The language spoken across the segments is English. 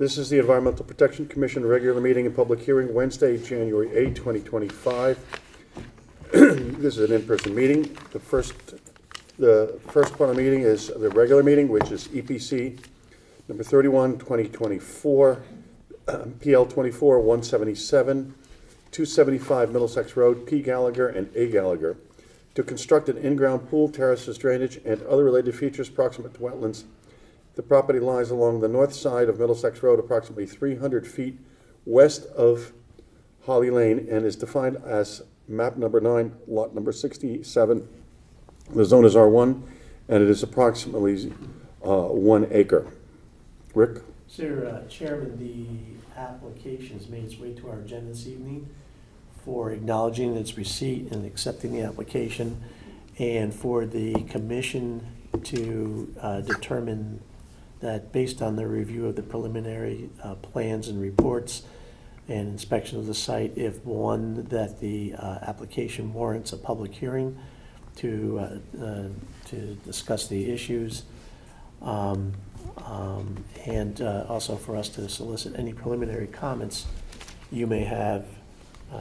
This is the Environmental Protection Commission regular meeting and public hearing, Wednesday, January 8, 2025. This is an in-person meeting. The first part of the meeting is the regular meeting, which is EPC number 31, 2024, PL 24, 177, 275 Middlesex Road, P. Gallagher and A. Gallagher, to construct an in-ground pool, terraces, drainage, and other related features proximate to wetlands. The property lies along the north side of Middlesex Road, approximately 300 feet west of Holly Lane, and is defined as map number 9, lot number 67. The zone is R1, and it is approximately 1 acre. Rick? Sir, Chairman, the application has made its way to our agenda this evening for acknowledging its receipt and accepting the application, and for the commission to determine that based on the review of the preliminary plans and reports and inspection of the site, if one, that the application warrants a public hearing to discuss the issues, and also for us to solicit any preliminary comments you may have.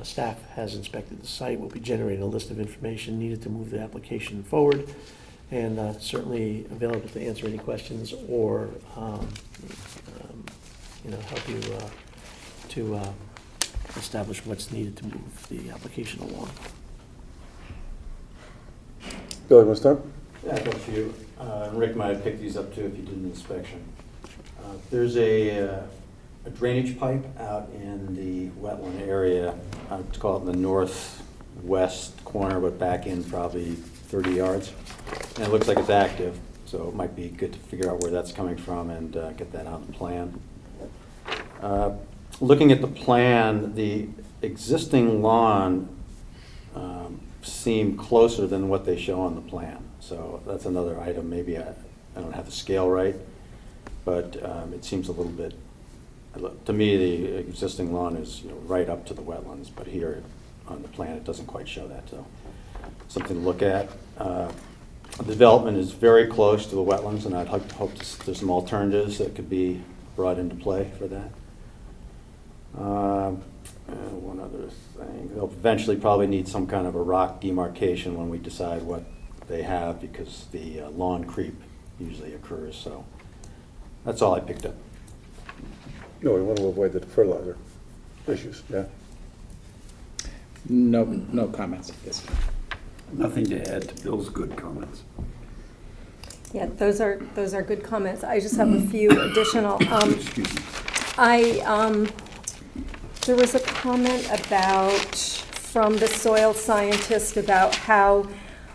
Staff has inspected the site. We'll be generating a list of information needed to move the application forward, and certainly available to answer any questions or help you to establish what's needed to move the application along. Bill, you want to start? Yeah, I've got a few. Rick might have picked these up too if you did an inspection. There's a drainage pipe out in the wetland area. Let's call it in the northwest corner, but back in probably 30 yards. And it looks like it's active, so it might be good to figure out where that's coming from and get that on the plan. Looking at the plan, the existing lawn seem closer than what they show on the plan. So that's another item. Maybe I don't have the scale right, but it seems a little bit, to me, the existing lawn is right up to the wetlands, but here on the plan it doesn't quite show that. So something to look at. The development is very close to the wetlands, and I'd hope there's some alternatives that could be brought into play for that. And one other thing, they'll eventually probably need some kind of a rock demarcation when we decide what they have, because the lawn creep usually occurs. So that's all I picked up. No, we want to avoid the fertilizer issues, yeah? No comments at this time. Nothing to add to Bill's good comments. Yeah, those are good comments. I just have a few additional. Excuse me. There was a comment from the soil scientist about how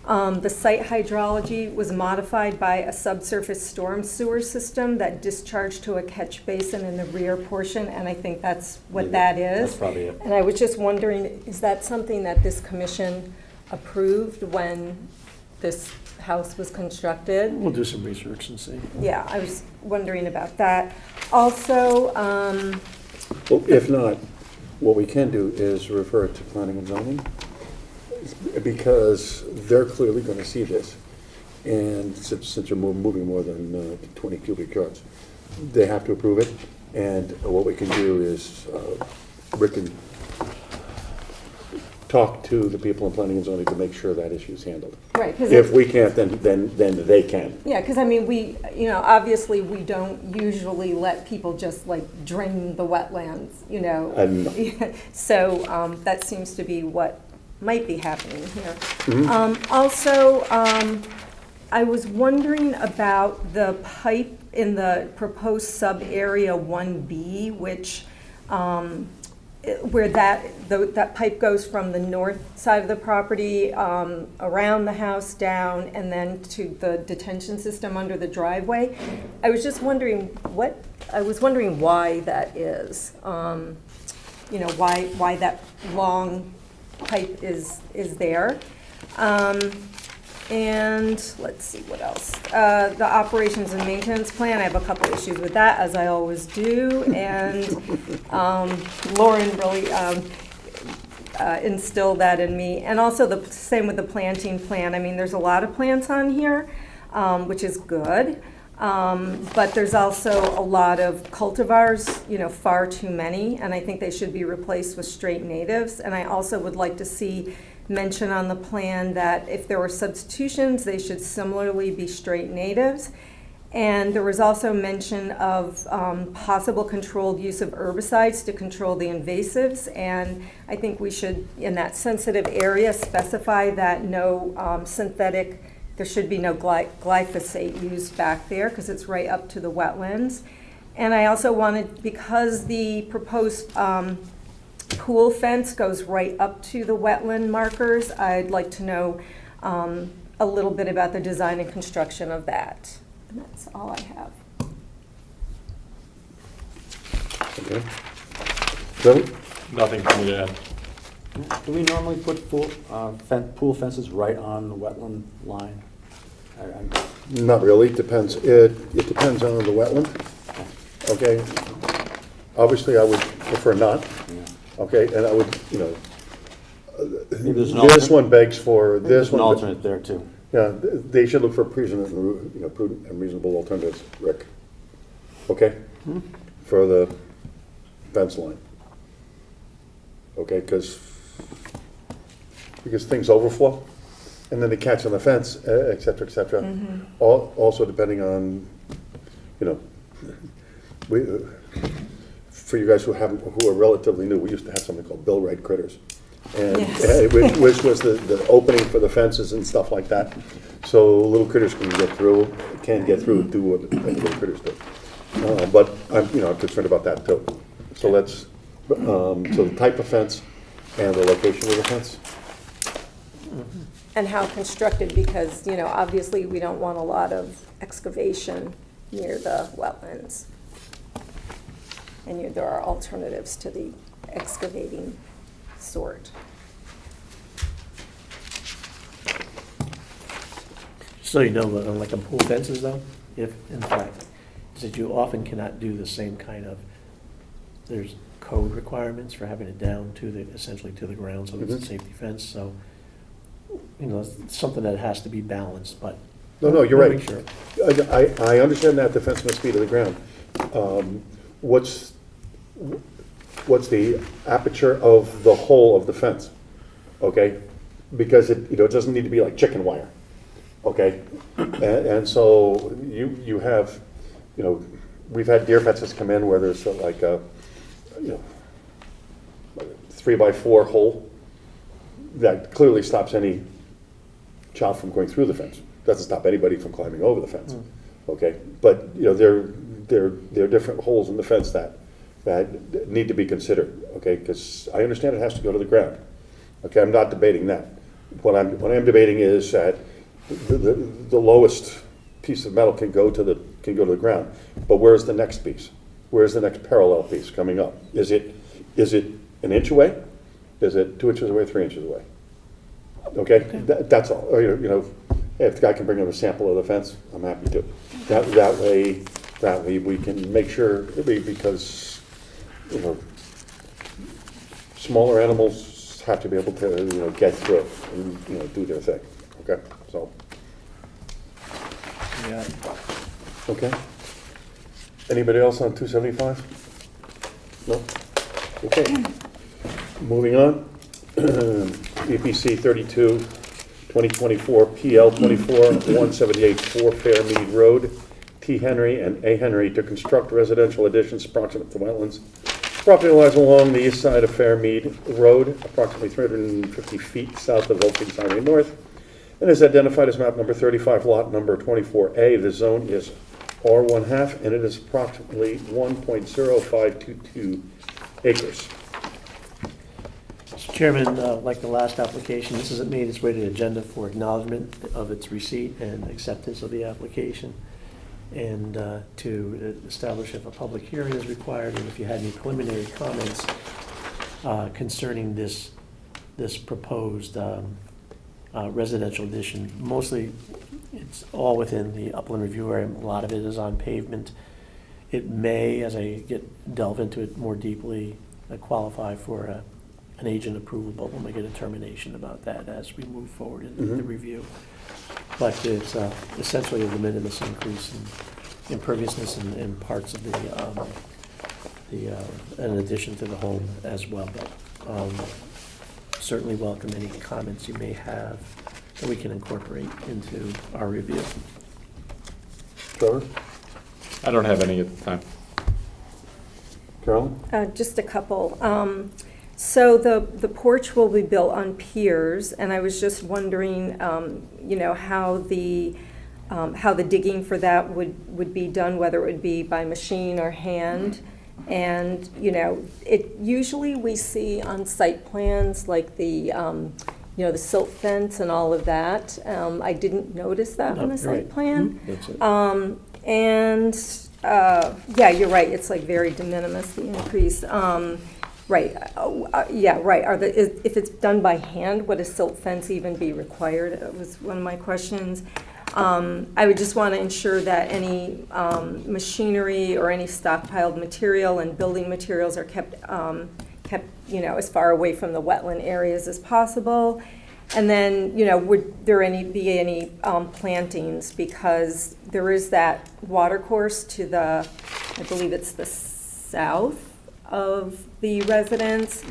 the site hydrology was modified by a subsurface storm sewer system that discharged to a catch basin in the rear portion, and I think that's what that is. That's probably it. And I was just wondering, is that something that this commission approved when this house was constructed? We'll do some research and see. Yeah, I was wondering about that. Also, Well, if not, what we can do is refer it to planning and zoning, because they're clearly going to see this. And since you're moving more than 20 cubic yards, they have to approve it. And what we can do is, Rick can talk to the people in planning and zoning to make sure that issue is handled. right, because If we can't, then they can. yeah, because I mean, we, obviously we don't usually let people just like drain the wetlands, No. So that seems to be what might be happening here. Mm-hmm. Also, I was wondering about the pipe in the proposed sub-area 1B, which where that pipe goes from the north side of the property, around the house, down, and then to the detention system under the driveway. I was just wondering why that is. Why that long pipe is there. And let's see what else. The operations and maintenance plan, I have a couple issues with that, as I always do. And Lauren really instilled that in me. And also the same with the planting plan. I mean, there's a lot of plants on here, which is good. But there's also a lot of cultivars, far too many, and I think they should be replaced with straight natives. And I also would like to see mention on the plan that if there were substitutions, they should similarly be straight natives. And there was also mention of possible controlled use of herbicides to control the invasives. And I think we should, in that sensitive area, specify that no synthetic, there should be no glyphosate used back there because it's right up to the wetlands. And I also wanted, because the proposed pool fence goes right up to the wetland markers, I'd like to know a little bit about the design and construction of that. And that's all I have. Okay. Bill? Nothing for me to add. Do we normally put pool fences right on the wetland line? Not really, depends, it depends on the wetland, okay? Obviously, I would prefer not, okay, and I would, Maybe there's an this alternate- one begs for, this There's an one. alternate there too. Yeah, they should look for prudent and reasonable alternatives, Rick, okay? For the fence line. Okay, because things overflow, and then they catch on the fence, et cetera, et cetera. Also depending on, for you guys who are relatively new, we used to have something called bill rate critters. And Yes. which was the opening for the fences and stuff like that. So little critters can get through, do what the little critters do. But I'm concerned about that too. So let's, so the type of fence and the location of the fence. And how constructed, because, obviously we don't want a lot of excavation near the wetlands. And there are alternatives to the excavating sort. So like on pool fences though, if in fact, is that you often cannot do the same kind of, there's code requirements for having it down to essentially to the ground, so it's a safety fence, so, it's something that has to be balanced, but. No, you're we'll right. make sure. I understand that the fence must be to the ground. What's the aperture of the hole of the fence? Okay, because it doesn't need to be like chicken wire. Okay, and so you have, we've had deer fences come in where there's like a 3x4 hole that clearly stops any child from going through the fence. Doesn't stop anybody from climbing over the fence. Okay, but there are different holes in the fence that need to be considered. Okay, because I understand it has to go to the ground. Okay, I'm not debating that. What I'm debating is that the lowest piece of metal can go to the ground, but where's the next piece? Where's the next parallel piece coming up? Is it an inch away? Is it 2 inches away, 3 inches away? Okay, that's all. If the guy can bring up a sample of the fence, I'm happy to. That way we can make sure, because smaller animals have to be able to get through it and do their thing. Okay, so. Yeah. Okay. Anybody else on 275? No? Okay. Moving on. EPC 32, 2024, PL 24, 178 4 Fairmead Road, T. Henry and A. Henry to construct residential additions proximate to wetlands. Property lies along the east side of Fairmead Road, approximately 350 feet south of Oakings Highway North, and is identified as map number 35, lot number 24A. The zone is R1/2, and it is approximately 1.0522 acres. Mr. Chairman, like the last application, this has made its way to the agenda for acknowledgement of its receipt and acceptance of the application, and to establish if a public hearing is required, and if you had any preliminary comments concerning this proposed residential addition. Mostly, it's all within the upland review area. A lot of it is on pavement. It may, as I delve into it more deeply, qualify for an agent approval, but we'll make a determination about that as we move forward in the review. But it's essentially a de minimis increase imperviousness in parts of in addition to the home as well. But certainly welcome any comments you may have that we can incorporate into our review. Trevor? I don't have any at the time. Carolyn? Just a couple. So the porch will be built on piers, and I was just wondering, how the digging for that would be done, whether it would be by machine or hand. And, it usually we see on site plans like the silt fence and all of that. I didn't notice that on the site Right. plan. That's it. Yeah, you're right, it's like very de minimis, the increase. Right, yeah, right. If it's done by hand, would a silt fence even be required? It was one of my questions. I would just want to ensure that any machinery or any stockpiled material and building materials are kept, as far away from the wetland areas as possible. And then, would there be any plantings? Because there is that water course to the, I believe it's the south of the residence.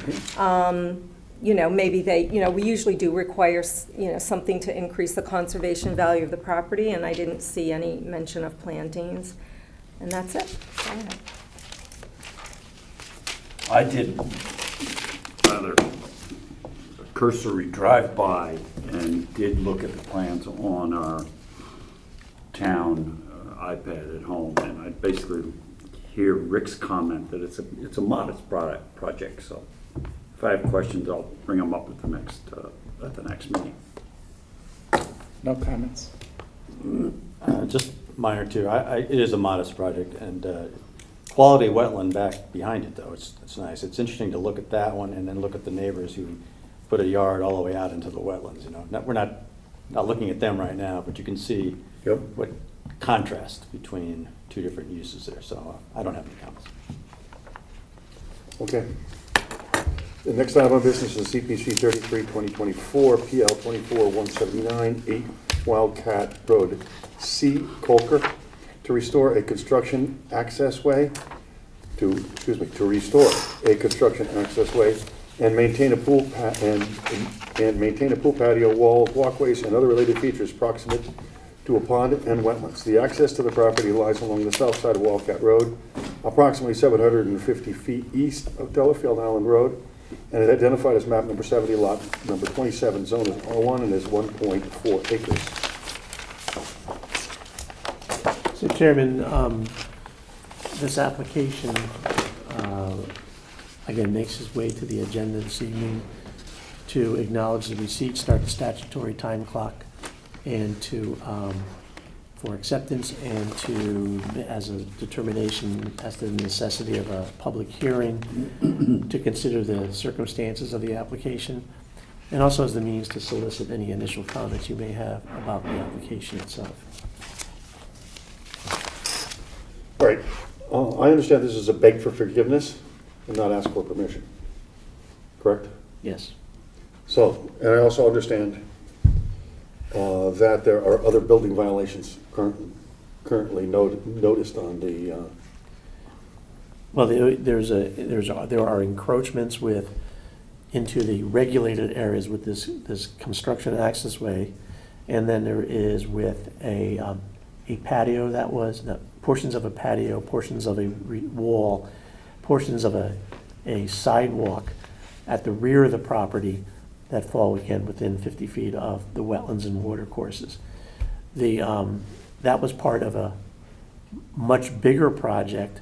Maybe we usually do require, something to increase the conservation value of the property, and I didn't see any mention of plantings. And that's it. Go ahead. I did rather cursory drive-by and did look at the plans on our town iPad at home, and I basically hear Rick's comment that it's a modest project. So if I have questions, I'll bring them up at the next meeting. No comments. Just minor too. It is a modest project, and quality wetland back behind it though. It's nice. It's interesting to look at that one and then look at the neighbors who put a yard all the way out into the wetlands. We're not looking at them right now, but you can see Yep. what contrast between two different uses there. So I don't have any comments. Okay. The next item of business is CPC 33-2024, PL 24-179, 8 Wildcat Road, C. Colker, to restore a construction access way, to restore a construction access way and maintain a pool maintain a pool patio, walls, walkways, and other related features proximate to a pond and wetlands. The access to the property lies along the south side of Wildcat Road, approximately 750 feet east of Delafield Island Road, and is identified as map number 70, lot number 27, zone is R1, and is 1.4 acres. So Chairman, this application, again, makes its way to the agenda this evening to acknowledge the receipt, start the statutory time clock, and for acceptance, and as a determination as to the necessity of a public hearing to consider the circumstances of the application, and also as the means to solicit any initial comments you may have about the application itself. All right, I understand this is a beg for forgiveness and not ask for permission, correct? Yes. So, and I also understand that there are other building violations currently noticed on the, Well, there are encroachments into the regulated areas with this construction access way, and then there is with a patio portions of a patio, portions of a wall, portions of a sidewalk at the rear of the property that fall again within 50 feet of the wetlands and water courses. That was part of a much bigger project.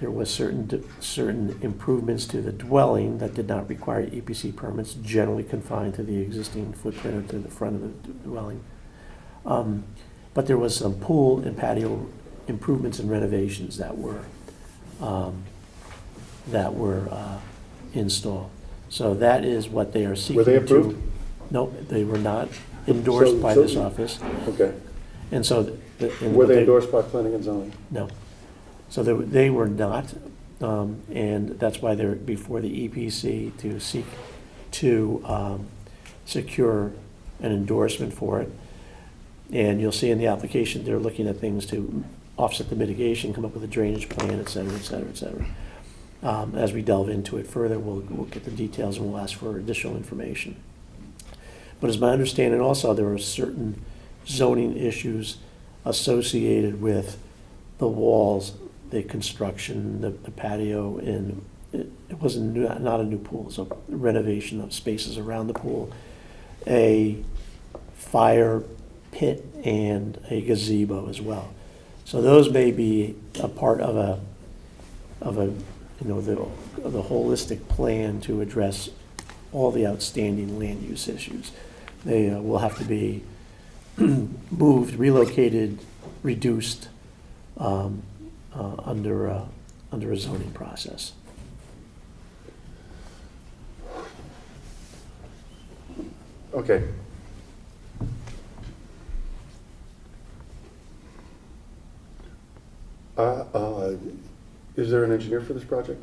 There was certain improvements to the dwelling that did not require EPC permits, generally confined to the existing footprint or to the front of the dwelling. But there was some pool and patio improvements and renovations that were installed. So that is what they are seeking. Were they approved? No, they were not endorsed by this office. okay. And so. Were they endorsed by planning and zoning? No. So they were not, and that's why they're before the EPC to seek to secure an endorsement for it. And you'll see in the application, they're looking at things to offset the mitigation, come up with a drainage plan, et cetera, et cetera, et cetera. As we delve into it further, we'll get the details and we'll ask for additional information. But as my understanding also, there are certain zoning issues associated with the walls, the construction, the patio, and it wasn't not a new pool, it was a renovation of spaces around the pool, a fire pit, and a gazebo as well. So those may be a part of a the holistic plan to address all the outstanding land use issues. They will have to be moved, relocated, reduced under a zoning process. Okay. Is there an engineer for this project?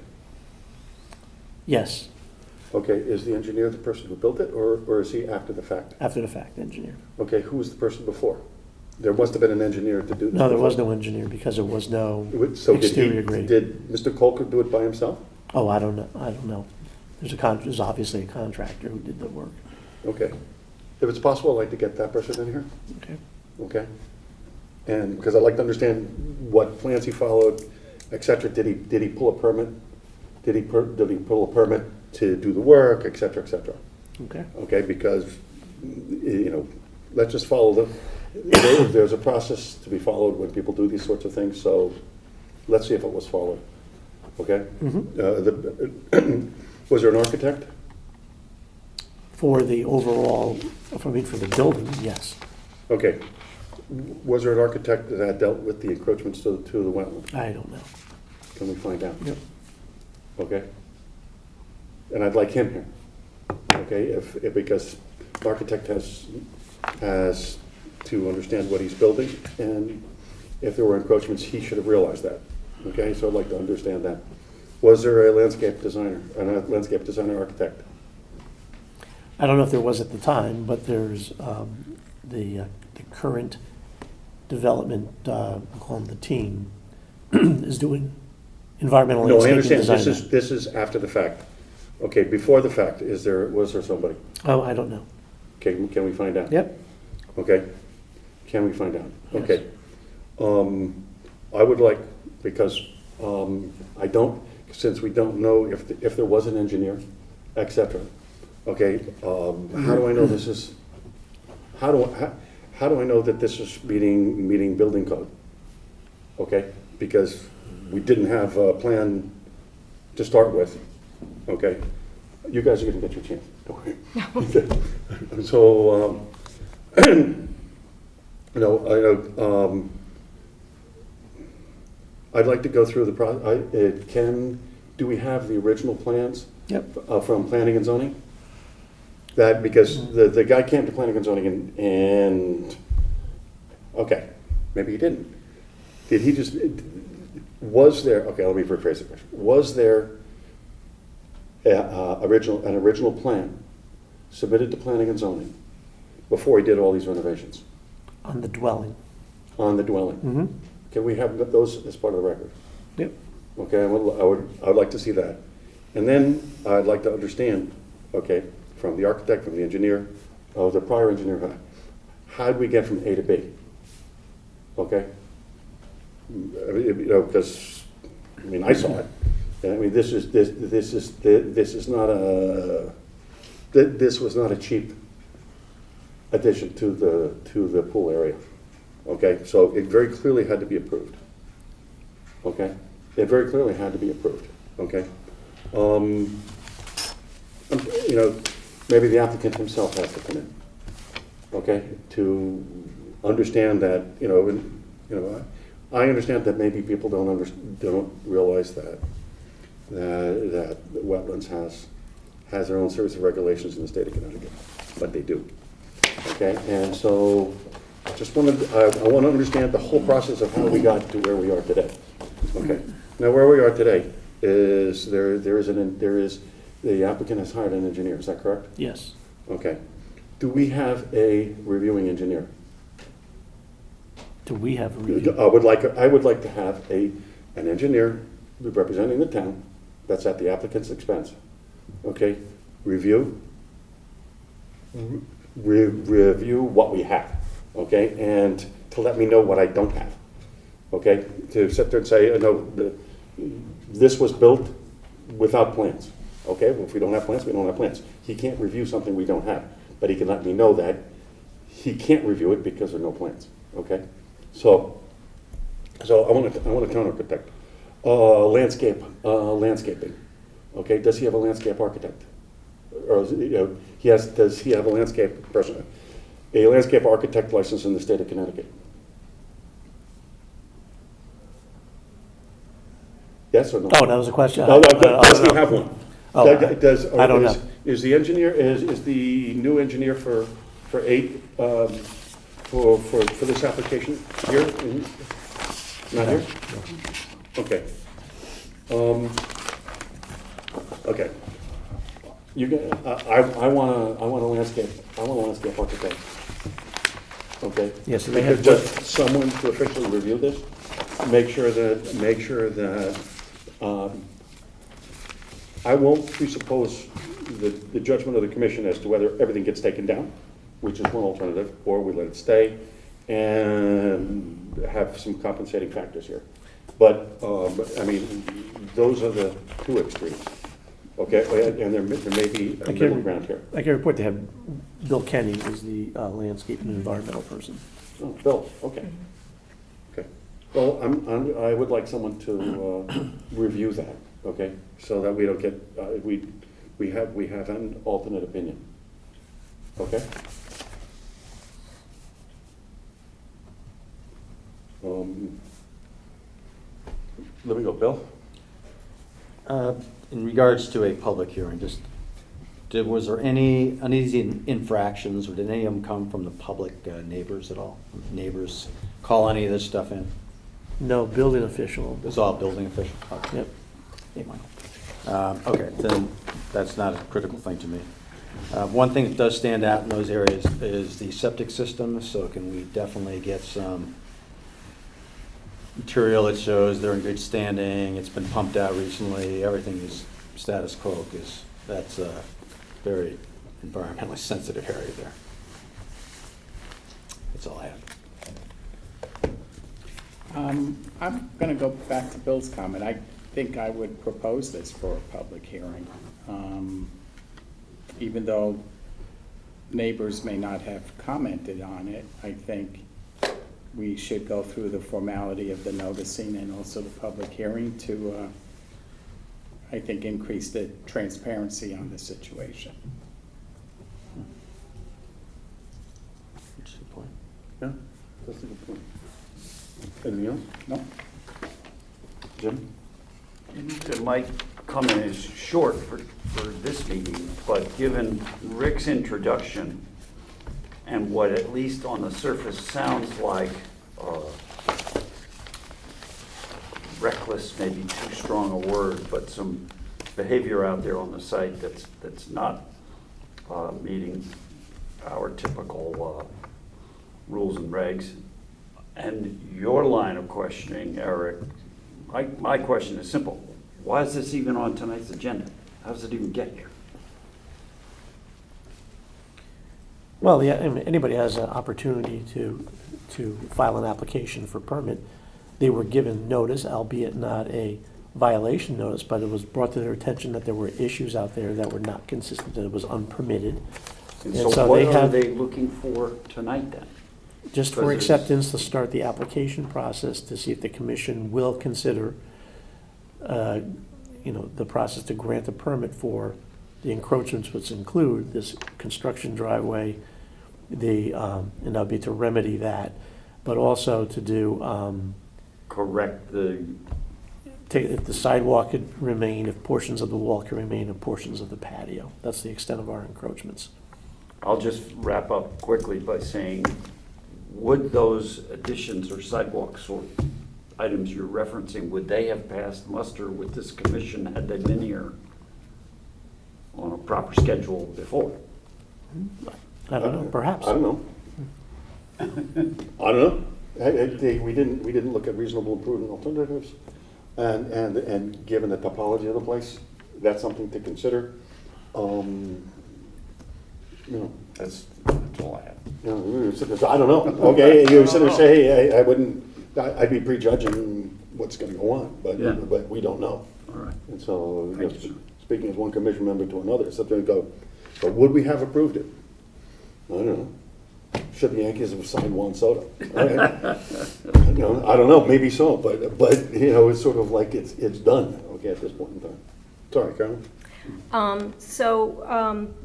Yes, Okay, is the engineer the person who built it, or is he after the fact? after the fact engineer. Okay, who was the person before? There must have been an engineer to do this. No, there was before. no engineer because there was no So exterior grading. did Mr. Colker do it by himself? Oh, I don't know. There's obviously a contractor who did the work. Okay. If it's possible, I'd like to get that person in here, Okay. okay? And, because I'd like to understand what plans he followed, et cetera. Did he pull a permit? Did he pull a permit to do the work, et cetera, et cetera? Okay. Okay, because, let's just follow there's a process to be followed when people do these sorts of things, so let's see if it was followed, okay? Was there an architect? For the overall, for the building, yes. Okay. Was there an architect that dealt with the encroachments to the wetland? I don't know. Can we find out? Yep. Okay? And I'd like him here, okay? If because the architect has to understand what he's building, and if there were encroachments, he should have realized that, okay? So I'd like to understand that. Was there a landscape designer architect? I don't know if there was at the time, but there's the current development, we'll call them the team, is doing environmental No, I landscaping understand, design. this is after the fact. Okay, before the fact, was there somebody? Oh, I don't know. Okay, can we find out? Yep. Okay, can we find out? Yes. Okay. I would like, because since we don't know if there was an engineer, et cetera, okay, how do I know this is, how do I know that this is meeting building code? Okay, because we didn't have a plan to start with, okay? You guys are gonna get your chance, don't worry. So, I'd like to go through do we have the original plans? Yep. From planning and zoning? That, because the guy came to planning and zoning and, okay, maybe he didn't. Did he just, was there, okay, let me rephrase the question. Was there an original plan submitted to planning and zoning before he did all these renovations On the dwelling. on the dwelling? Mm-hmm. Can we have those as part of the record? Yep. Okay, I would like to see that. And then I'd like to understand, okay, from the architect, from the engineer, the prior engineer, how did we get from A to B? Okay? Because, I saw it. And this was not a cheap addition to the pool area. Okay, so it very clearly had to be approved. Okay, it very clearly had to be approved. Okay, maybe the applicant himself has to come in. Okay, to understand that I understand that maybe people don't realize that wetlands has their own series of regulations in the state of Connecticut, but they do. Okay, and so I want to understand the whole process of how we got to where we are today. Okay, now where we are today is the applicant has hired an engineer. Is that correct? Yes. Okay. Do we have a reviewing engineer? Do we have a review? I would like to have an engineer representing the town, that's at the applicant's expense, okay? Review what we have, okay? And to let me know what I don't have, okay? To sit there and say, no, this was built without plans, okay? Well, if we don't have plans, we don't have plans. He can't review something we don't have, but he can let me know that he can't review it because there are no plans, okay? So I want a town architect. Landscaping, okay? Does he have a landscape architect? Or is it, does he have a landscape person, a landscape architect license in the state of Connecticut? Yes or no? Oh, that was a question. No, does he have one? Oh, I don't know. Is the engineer, is the new engineer for this application here? Not here? Okay. Okay. I want a landscape architect. Okay? Yes, they have- Just someone to officially review this, make sure that, I won't presuppose the judgment of the commission as to whether everything gets taken down, which is one alternative, or we let it stay and have some compensating factors here. But, I mean, those are the two extremes, okay? And there may be a middle ground here. I can report they have Bill Kenny is the landscape and environmental person. Oh, Bill, okay. Okay. Well, I would like someone to review that, okay? So that we don't get, we have an alternate opinion, okay? Let me go, Bill? In regards to a public hearing, was there any uneasy infractions, or did any of them come from the public neighbors at all? Neighbors call any of this stuff in? No, building official. It was all building official? Okay. Yep. Hey, Michael. Okay, then that's not a critical thing to me. One thing that does stand out in those areas is the septic system, so can we definitely get some material that shows they're in good standing, it's been pumped out recently, everything is status quo, because that's a very environmentally sensitive area there. That's all I have. I'm gonna go back to Bill's comment. I think I would propose this for a public hearing. Even though neighbors may not have commented on it, I think we should go through the formality of the noticing and also the public hearing to, I think, increase the transparency on the situation. That's a good point. Yeah, that's a good point. Anything else? No? Jim? My comment is short for this meeting, but given Rick's introduction and what at least on the surface sounds like reckless, maybe too strong a word, but some behavior out there on the site that's not meeting our typical rules and regs. And your line of questioning, Eric, my question is simple. Why is this even on tonight's agenda? How does it even get here? Well, yeah, I mean, anybody has an opportunity to file an application for permit. They were given notice, albeit not a violation notice, but it was brought to their attention that there were issues out there that were not consistent, that it was unpermitted. And And so they what are have- they looking for tonight then? Just for Because acceptance to start the application process to see if the commission will consider, the process to grant a permit for the encroachments, which include this construction driveway, and that'd be to remedy that, but also to do, Correct the, if the sidewalk could remain, if portions of the wall can remain, and portions of the patio. That's the extent of our encroachments. I'll just wrap up quickly by saying, would those additions or sidewalks or items you're referencing, would they have passed muster with this commission had they been here on a proper schedule before? I don't know, perhaps. I don't know. I don't know. We didn't look at reasonable and prudent alternatives, and given the topology of the place, that's something to consider. That's all I have. I don't know, okay, you sit there and say, hey, I wouldn't, I'd be prejudging what's gonna go on, Yeah. but we don't know. All right. And so, Thank you, sir. speaking as one commission member to another, something to go, but would we have approved it? I don't know. Should the Yankees have signed Juan Soto? I don't know, maybe so, but, it's sort of like it's done, okay, at this point in time. Sorry, Carolyn?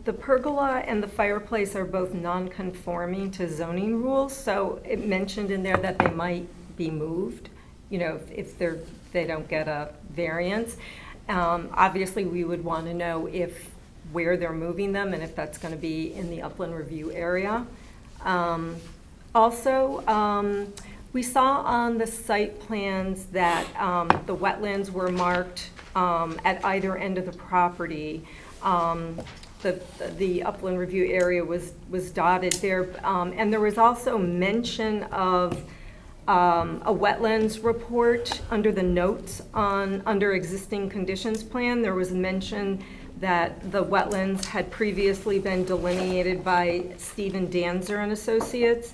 The pergola and the fireplace are both non-conforming to zoning rules, so it mentioned in there that they might be moved, if they don't get a variance. Obviously, we would want to know where they're moving them and if that's going to be in the upland review area. We saw on the site plans that the wetlands were marked at either end of the property. The upland review area was dotted there, and there was also mention of a wetlands report under the notes under existing conditions plan. There was mention that the wetlands had previously been delineated by Stephen Danzer and Associates,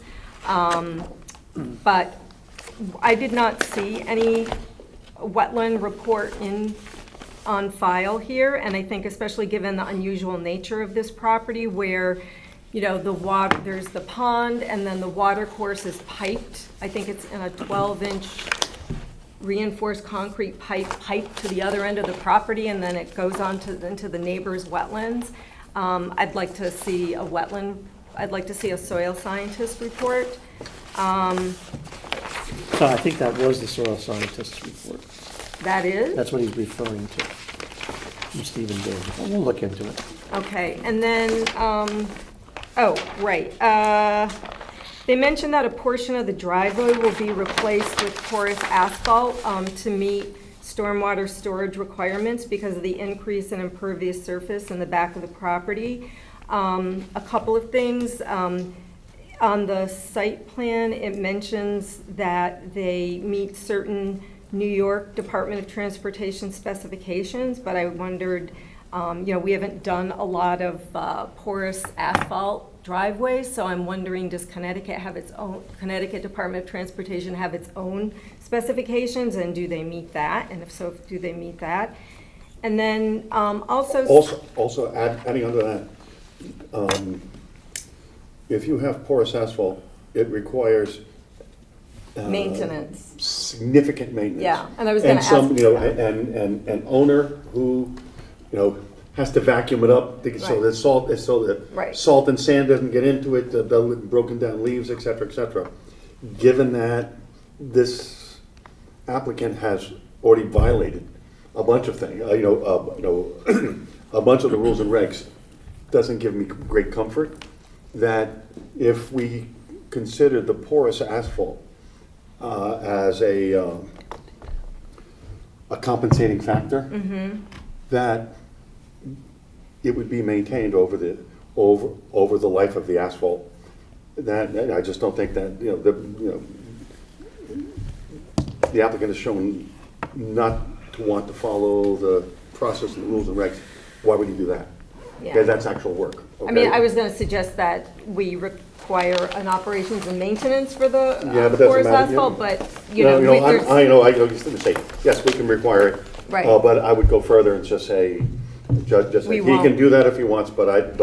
but I did not see any wetland report on file here, and I think especially given the unusual nature of this property where, the water, there's the pond, and then the water course is piped. I think it's in a 12-inch reinforced concrete pipe to the other end of the property, and then it goes on into the neighbor's wetlands. I'd like to see a soil scientist report. So I think that was the soil scientist's report. That is? That's what he's referring to, from Stephen Davis. We'll look into it. Okay, and then, they mentioned that a portion of the driveway will be replaced with porous asphalt to meet stormwater storage requirements because of the increase in impervious surface in the back of the property. A couple of things. On the site plan, it mentions that they meet certain New York Department of Transportation specifications, but I wondered, we haven't done a lot of porous asphalt driveways, so I'm wondering, does Connecticut Department of Transportation have its own specifications, and do they meet that? And if so, do they meet that? And then Also, adding on to that, if you have porous asphalt, it requires maintenance. Significant maintenance. Yeah, and I was going to ask. And an owner who, has to vacuum it up so that Right. salt and sand doesn't get into it, broken down leaves, et cetera, et cetera. Given that this applicant has already violated a bunch of things, a bunch of the rules and regs, doesn't give me great comfort that if we consider the porous asphalt as a compensating factor, that it would be maintained over the life of the asphalt. That I just don't think that the applicant has shown not to want to follow the process and the rules and regs. Why would he do that? Yeah. Okay, that's actual work. I mean, I was going to suggest that we require an operations and maintenance for the But doesn't porous matter, asphalt, but, I used to say, yes, we can require it. Right. But I would go further and just say, he can do that if he wants, but in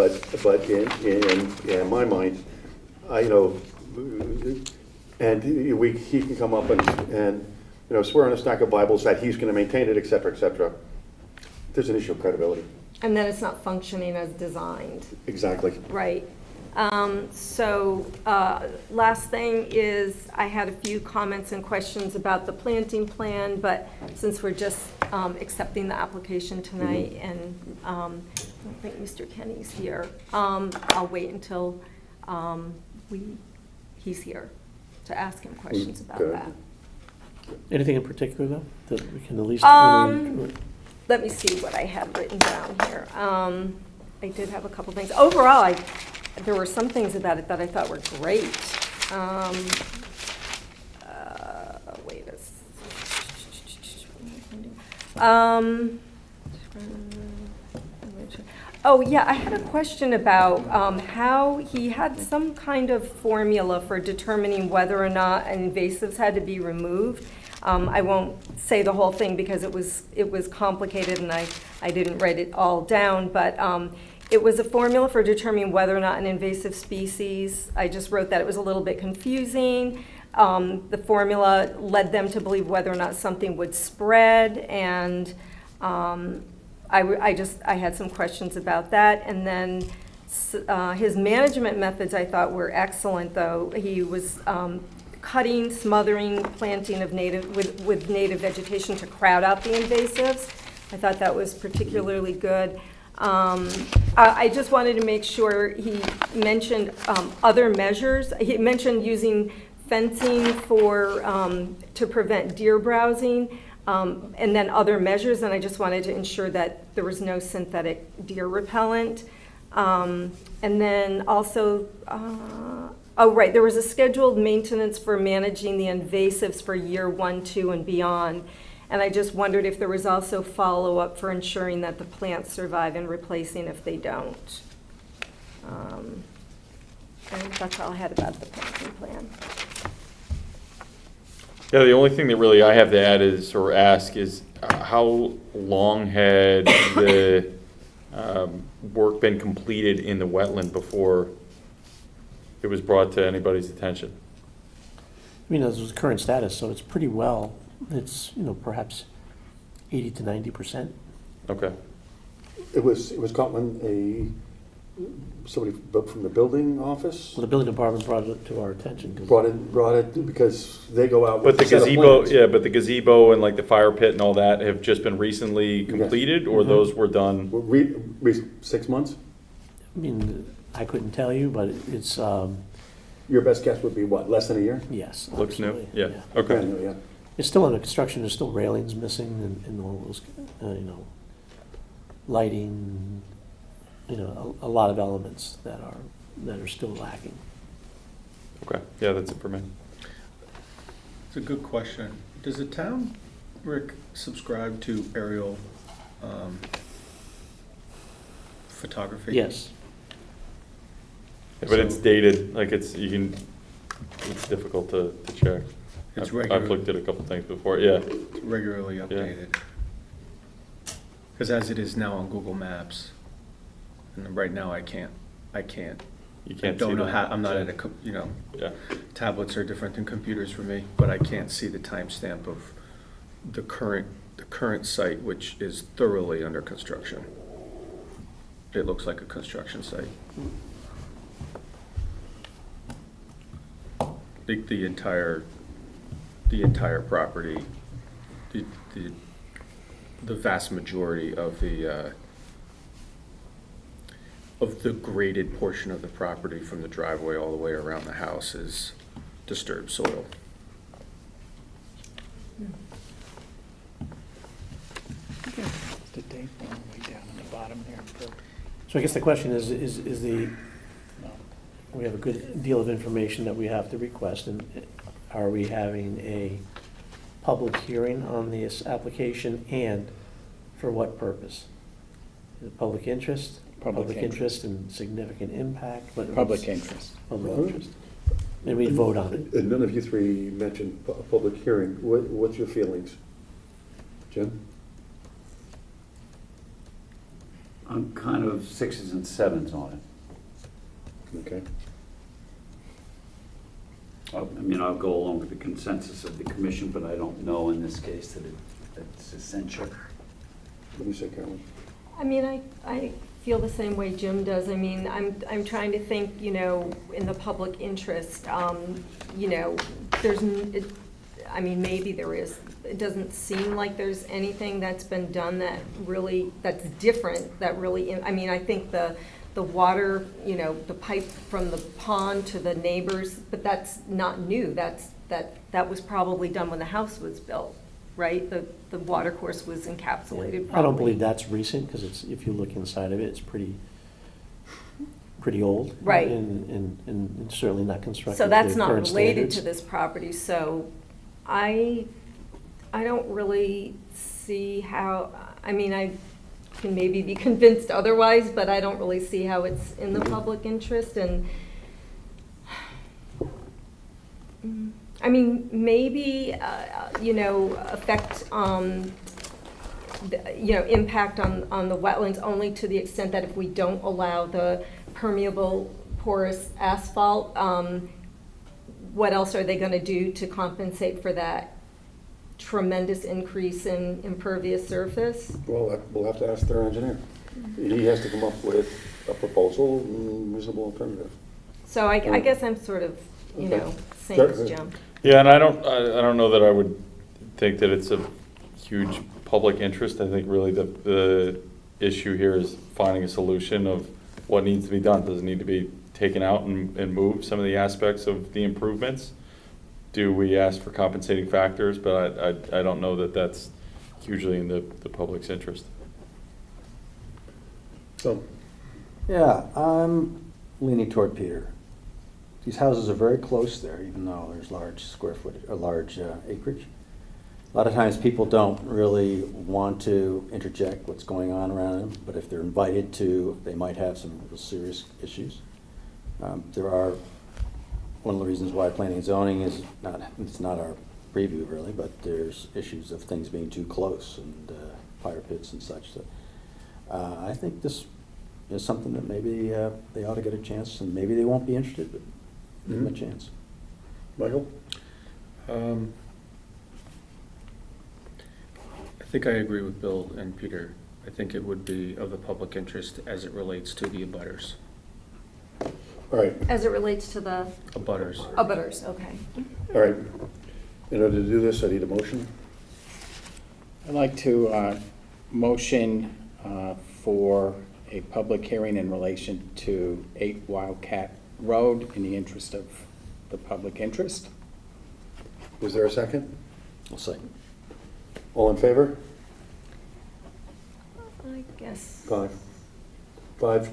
my mind, and he can come up and swear on a stack of Bibles that he's gonna maintain it, et cetera, et cetera. There's an issue of credibility. and then it's not functioning as designed. Exactly. Right. Last thing is, I had a few comments and questions about the planting plan, but since we're just accepting the application tonight, and I don't think Mr. Kenny's here, I'll wait until he's here to ask him questions about Good. that. Anything in particular, though, that we can at least? Let me see what I had written down here. I did have a couple things. Overall, there were some things about it that I thought were great. Oh, yeah, I had a question about how he had some kind of formula for determining whether or not invasives had to be removed. I won't say the whole thing because it was complicated and I didn't write it all down, but it was a formula for determining whether or not an invasive species. I just wrote that it was a little bit confusing. The formula led them to believe whether or not something would spread, and I had some questions about that. And then his management methods I thought were excellent, though. He was cutting, smothering, planting of with native vegetation to crowd out the invasives. I thought that was particularly good. I just wanted to make sure he mentioned other measures. He mentioned using fencing to prevent deer browsing, and then other measures, and I just wanted to ensure that there was no synthetic deer repellent. And then also, oh, right, there was a scheduled maintenance for managing the invasives for year 1, 2, and beyond. And I just wondered if there was also follow-up for ensuring that the plants survive and replacing if they don't. And that's all I had about the planting plan. Yeah, the only thing that really I have to add is, or ask, is how long had the work been completed in the wetland before it was brought to anybody's attention? I mean, this was the current status, so it's pretty well, it's, perhaps 80 to 90%. Okay. It was caught when somebody from the building office Well, the building department brought it to our attention. 'Cause brought it because they go out But with the a set of gazebo, plans. yeah, but the gazebo and like the fire pit and all that have just been recently completed, or those were done? 6 months? I mean, I couldn't tell you, but it's, Your best guess would be what, less than a year? yes. Looks new? absolutely, Yeah, Brand okay. new, yeah. It's still under construction, there's still railings missing and all those, lighting, a lot of elements that are still lacking. Okay, yeah, that's it for me. It's a good question. Does the town, Rick, subscribe to aerial photography? Yes, But it's So- dated, like it's difficult to check. It's I've regular. looked at a couple things before, yeah. Regularly updated. Because as it is now on Google Maps, and right now I can't. You I can't see don't know that. how, I'm not Yeah. at a, Yeah, tablets are different than computers for me, but I can't see the timestamp of the current site, which is thoroughly under construction. It looks like a construction site. The entire property, the vast majority of the graded portion of the property from the driveway all the way around the house is disturbed soil. The date one way down in the bottom there. so I guess the question is No. we have a good deal of information that we have to request, and are we having a public hearing on this application, and for what purpose? Is it public interest? Public interest and significant impact? Public interest. Public interest. And we'd vote on it. And none of you three mentioned a public hearing. What's your feelings? Jim? I'm kind of 6s and 7s on it. Okay. I'll go along with the consensus of the commission, but I don't know in this case that it's essential. What do you say, Carolyn? I mean, I feel the same way Jim does. I mean, I'm trying to think, in the public interest, maybe there is. It doesn't seem like there's anything that's been done that's different, I think the water, the pipe from the pond to the neighbors, but that's not new. That was probably done when the house was built, right? The water course was encapsulated probably. I don't believe that's recent, because if you look inside of it, it's pretty old. Right. And certainly not constructed So to that's not current related standards. to this property, so I don't really see how, I mean, I can maybe be convinced otherwise, but I don't really see how it's in the public interest, and I mean, maybe, affect, impact on the wetlands only to the extent that if we don't allow the permeable porous asphalt, what else are they gonna do to compensate for that tremendous increase in impervious surface? Well, we'll have to ask their engineer. He has to come up with a proposal, reasonable alternative. So I guess I'm sort of, Okay. same as Jim. Yeah, and I don't know that I would think that it's a huge public interest. I think really the issue here is finding a solution of what needs to be done. Does it need to be taken out and move some of the aspects of the improvements? Do we ask for compensating factors? But I don't know that that's hugely in the public's interest. So, Yeah, I'm leaning toward Peter. These houses are very close there, even though there's large square footage, or large acreage. A lot of times people don't really want to interject what's going on around them, but if they're invited to, they might have some real serious issues. There are, one of the reasons why planning and zoning is it's not our preview really, but there's issues of things being too close and fire pits and such. So, I think this is something that maybe they ought to get a chance, and maybe they won't be interested, but give them a chance. Michael? I think I agree with Bill and Peter. I think it would be of the public interest as it relates to the abutters. All right, As it relates to the Abutters. abutters, okay. all right. In order to do this, I need a motion. I'd like to motion for a public hearing in relation to 8 Wildcat Road in the interest of the public interest. Is there a second? I'll second. All in favor? I guess. 5. 5.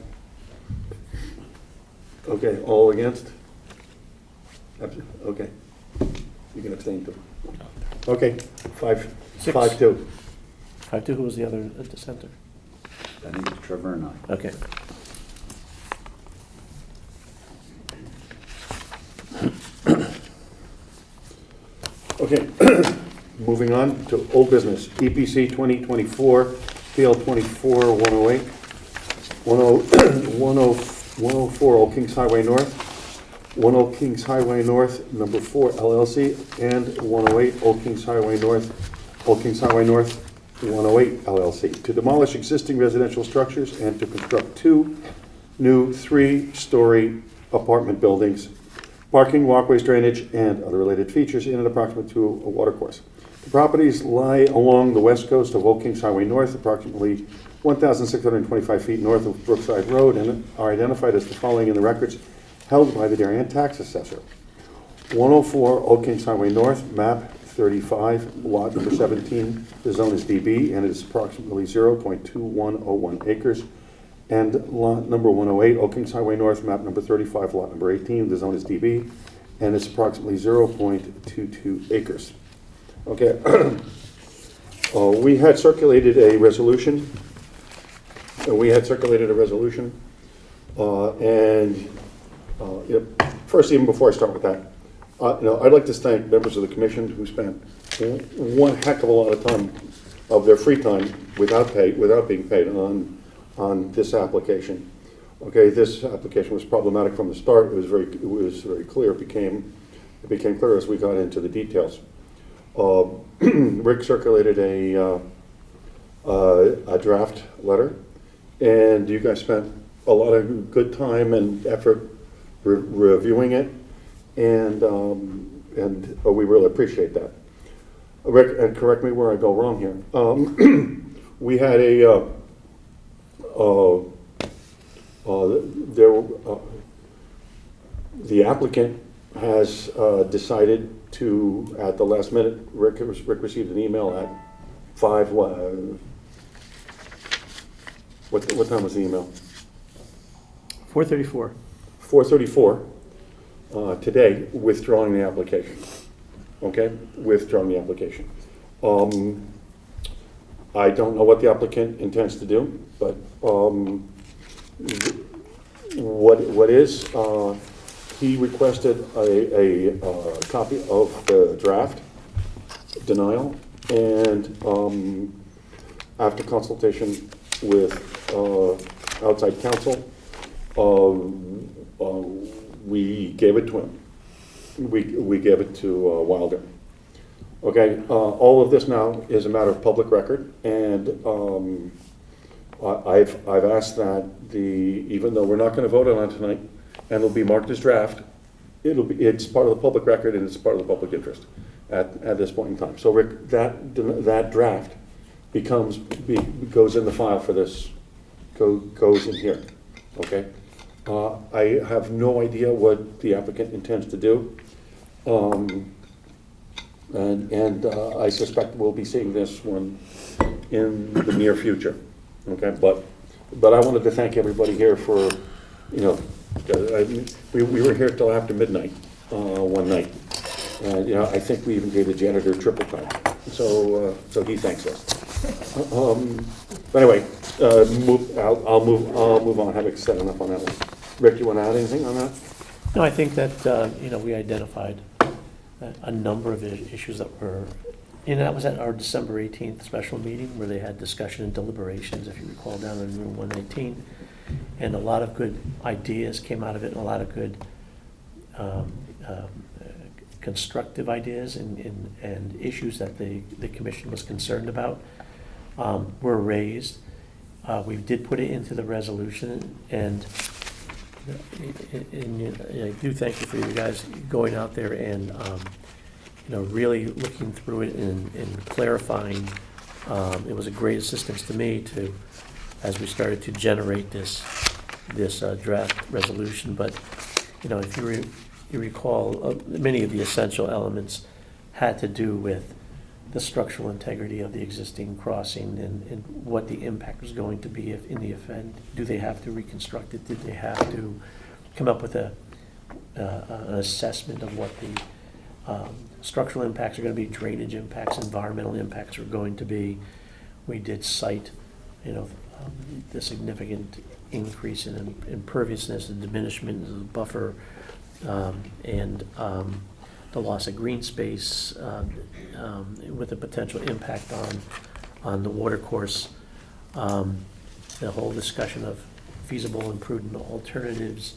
Okay, all against? Okay. You can abstain too. Okay, 5, 5-2. 5-2, who was the other dissenter? I think it's Trevor and I. Okay. Okay, moving on to old business, EPC 2024, PL 24-108, 104 Old Kings Highway North, 1 Old Kings Highway North, number 4 LLC, and 108 Old Kings Highway North, 108 LLC, to demolish existing residential structures and to construct 2 new 3-story apartment buildings, parking, walkways, drainage, and other related features in and approximate to a watercourse. The properties lie along the west coast of Old Kings Highway North, approximately 1,625 feet north of Brookside Road, and are identified as the following in the records held by the Darien Tax Assessor. 104 Old Kings Highway North, map 35, lot number 17. The zone is DB, and it is approximately 0.2101 acres. And lot number 108, Old Kings Highway North, map number 35, lot number 18. The zone is DB, and it's approximately 0.22 acres. Okay. We had circulated a resolution. First, even before I start with that, I'd like to thank members of the commission who spent one heck of a lot of time of their free time without being paid on this application. Okay, this application was problematic from the start. It was very clear. It became clear as we got into the details. Rick circulated a draft letter, and you guys spent a lot of good time and effort reviewing it, and we really appreciate that. Rick, and correct me where I go wrong here. We had the applicant has decided to, at the last minute, Rick received an email at 5, what time was the email? 4:34. 4:34 today, withdrawing the application. Okay, withdrawing the application. I don't know what the applicant intends to do, but what is, he requested a copy of the draft denial, and after consultation with outside counsel, we gave it to him. We gave it to Wilder. Okay, all of this now is a matter of public record, and I've asked that even though we're not going to vote on it tonight, and it'll be marked as draft, it's part of the public record and it's part of the public interest at this point in time. So Rick, that draft goes in the file for this, goes in here, okay? I have no idea what the applicant intends to do. And I suspect we'll be seeing this one in the near future, okay? But I wanted to thank everybody here for, we were here till after midnight one night. And, I think we even gave the janitor triple time. So he thanks us. But anyway, I'll move on, having said enough on that one. Rick, you want to add anything on that? No, I think that, we identified a number of issues that were, that was at our December 18th special meeting where they had discussion and deliberations, if you recall, down in room 118. And a lot of good ideas came out of it, and a lot of good constructive ideas and issues that the commission was concerned about were raised. We did put it into the resolution, and I do thank you for you guys going out there and really looking through it and clarifying. It was a great assistance to me as we started to generate this draft resolution. But if you recall, many of the essential elements had to do with the structural integrity of the existing crossing and what the impact was going to be if in the event. Do they have to reconstruct it? Did they have to come up with an assessment of what the structural impacts are going to be, drainage impacts, environmental impacts are going to be? We did cite, the significant increase in imperviousness and diminishment of the buffer and the loss of green space with a potential impact on the water course. The whole discussion of feasible and prudent alternatives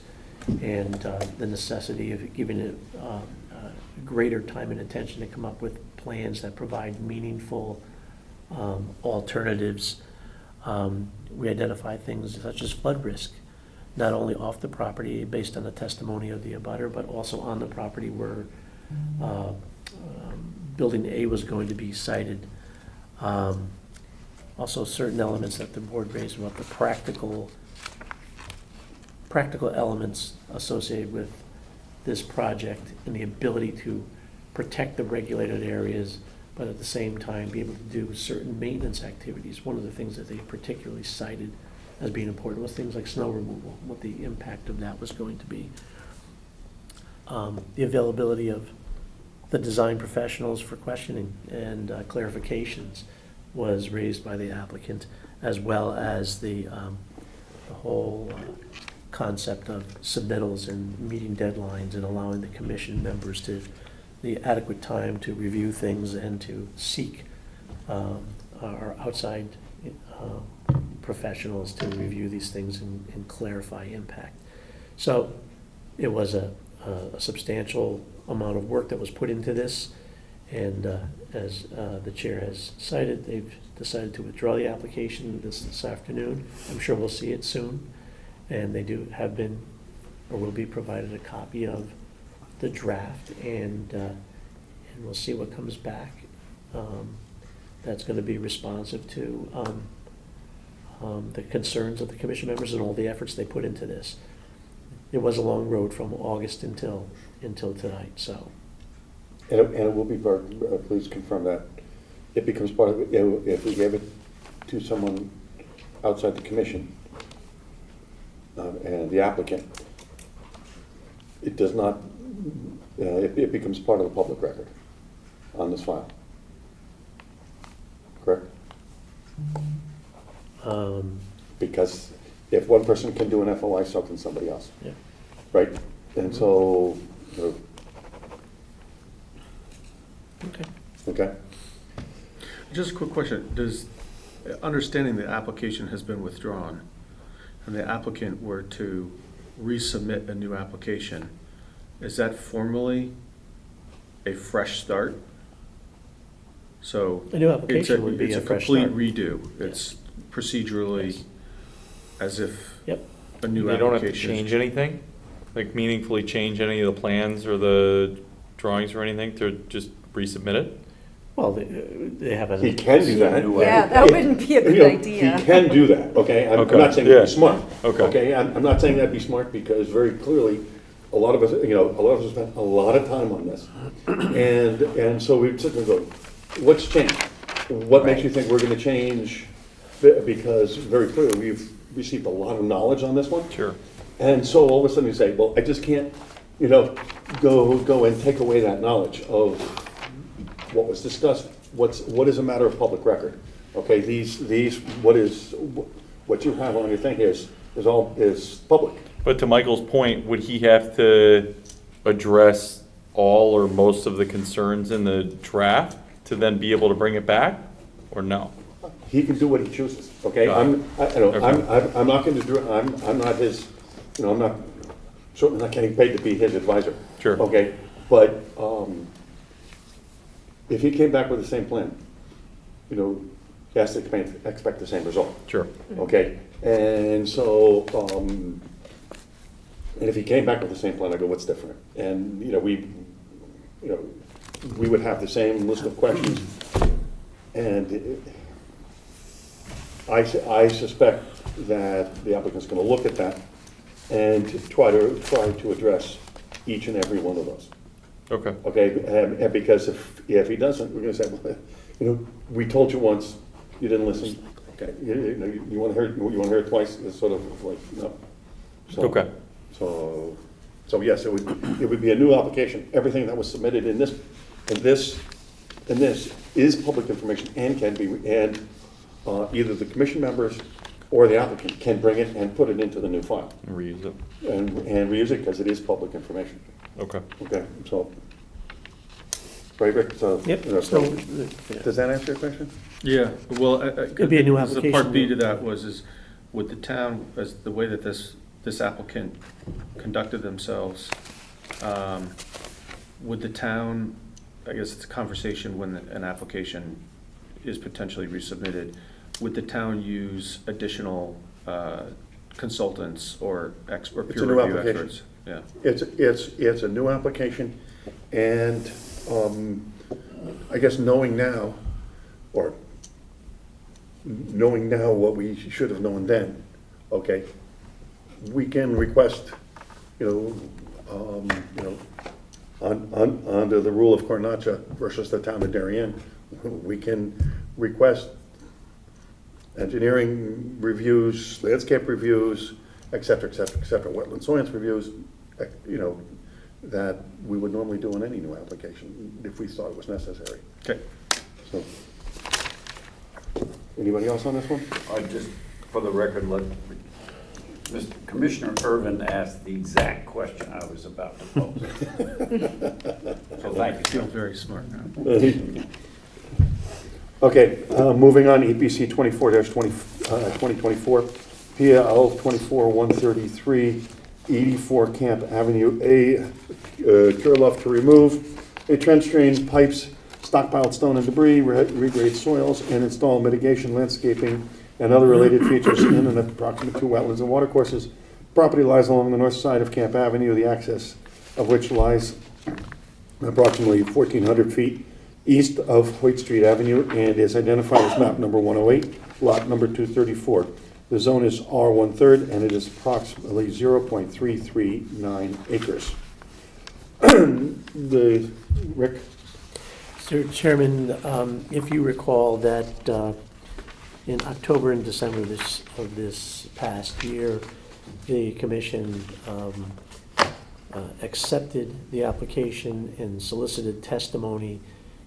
and the necessity of giving it greater time and attention to come up with plans that provide meaningful alternatives. We identify things such as flood risk, not only off the property based on the testimony of the abutter, but also on the property where Building A was going to be sited. Also, certain elements that the board raised about the practical elements associated with this project and the ability to protect the regulated areas, but at the same time be able to do certain maintenance activities. One of the things that they particularly cited as being important was things like snow removal, what the impact of that was going to be. The availability of the design professionals for questioning and clarifications was raised by the applicant, as well as the whole concept of submittals and meeting deadlines and allowing the commission members the adequate time to review things and to seek our outside professionals to review these things and clarify impact. So it was a substantial amount of work that was put into this, and as the chair has cited, they've decided to withdraw the application this afternoon. I'm sure we'll see it soon, and they have been or will be provided a copy of the draft, and we'll see what comes back. That's going to be responsive to the concerns of the commission members and all the efforts they put into this. It was a long road from August until tonight, so. And it will be part, please confirm that it becomes part of it, if we gave it to someone outside the commission and the applicant, it does not, it becomes part of the public record on this file. Correct? Because if one person can do an FOI, so can somebody else, Yeah. right? And so, you know, Okay. okay? Just a quick question, understanding the application has been withdrawn, and the applicant were to resubmit a new application, is that formally a fresh start? So. A new application would be a fresh start. It's a complete redo. It's procedurally Yes. as if Yep. a new They don't have to application. change anything? Like meaningfully change any of the plans or the drawings or anything to just resubmit it? Well, they have a. He can do that. Yeah, that wouldn't be a You good know, idea. He can do that, okay? I'm Okay, not saying yeah. that'd be smart. Okay. Okay, I'm not saying that'd be smart because very clearly, a lot of us, you know, a lot of us spent a lot of time on this. And so we'd sit there and go, what's changed? What makes you think we're gonna change? Because very clearly, we've received a lot of knowledge on this one. Sure. And so all of a sudden you say, well, I just can't, you know, go and take away that knowledge of what was discussed, what is a matter of public record. Okay, what you have on your thing here is public. But to Michael's point, would he have to address all or most of the concerns in the draft to then be able to bring it back, or no? He can do what he chooses, okay? Got it. I'm not going to do, I'm not his, you know, I'm not, certainly not getting paid to be his advisor. Sure. Okay, but if he came back with the same plan, you know, he has to expect the same result. Sure. Okay, and so, and if he came back with the same plan, I go, what's different? And, you know, we would have the same list of questions. And I suspect that the applicant's gonna look at that and try to address each and every one of those. Okay. Okay, and because if he doesn't, we're gonna say, well, you know, we told you once, you didn't listen. Okay, you wanna hear it twice, it's sort of like, no. So- Okay. So yes, it would be a new application. Everything that was submitted in this is public information and can be, and either the commission members or the applicant can bring it and put it into the new file Reuse it. and reuse it because it is public information. Okay. Okay, so, right, Rick? So, Yep, you know, so, does that answer your question? Yeah, well, It'd be a new The application. part B to that is, would the town, as the way that this applicant conducted themselves, would the town, I guess it's a conversation when an application is potentially resubmitted, would the town use additional consultants or It's peer a new review application. experts? Yeah. It's a new application, and I guess knowing now what we should have known then, okay, we can request, under the rule of Cornaccia versus the town of Darien, we can request engineering reviews, landscape reviews, et cetera, wetland science reviews, that we would normally do in any new application if we thought it was necessary. Okay. So, anybody else on this one? I just, for the record, Mr. Commissioner Irvin asked the exact question I was about to pose. So thank I you, feel sir. very smart now. Okay, moving on, EPC 2024, PL 24-133, 84 Camp Avenue A, Curlough to remove a trench drain, pipes, stockpiled stone and debris, regrade soils, and install mitigation, landscaping, and other related features in and approximate to wetlands and watercourses. Property lies along the north side of Camp Avenue, the access of which lies approximately 1,400 feet east of Hoyt Street Avenue and is identified as map number 108, lot number 234. The zone is R1/3 and it is approximately 0.339 acres. Rick? Mr. Chairman, if you recall that in October and December of this past year, the commission accepted the application and solicited testimony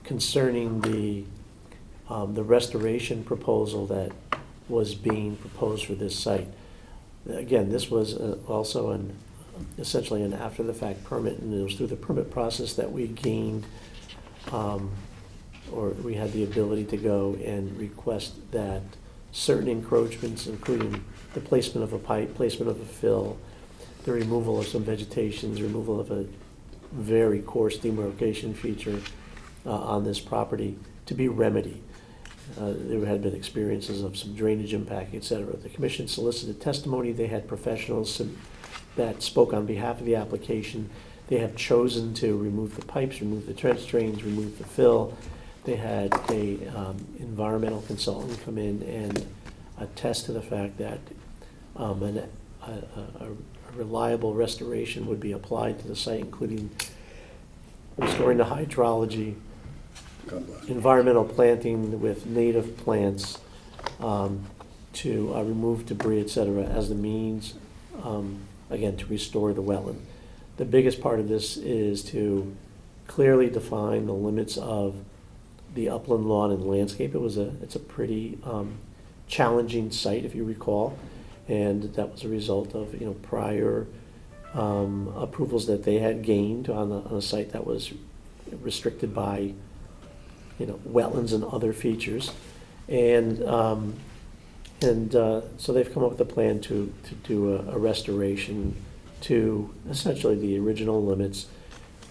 concerning the the restoration proposal that was being proposed for this site. Again, this was also essentially an after-the-fact permit, and it was through the permit process that we gained, or we had the ability to go and request that certain encroachments, including the placement of a pipe, placement of a fill, the removal of some vegetation, the removal of a very coarse demarcation feature on this property, to be remedied. There had been experiences of some drainage impact, et cetera. The commission solicited testimony. They had professionals that spoke on behalf of the application. They have chosen to remove the pipes, remove the trench drains, remove the fill. They had a environmental consultant come in and attest to the fact that a reliable restoration would be applied to the site, including restoring the hydrology, environmental planting with native plants, to remove debris, et cetera, as the means, again, to restore the wetland. The biggest part of this is to clearly define the limits of the upland lawn and landscape. It's a pretty challenging site, if you recall, and that was a result of prior approvals that they had gained on a site that was restricted by wetlands and other features, and so they've come up with a plan to do a restoration to essentially the original limits,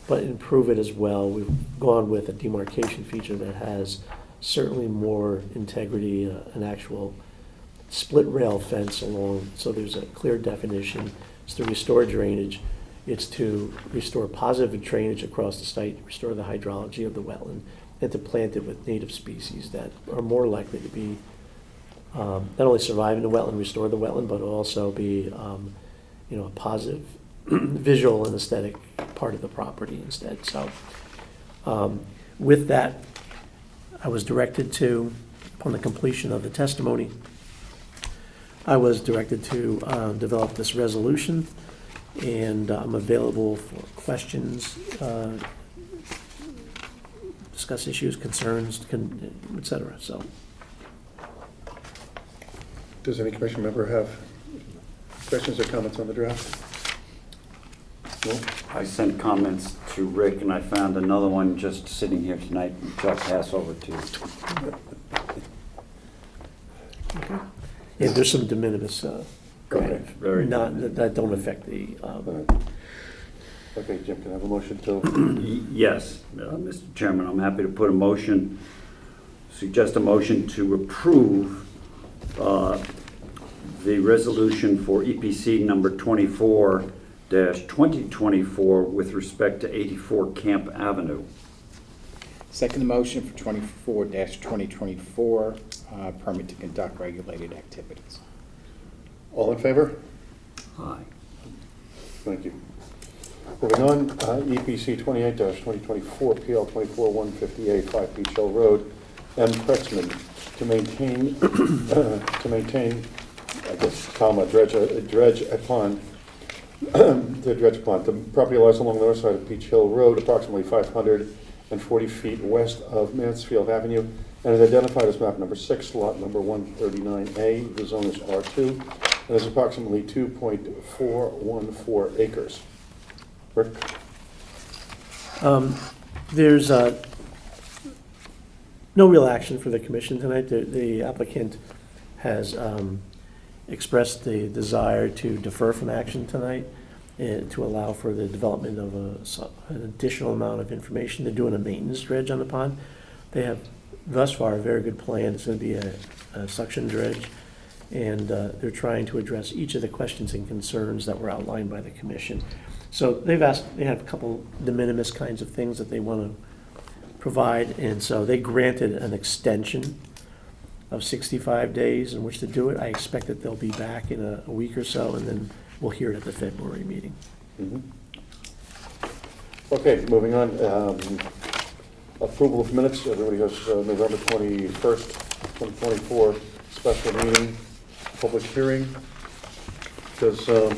but improve it as well. We've gone with a demarcation feature that has certainly more integrity, an actual split rail fence along, so there's a clear definition. It's to restore drainage. It's to restore positive drainage across the site, restore the hydrology of the wetland, and to plant it with native species that are more likely to be not only survive in the wetland, restore the wetland, but also be a positive visual and aesthetic part of the property instead. So with that, I was directed to, upon the completion of the testimony, I was directed to develop this resolution, and I'm available for questions, discuss issues, concerns, et cetera. So, Does any commission member have questions or comments on the draft? No? I sent comments to Rick, and I found another one just sitting here tonight, which I'll pass over to you. yeah, there's some de minimis, Okay, very that don't affect the. Okay, Jim, can I have a motion to? Yes, Mr. Chairman, I'm happy to put a motion, suggest a motion to approve the resolution for EPC number 24-2024 with respect to 84 Camp Avenue. Second motion for 24-2024, permit to conduct regulated activities. All in favor? Aye. Thank you. Moving on, EPC 28-2024, PL 24-158, 5 Beach Hill Road, M. Kretzman, to maintain, I guess, dredge a pond, to dredge a pond. The property lies along the north side of Beach Hill Road, approximately 540 feet west of Mansfield Avenue, and is identified as map number 6, lot number 139A. The zone is R2, and is approximately 2.414 acres. Rick? There's no real action for the commission tonight. The applicant has expressed the desire to defer from action tonight and to allow for the development of an additional amount of information. They're doing a maintenance dredge on the pond. They have thus far a very good plan. It's going to be a suction dredge, and they're trying to address each of the questions and concerns that were outlined by the commission. So they have a couple de minimis kinds of things that they want to provide, and so they granted an extension of 65 days in which to do it. I expect that they'll be back in a week or so, and then we'll hear it at the February meeting. Mm-hmm. Okay, moving on. Approval of minutes. Everybody has November 21st, 2024 special meeting, public hearing. Does the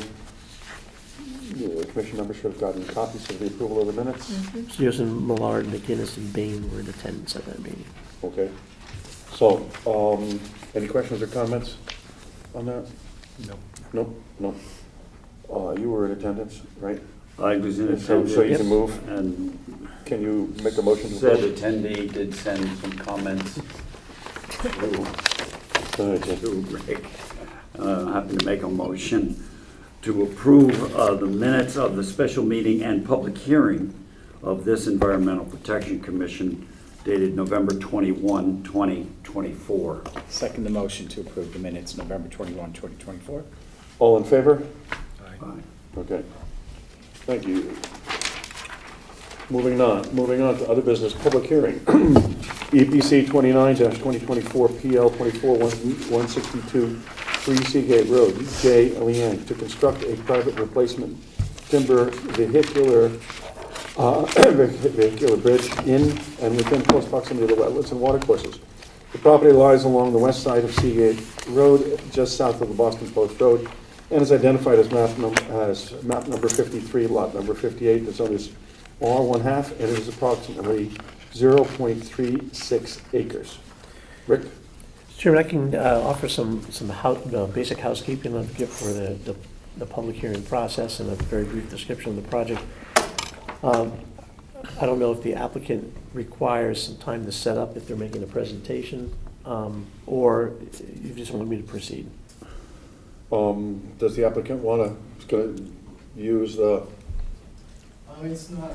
commission members should have gotten copies of the approval of the minutes? Susan, Millard, McGinnis, and Bain were in attendance at that meeting. Okay. So, any questions or comments on that? No. No. You were in attendance, right? I was in So attendance. you can move. And Can you make a motion to said approve? attendee did send some comments Go ahead, Jim. to Rick. I'm happy to make a motion to approve the minutes of the special meeting and public hearing of this Environmental Protection Commission dated November 21, 2024. Second the motion to approve the minutes, November 21, 2024. All in favor? Aye. Okay. Thank you. Moving on to other business, public hearing. EPC 29-2024 PL 24-162 3 Seagate Road, J. Leanne, to construct a private replacement timber vehicular bridge in and within close proximity to the wetlands and watercourses. The property lies along the west side of Seagate Road, just south of the Boston Post Road, and is identified as map number 53, lot number 58. The zone is R1/2, and it is approximately 0.36 acres. Rick? Chairman, I can offer some basic housekeeping I'll give for the public hearing process and a very brief description of the project. I don't know if the applicant requires some time to set up if they're making a presentation, or you just want me to proceed. Does the applicant want to use the, It's not,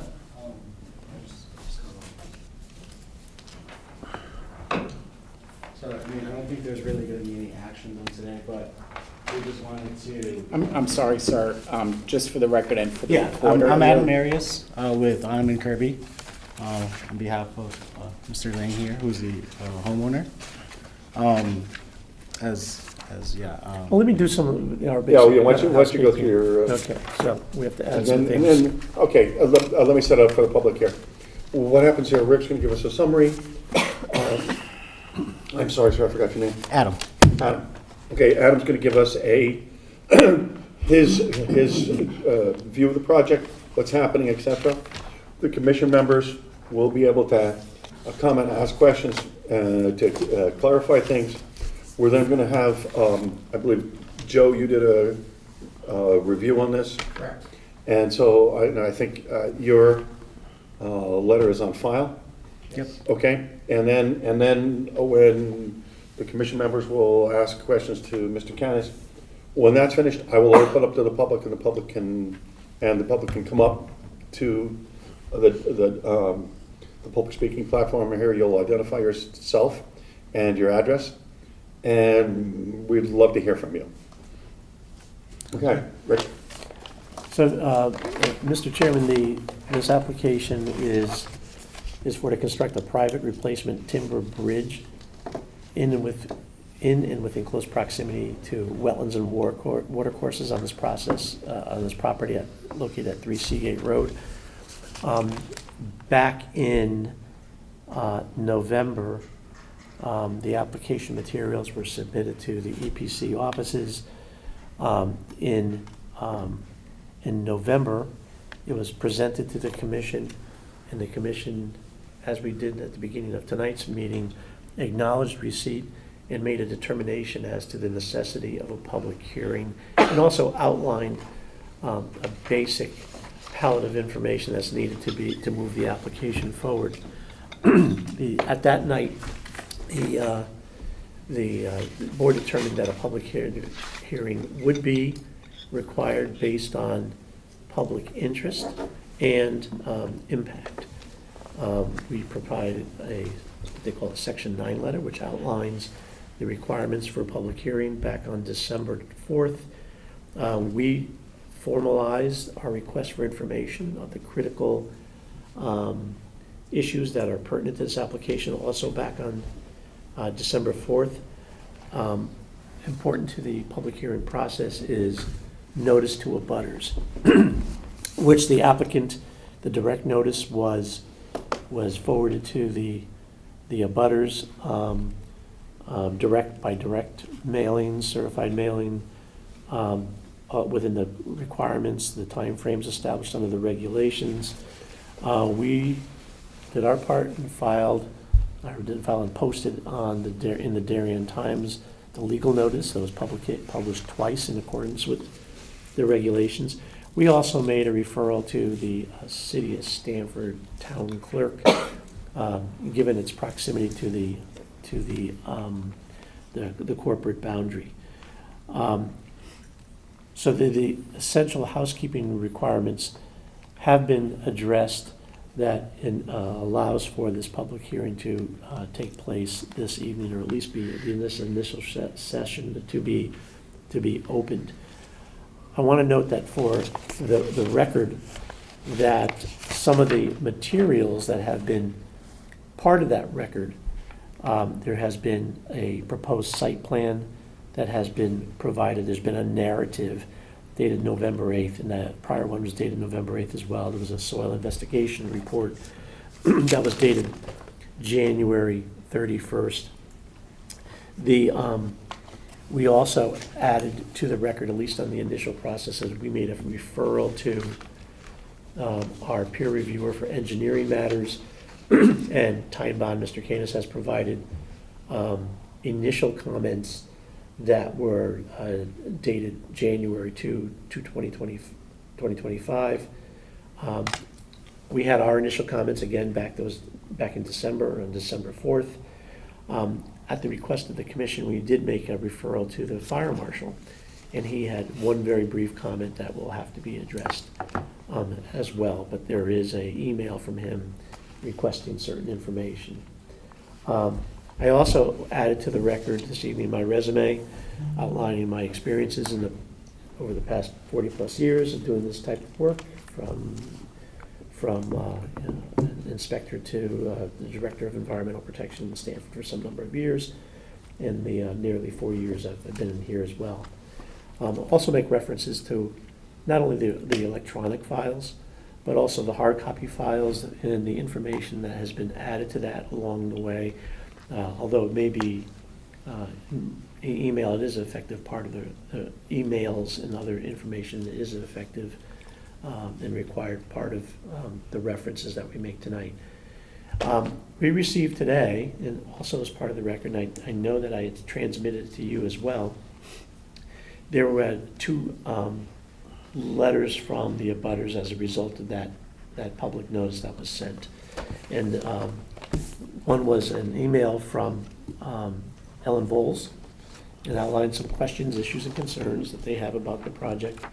so, I mean, I don't think there's really gonna be any action done today, but we just wanted to. I'm sorry, sir, just for the record and for the Yeah, recorder. I'm Adam Arias, with Ottoman Kirby, on behalf of, Mr. Lane here, who's the homeowner. Well, let me do some of our basic. yeah, why don't you go through your, Okay, so we have to add and some then, things. okay, let me set up for the public here. What happens here, Rick's going to give us a summary. I'm sorry, sir, I forgot your name. Adam. Adam. Okay, Adam's going to give us his view of the project, what's happening, etc. The commission members will be able to comment, ask questions, to clarify things. We're then going to have, I believe, Joe, you did a review on this. Correct. And so I think your letter is on file. Yep. Okay, and then when the commission members will ask questions to Mr. Canis, when that's finished, I will open up to the public, and the public can come up to the public speaking platform here. You'll identify yourself and your address, and we'd love to hear from you. Okay, Rick. So, Mr. Chairman, this application is for to construct a private replacement timber bridge in and within close proximity to wetlands and watercourses on this property located at 3 Seagate Road. Back in November, the application materials were submitted to the EPC offices. In November, it was presented to the commission, and the commission, as we did at the beginning of tonight's meeting, acknowledged receipt and made a determination as to the necessity of a public hearing, and also outlined a basic palette of information that's needed to move the application forward. At that night, the board determined that a public hearing would be required based on public interest and impact. We provided what they call a Section 9 letter, which outlines the requirements for a public hearing back on December 4th. We formalized our request for information on the critical issues that are pertinent to this application also back on December 4th. Important to the public hearing process is notice to abutters, which the applicant, the direct notice was forwarded to the abutters by direct mailing, certified mailing, within the requirements, the timeframes established under the regulations. We did our part and filed I did file and posted on in the Darien Times, the legal notice that was published twice in accordance with the regulations. We also made a referral to the City of Stamford Town Clerk, given its proximity to the corporate boundary. So the essential housekeeping requirements have been addressed that allows for this public hearing to take place this evening, or at least be in this initial session to be opened. I want to note that for the record, that some of the materials that have been part of that record, there has been a proposed site plan that has been provided. There's been a narrative dated November 8th, and the prior one was dated November 8th as well. There was a soil investigation report that was dated January 31st. We also added to the record, at least on the initial processes, we made a referral to our peer reviewer for engineering matters, and Time Bond, Mr. Canis, has provided initial comments that were dated January 2025. We had our initial comments again back in December, on December 4th. At the request of the commission, we did make a referral to the fire marshal, and he had one very brief comment that will have to be addressed as well, but there is an email from him requesting certain information. I also added to the record this evening my resume outlining my experiences over the past 40 plus years of doing this type of work, from inspector to the director of environmental protection in Stanford for some number of years, and the nearly 4 years I've been in here as well. Also make references to not only the electronic files, but also the hard copy files and the information that has been added to that along the way. Although it may be email, it is an effective part of the emails and other information that is an effective and required part of the references that we make tonight. We received today, and also as part of the record, and I know that I had transmitted it to you as well, there were two letters from the abutters as a result of that public notice that was sent. And one was an email from Ellen Voles, and outlined some questions, issues, and concerns that they have about the project.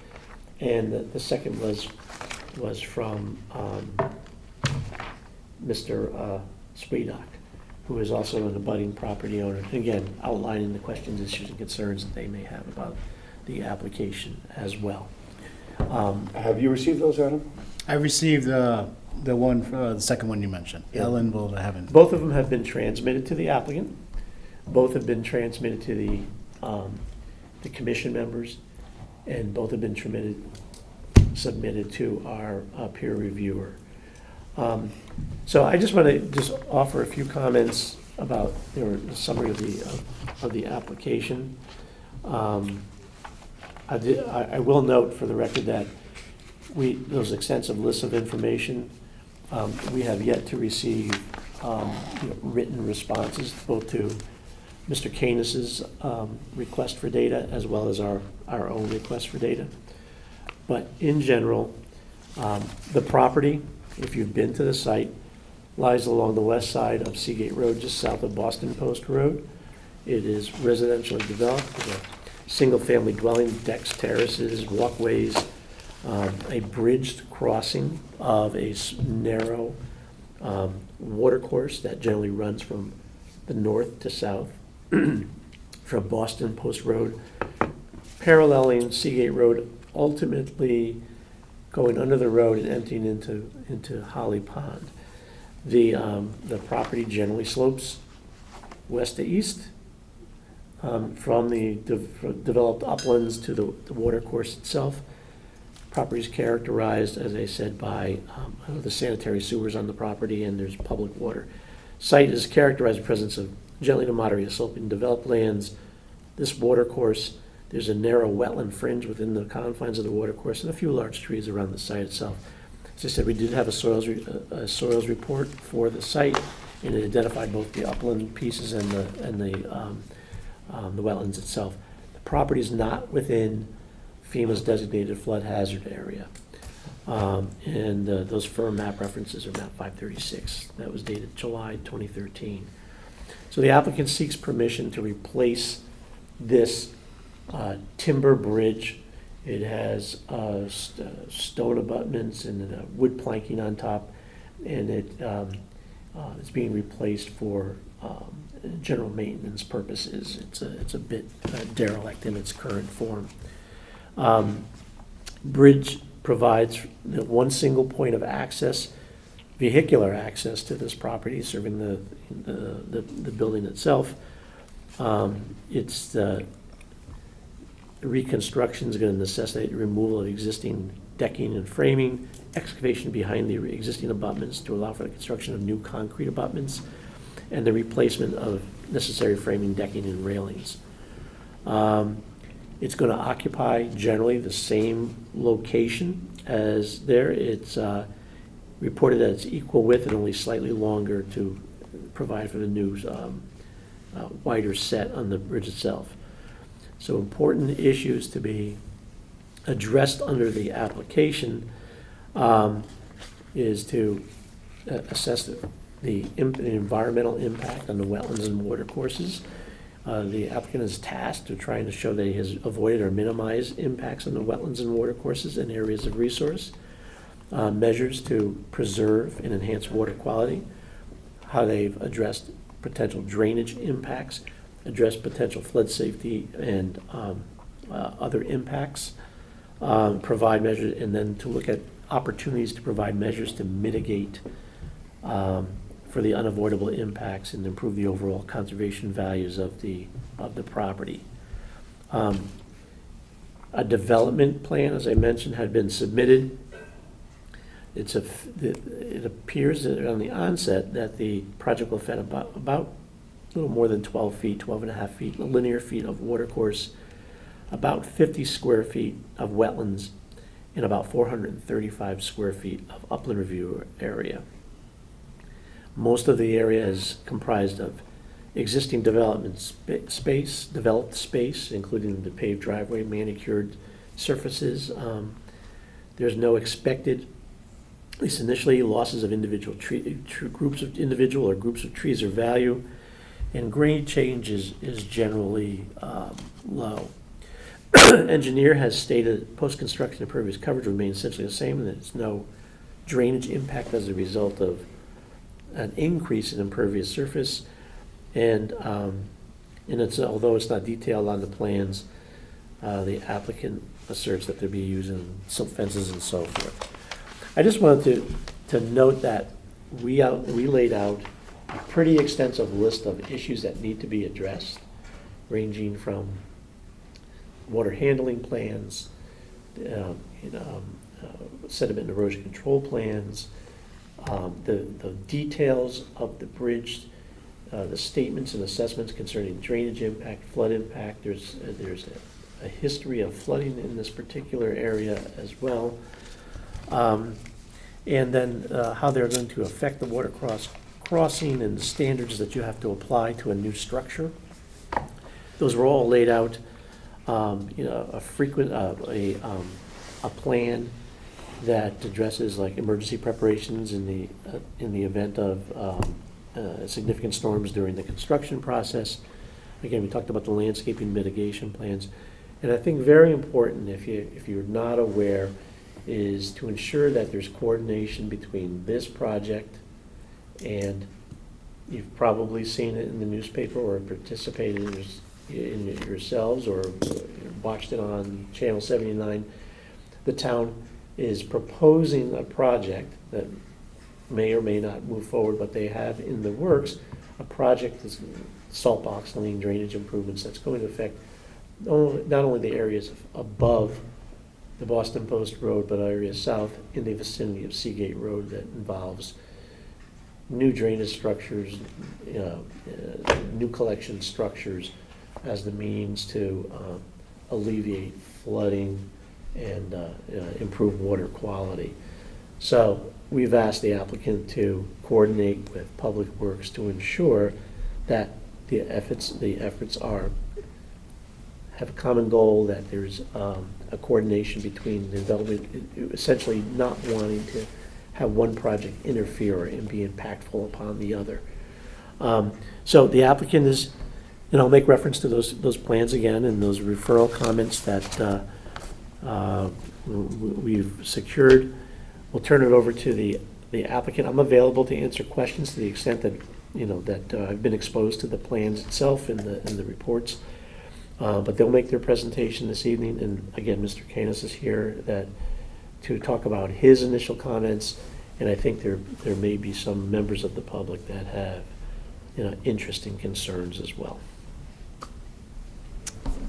And the second was from Mr. Swedock, who is also an abutting property owner. Again, outlining the questions, issues, and concerns that they may have about the application as well. Have you received those, Adam? I received the second one you mentioned. Yeah. Ellen, well, I haven't. Both of them have been transmitted to the applicant. Both have been transmitted to the commission members, and both have been submitted to our peer reviewer. So I just want to offer a few comments about the summary of the application. I will note for the record that those extensive lists of information, we have yet to receive written responses, both to Mr. Canis's request for data as well as our own request for data. But in general, the property, if you've been to the site, lies along the west side of Seagate Road, just south of Boston Post Road. It is residentially developed with a single-family dwelling, decks, terraces, walkways, a bridged crossing of a narrow watercourse that generally runs from the north to south, from Boston Post Road, paralleling Seagate Road, ultimately going under the road and emptying into Holly Pond. The property generally slopes west to east, from the developed uplands to the watercourse itself. Property is characterized, as I said, by the sanitary sewers on the property, and there's public water. Site is characterized by the presence of gently to moderate sloping developed lands. This watercourse, there's a narrow wetland fringe within the confines of the watercourse and a few large trees around the site itself. As I said, we did have a soils report for the site, and it identified both the upland pieces and the wetlands itself. The property is not within FEMA's designated flood hazard area. And those firm map references are map 536. That was dated July 2013. So the applicant seeks permission to replace this timber bridge. It has stone abutments and wood planking on top, and it's being replaced for general maintenance purposes. It's a bit derelict in its current form. Bridge provides the one single point of access, vehicular access to this property, serving the building itself. Reconstruction is going to necessitate removal of existing decking and framing, excavation behind the existing abutments to allow for the construction of new concrete abutments, and the replacement of necessary framing, decking, and railings. It's going to occupy generally the same location as there. It's reported that it's equal width and only slightly longer to provide for the new wider set on the bridge itself. So important issues to be addressed under the application is to assess the environmental impact on the wetlands and watercourses. The applicant is tasked to trying to show that he has avoided or minimized impacts on the wetlands and watercourses and areas of resource. Measures to preserve and enhance water quality, how they've addressed potential drainage impacts, address potential flood safety and other impacts, provide measures, and then to look at opportunities to provide measures to mitigate for the unavoidable impacts and improve the overall conservation values of the property. A development plan, as I mentioned, had been submitted. It appears that on the onset that the project will fit about a little more than 12 feet, 12 and a half feet, linear feet of watercourse, about 50 square feet of wetlands, and about 435 square feet of upland review area. Most of the area is comprised of existing development developed space, including the paved driveway, manicured surfaces. There's no expected, at least initially, losses of individual groups of trees or value, and grade change is generally low. Engineer has stated post-construction impervious coverage remains essentially the same, and there's no drainage impact as a result of an increase in impervious surface. And it's, although it's not detailed on the plans, the applicant asserts that they'll be using silt fences and so forth. I just wanted to note that we laid out a pretty extensive list of issues that need to be addressed, ranging from water handling plans, sediment and erosion control plans, the details of the bridge, the statements and assessments concerning drainage impact, flood impact. There's a history of flooding in this particular area as well. And then how they're going to affect the water crossing and the standards that you have to apply to a new structure. Those were all laid out, a plan that addresses like emergency preparations in the event of significant storms during the construction process. Again, we talked about the landscaping mitigation plans. And I think very important, if you're not aware, is to ensure that there's coordination between this project, and you've probably seen it in the newspaper or participated in it yourselves or watched it on Channel 79. The town is proposing a project that may or may not move forward, but they have in the works a project that's salt box lane drainage improvements that's going to affect not only the areas above the Boston Post Road, but areas south in the vicinity of Seagate Road that involves new drainage structures, new collection structures as the means to alleviate flooding and improve water quality. So we've asked the applicant to coordinate with Public Works to ensure that the efforts have a common goal, that there's a coordination between the development, essentially not wanting to have one project interfere and be impactful upon the other. So the applicant is, and I'll make reference to those plans again and those referral comments that we've secured. We'll turn it over to the applicant. I'm available to answer questions to the extent that, that I've been exposed to the plans itself and the reports. But they'll make their presentation this evening, and again, Mr. Canis is here to talk about his initial comments, and I think there may be some members of the public that have, interesting concerns as well.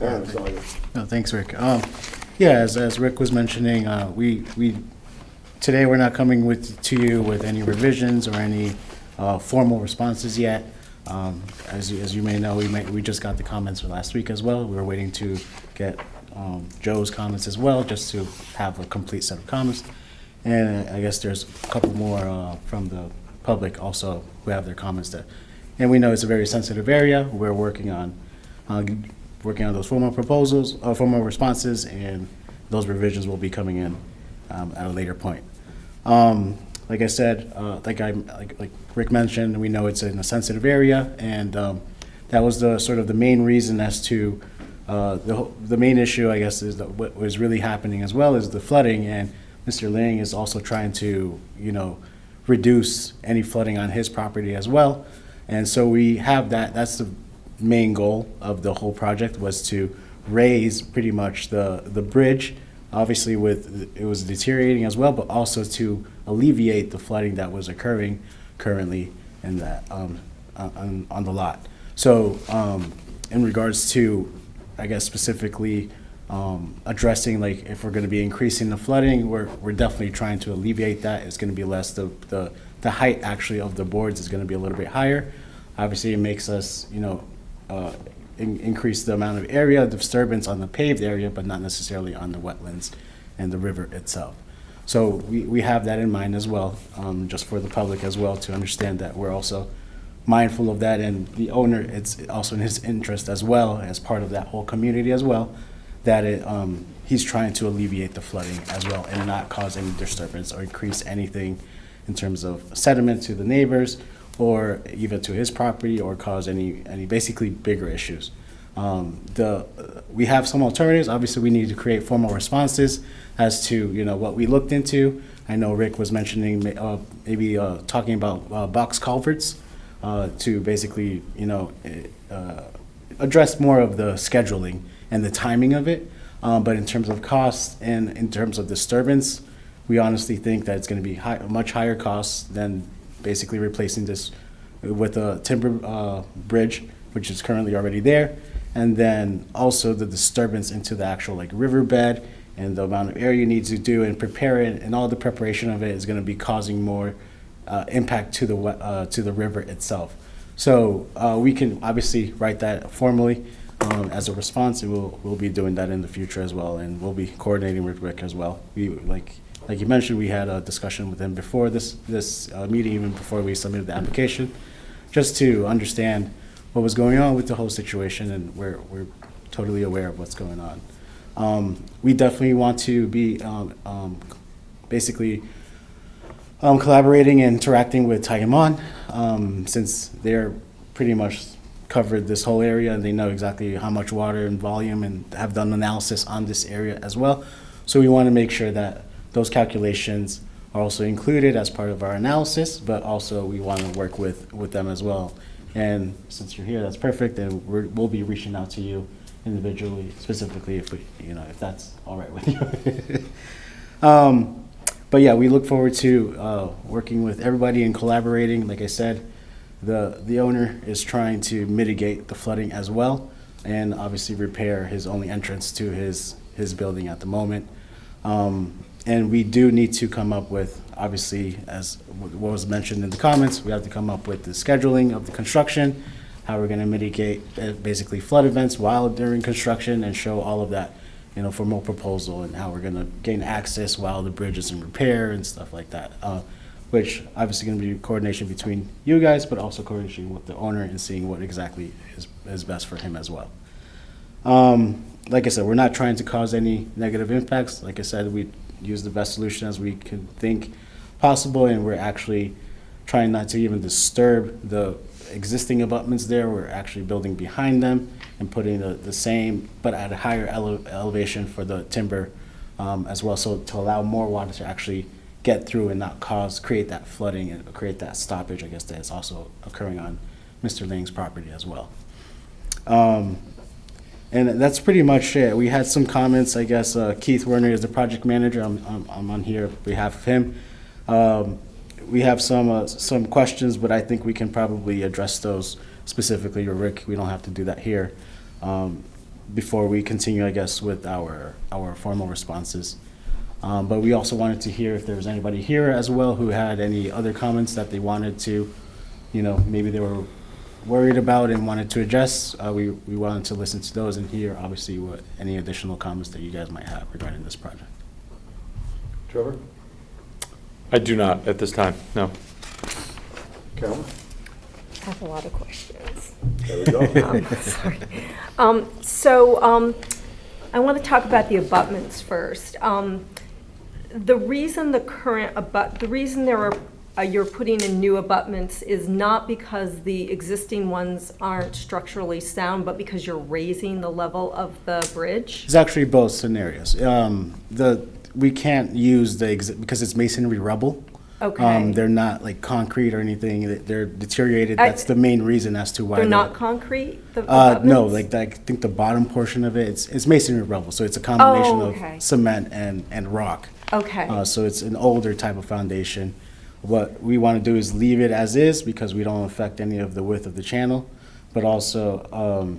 Aaron, it's all yours. No, thanks, Rick. Yeah, as Rick was mentioning, today we're not coming to you with any revisions or any formal responses yet. As you may know, we just got the comments from last week as well. We were waiting to get Joe's comments as well, just to have a complete set of comments. And I guess there's a couple more from the public also who have their comments there. And we know it's a very sensitive area. We're working on those formal proposals, formal responses, and those revisions will be coming in at a later point. Like I said, like Rick mentioned, we know it's in a sensitive area, and that was the main reason as to the main issue, I guess, is that what was really happening as well is the flooding, and Mr. Ling is also trying to, reduce any flooding on his property as well. And so we have that. That's the main goal of the whole project, was to raise pretty much the bridge. Obviously, it was deteriorating as well, but also to alleviate the flooding that was occurring currently in that on the lot. So, in regards to, I guess specifically addressing, like, if we're going to be increasing the flooding, we're definitely trying to alleviate that. It's going to be less. The height actually of the boards is going to be a little bit higher. Obviously, it makes us, increase the amount of area disturbance on the paved area, but not necessarily on the wetlands and the river itself. So we have that in mind as well, just for the public as well, to understand that we're also mindful of that, and the owner, it's also in his interest as well, as part of that whole community as well, that he's trying to alleviate the flooding as well and not cause any disturbance or increase anything in terms of sediment to the neighbors or even to his property, or cause any basically bigger issues. We have some alternatives. Obviously, we need to create formal responses as to what we looked into. I know Rick was mentioning maybe talking about box culverts to basically address more of the scheduling and the timing of it. But in terms of cost and in terms of disturbance, we honestly think that it's going to be much higher costs than basically replacing this with a timber bridge, which is currently already there, and then also the disturbance into the actual riverbed and the amount of area you need to do and prepare it, and all the preparation of it is going to be causing more impact to the river itself. So we can obviously write that formally as a response, and we'll be doing that in the future as well, and we'll be coordinating with Rick as well. Like you mentioned, we had a discussion with him before this meeting, even before we submitted the application, just to understand what was going on with the whole situation, and we're totally aware of what's going on. We definitely want to be basically collaborating and interacting with Taimon, since they're pretty much covered this whole area and they know exactly how much water and volume and have done analysis on this area as well. So we want to make sure that those calculations are also included as part of our analysis, but also we want to work with them as well. And since you're here, that's perfect, and we'll be reaching out to you individually, specifically if that's all right with you. But yeah, we look forward to working with everybody and collaborating. Like I said, the owner is trying to mitigate the flooding as well, and obviously repair his only entrance to his building at the moment. And we do need to come up with, obviously, as what was mentioned in the comments, we have to come up with the scheduling of the construction, how we're going to mitigate basically flood events while during construction, and show all of that for more proposal and how we're gonna gain access while the bridge is in repair and stuff like that. Which obviously gonna be coordination between you guys, but also coordination with the owner and seeing what exactly is best for him as well. Like I said, we're not trying to cause any negative impacts. Like I said, we use the best solution as we can think possible, and we're actually trying not to even disturb the existing abutments there. We're actually building behind them and putting the same, but at a higher elevation for the timber as well, so to allow more water to actually get through and not create that flooding and create that stoppage, I guess, that is also occurring on Mr. Lang's property as well. And that's pretty much it. We had some comments, I guess. Keith Werner is the project manager. I'm on here on behalf of him. We have some questions, but I think we can probably address those specifically. Or Rick, we don't have to do that here before we continue, I guess, with our formal responses. But we also wanted to hear if there was anybody here as well who had any other comments that they wanted to, maybe they were worried about and wanted to address. We wanted to listen to those and hear, obviously, what any additional comments that you guys might have regarding this project. Trevor? I do not at this time, no. Carolyn? I have a lot of questions. There we go. Sorry. So I want to talk about the abutments first. The reason you're putting in new abutments is not because the existing ones aren't structurally sound, but because you're raising the level of the bridge? It's actually both scenarios. We can't use because it's masonry rubble. Okay. They're not like concrete or anything. They're deteriorated. That's the main reason as to why They're not concrete, the no, abutments? I think the bottom portion of it, it's masonry rubble, so it's a combination okay. of cement and rock. Okay. So it's an older type of foundation. What we want to do is leave it as is because we don't affect any of the width of the channel, but also,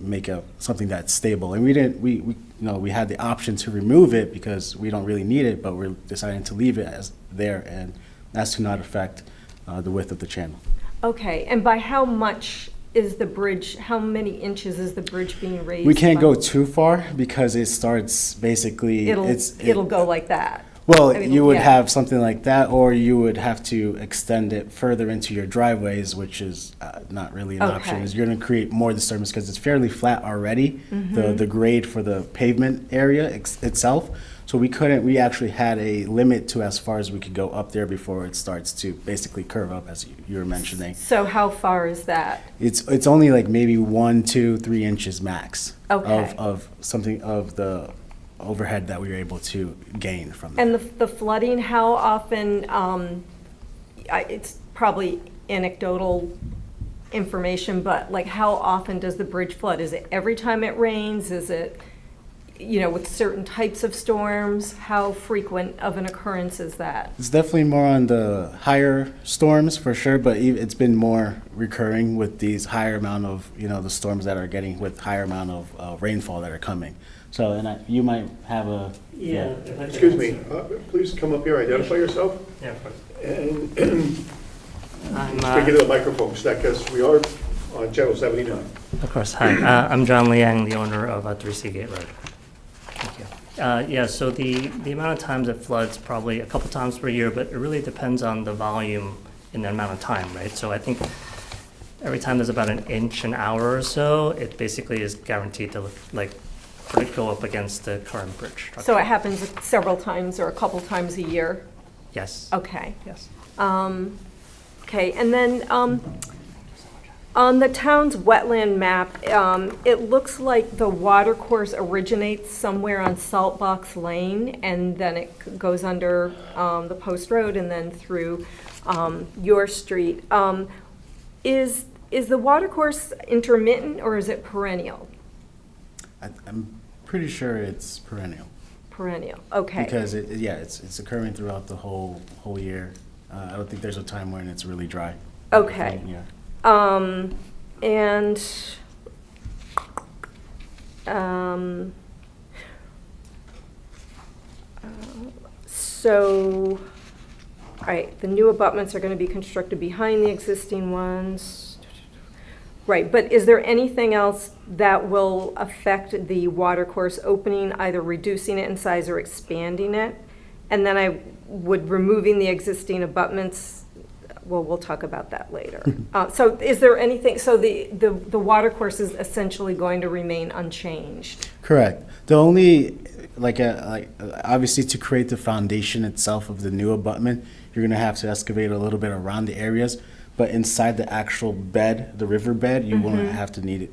make something that's stable. And we had the option to remove it because we don't really need it, but we're deciding to leave it as there, and that's to not affect the width of the channel. Okay, and by how much is the bridge, how many inches is the bridge being raised? We can't by? go too far because it starts basically. It'll go like that. Well, I mean, you would yeah. have something like that, or you would have to extend it further into your driveways, which is not really an option. Okay. Is you're going to create more disturbance because it's fairly flat already, Mm-hmm. the grade for the pavement area itself. So we actually had a limit to as far as we could go up there before it starts to basically curve up, as you were mentioning. So how far is that? It's only like maybe 1, 2, 3 inches max Okay. of something of the overhead that we were able to gain from that. And the flooding, how often, it's probably anecdotal information, but like how often does the bridge flood? Is it every time it rains? Is it, with certain types of storms? How frequent of an occurrence is that? It's definitely more on the higher storms for sure, but it's been more recurring with these higher amount of, the storms that are getting with higher amount of rainfall that are coming. So, and you might have a. Yeah. if I could Excuse me, answer. please come up here, identify yourself, Yeah, of course. and I'm, speak into the microphone, because we are on channel 79. Of course. Hi, I'm John Liang, the owner of 3 Seagate Road. Thank you. Yeah, so the amount of times it floods probably a couple times per year, but it really depends on the volume in the amount of time, right? So I think every time there's about an inch an hour or so, it basically is guaranteed to go up against the current bridge structure. So it happens several times or a couple times a year? Yes. Okay. Yes. Okay, and then on the town's wetland map, it looks like the water course originates somewhere on Saltbox Lane, and then it goes under the Post Road and then through your street. Is the water course intermittent or is it perennial? I'm pretty sure it's perennial. Perennial, okay. Because it's occurring throughout the whole year. I don't think there's a time when it's really dry. Okay. Yeah. And so, all right, the new abutments are going to be constructed behind the existing ones. Right, but is there anything else that will affect the watercourse opening, either reducing it in size or expanding it? And then removing the existing abutments, well, we'll talk about that later. So is there anything, so the watercourse is essentially going to remain unchanged? Correct. The only, obviously to create the foundation itself of the new abutment, you're gonna have to excavate a little bit around the areas, but inside the actual bed, the river bed, you won't have to need it,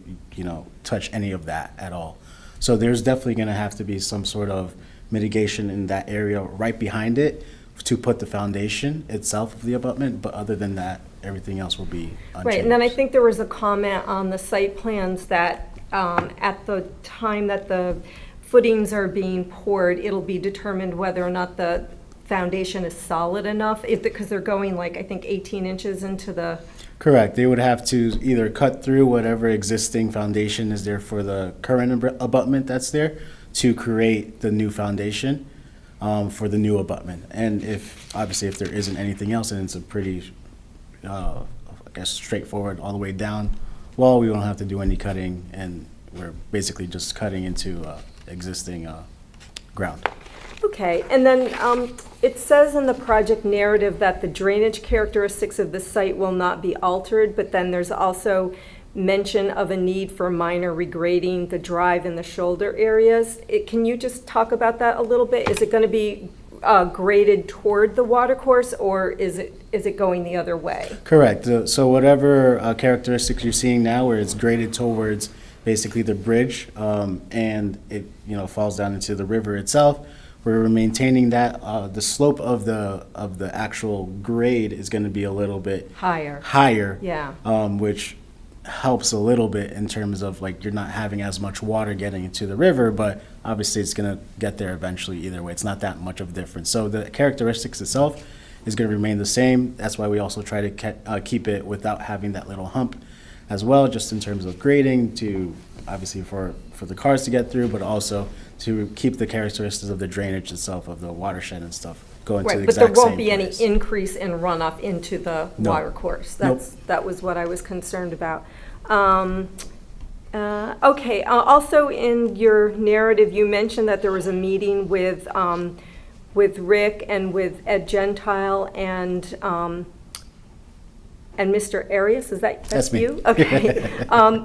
touch any of that at all. So there's definitely gonna have to be some sort of mitigation in that area right behind it to put the foundation itself of the abutment, but other than that, everything else will be unchanged. Right, and then I think there was a comment on the site plans that at the time that the footings are being poured, it'll be determined whether or not the foundation is solid enough, because they're going I think 18 inches into the... Correct. They would have to either cut through whatever existing foundation is there for the current abutment that's there to create the new foundation for the new abutment. And obviously if there isn't anything else, and it's a pretty, I guess, straightforward all the way down, well, we won't have to do any cutting, and we're basically just cutting into existing ground. Okay, and then it says in the project narrative that the drainage characteristics of the site will not be altered, but then there's also mention of a need for minor regrading the drive and the shoulder areas. Can you just talk about that a little bit? Is it going to be graded toward the watercourse, or is it going the other way? Correct. So whatever characteristics you're seeing now, where it's graded towards basically the bridge, and it falls down into the river itself, we're maintaining that. The slope of the actual grade is going to be a little bit higher, Yeah. Which helps a little bit in terms of you're not having as much water getting into the river, but obviously it's going to get there eventually either way. It's not that much of a difference. So the characteristics itself is going to remain the same. That's why we also try to keep it without having that little hump as well, just in terms of grading, to obviously for the cars to get through, but also to keep the characteristics of the drainage itself, of the watershed and stuff, going to the exact same But there won't be place. any increase in runoff into the No. watercourse. Nope. That was what I was concerned about. Okay, also in your narrative, you mentioned that there was a meeting with Rick and with Ed Gentile and Mr. Arias, that's me. you? Okay.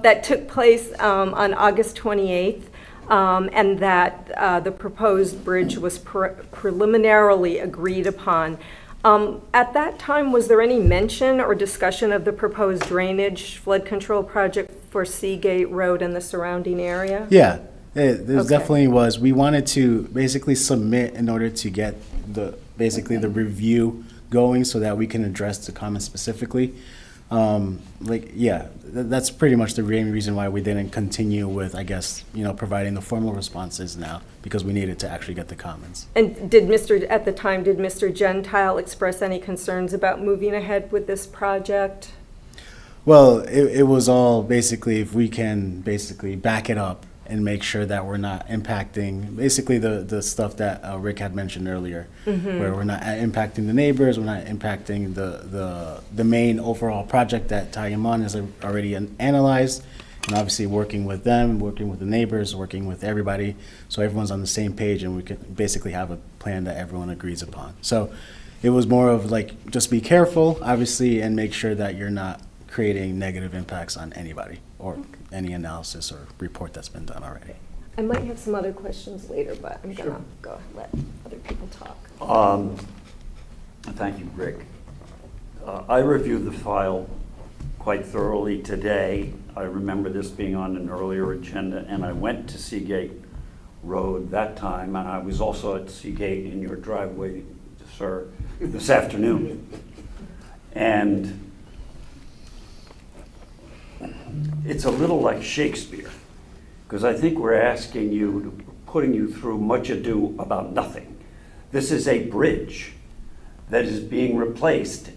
That took place on August 28th, and that the proposed bridge was preliminarily agreed upon. At that time, was there any mention or discussion of the proposed drainage flood control project for Seagate Road and the surrounding area? Yeah, there Okay. definitely was. We wanted to basically submit in order to get the review going so that we can address the comments specifically. That's pretty much the main reason why we didn't continue with, I guess, providing the formal responses now, because we needed to actually get the comments. And at the time, did Mr. Gentile express any concerns about moving ahead with this project? Well, it was all basically if we can basically back it up and make sure that we're not impacting basically the stuff that Rick had mentioned earlier, where we're not impacting the neighbors, we're not impacting the main overall project that Tayamon has already analyzed, and obviously working with them, working with the neighbors, working with everybody, so everyone's on the same page and we can basically have a plan that everyone agrees upon. So it was more of just be careful, obviously, and make sure that you're not creating negative impacts on anybody or any analysis or report that's been done already. I might have some other questions later, but I'm gonna go let other people talk. Thank you, Rick. I reviewed the file quite thoroughly today. I remember this being on an earlier agenda, and I went to Seagate Road that time, and I was also at Seagate in your driveway, sir, this afternoon. And it's a little like Shakespeare, because I think we're asking you, putting you through much ado about nothing. This is a bridge that is being replaced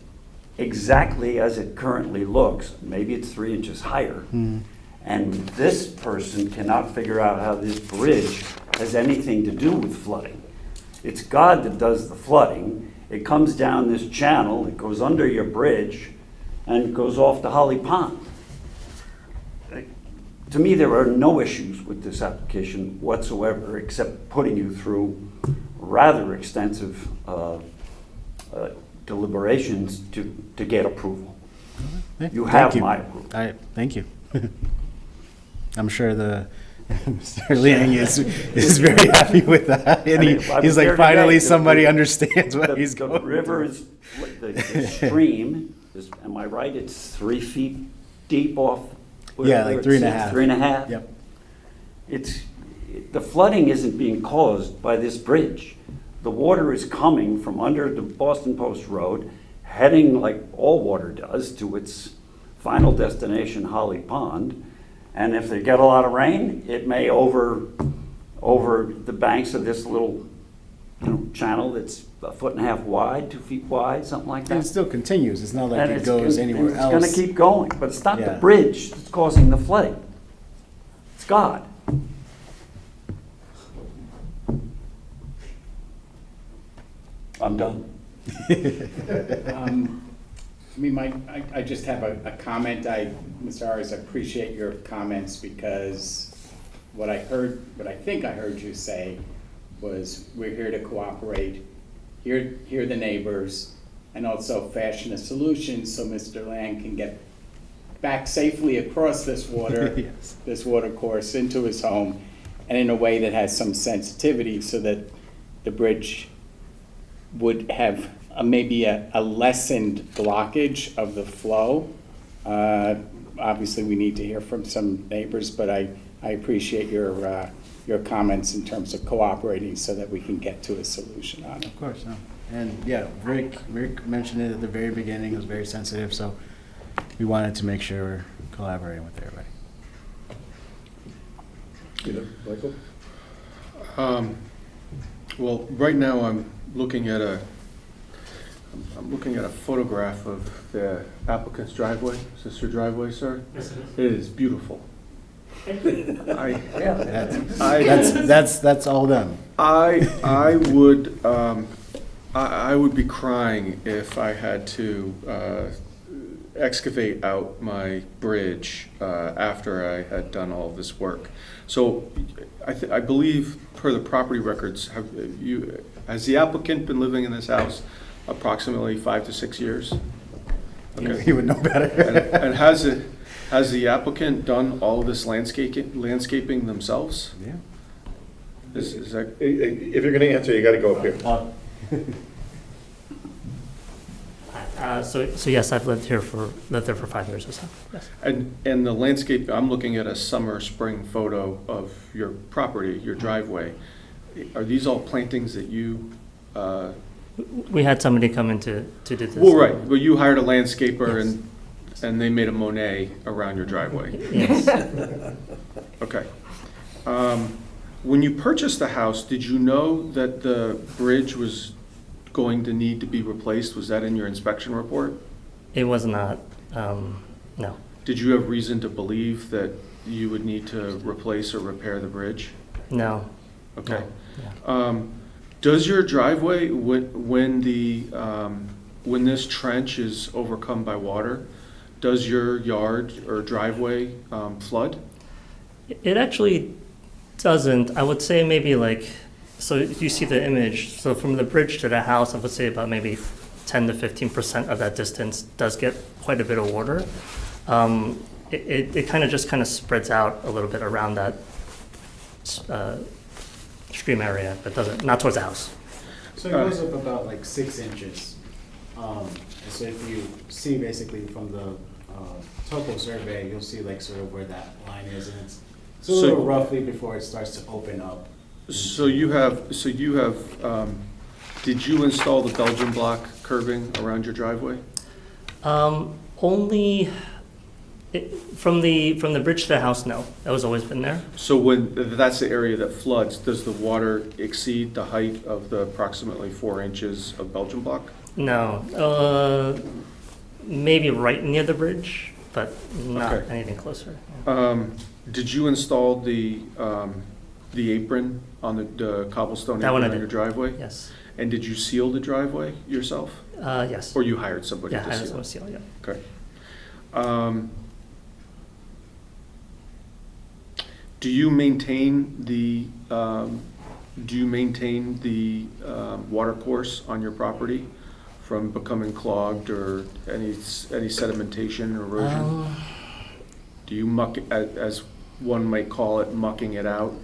exactly as it currently looks. Maybe it's 3 inches higher. And this person cannot figure out how this bridge has anything to do with flooding. It's God that does the flooding. It comes down this channel, it goes under your bridge, and goes off to Holly Pond. to me, there are no issues with this application whatsoever, except putting you through rather extensive deliberations to get approval. You have my approval. Thank you. I'm sure Mr. Liang is very happy with that. And he's like, finally, somebody understands what he's going The through. river is, the stream, is, am I right, it's 3 feet deep off? Yeah, like where it 3.5. sits, 3.5? Yep. The flooding isn't being caused by this bridge. The water is coming from under the Boston Post Road, heading like all water does to its final destination, Holly Pond. And if they get a lot of rain, it may over the banks of this little, channel that's 1.5 feet wide, 2 feet wide, something like And it that. still continues. It's not like And it goes anywhere it's else. gonna keep going, but it's not the Yeah. bridge that's causing the flooding. It's God. I'm done. I just have a comment. Mr. Arias, I appreciate your comments because what I think I heard you say was we're here to cooperate, hear the neighbors, and also fashion a solution so Mr. Lang can get back safely across this water, Yes. this water course into his home, and in a way that has some sensitivity so that the bridge would have maybe a lessened blockage of the flow. Obviously, we need to hear from some neighbors, but I appreciate your comments in terms of cooperating so that we can get to a solution on it. Of course, no. And yeah, Rick mentioned it at the very beginning. It was very sensitive, so we wanted to make sure we're collaborating with everybody. Michael? Well, right now I'm looking at a photograph of the applicant's driveway. Is this your driveway, sir? Yes, it is. It is beautiful. That's all them. I would be crying if I had to excavate out my bridge after I had done all of this work. So I believe per the property records, has the applicant been living in this house approximately 5 to 6 years? Okay. He would know better. And has the applicant done all of this landscaping themselves? Yeah. Is that? If you're gonna answer, you gotta go up here. So yes, I've lived there for 5 years or so. Yes. And the landscape, I'm looking at a summer, spring photo of your property, your driveway. Are these all plantings that you, We had somebody come in to do this. well, right, well, you hired a landscaper Yes. and they made a Monet around your driveway? Yes. Okay. When you purchased the house, did you know that the bridge was going to need to be replaced? Was that in your inspection report? It was not, no. Did you have reason to believe that you would need to replace or repair the bridge? No. Okay. No. Does your driveway, when this trench is overcome by water, does your yard or driveway flood? It actually doesn't. I would say maybe like, so you see the image, so from the bridge to the house, I would say about maybe 10 to 15% of that distance does get quite a bit of water. It kind of just spreads out a little bit around that stream area, but doesn't, not towards the house. So it goes up about like 6 inches. And so if you see basically from the topo survey, you'll see like sort of where that line is, and it's a little roughly before it starts to open up. So you have, did you install the Belgian block curbing around your driveway? Only from the bridge to the house, no. That was always been there. So when, that's the area that floods, does the water exceed the height of the approximately 4 inches of Belgian block? No. Maybe right near the bridge, but not Okay. anything closer. Did you install the apron on the cobblestone That one apron I on your did. driveway? Yes. And did you seal the driveway yourself? Yes. Or you hired somebody Yeah, to I seal? was going to seal, yeah. Okay. Do you maintain the, water course on your property from becoming clogged or any sedimentation or erosion? Do you muck, as one might call it, mucking it out?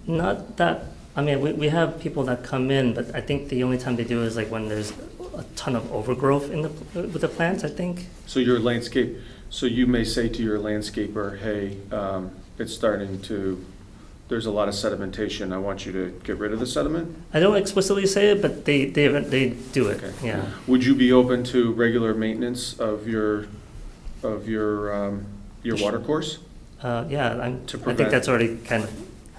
Not that, I mean, we have people that come in, but I think the only time they do is like when there's a ton of overgrowth with the plants, I think. So you may say to your landscaper, hey, it's starting to, there's a lot of sedimentation, I want you to get rid of the sediment? I don't explicitly say it, but they do it, Okay. yeah. Would you be open to regular maintenance of your water course? Yeah, I prevent- think that's already kind of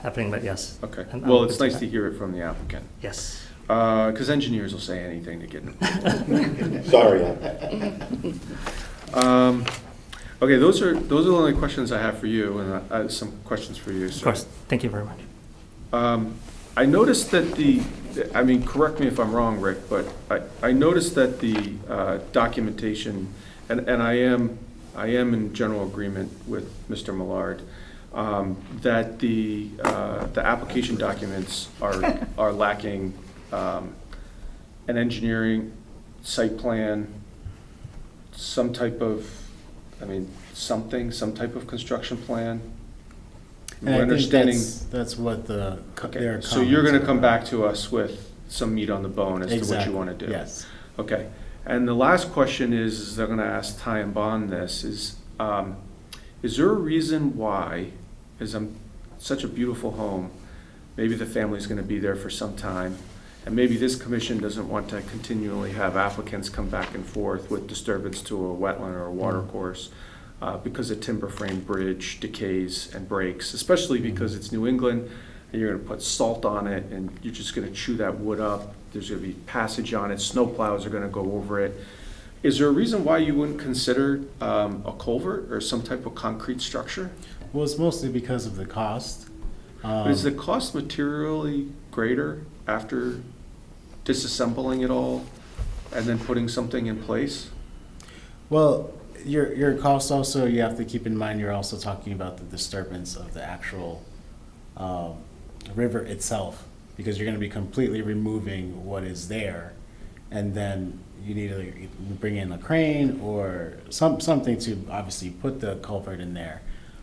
happening, but yes. Okay, I'm well, open it's to nice that. to hear it from the applicant, Yes. because engineers will say anything to get in. Sorry. Okay, those are the only questions I have for you, and I have some questions for you. Of course, thank you very much. I noticed that I mean, correct me if I'm wrong, Rick, but I noticed that the documentation, and I am in general agreement with Mr. Millard, that the application documents are lacking an engineering site plan, some type of, some type of construction plan. And I We're think understanding. that's what their Okay, so you're gonna comments come are back about. to us with some meat on the bone as to what you Exactly, wanna do? yes. Okay, and the last question is I'm gonna ask Ty and Bond this, is there a reason why, is such a beautiful home, maybe the family's gonna be there for some time, and maybe this commission doesn't want to continually have applicants come back and forth with disturbance to a wetland or a water course, because a timber frame bridge decays and breaks, especially because it's New England, and you're gonna put salt on it, and you're just gonna chew that wood up. There's gonna be passage on it, snow plows are gonna go over it. Is there a reason why you wouldn't consider a culvert or some type of concrete structure? Well, it's mostly because of the cost. But is the cost materially greater after disassembling it all and then putting something in place? Well, your cost also, you have to keep in mind, you're also talking about the disturbance of the actual river itself, because you're going to be completely removing what is there, and then you need to bring in a crane or something to obviously put the culvert in there,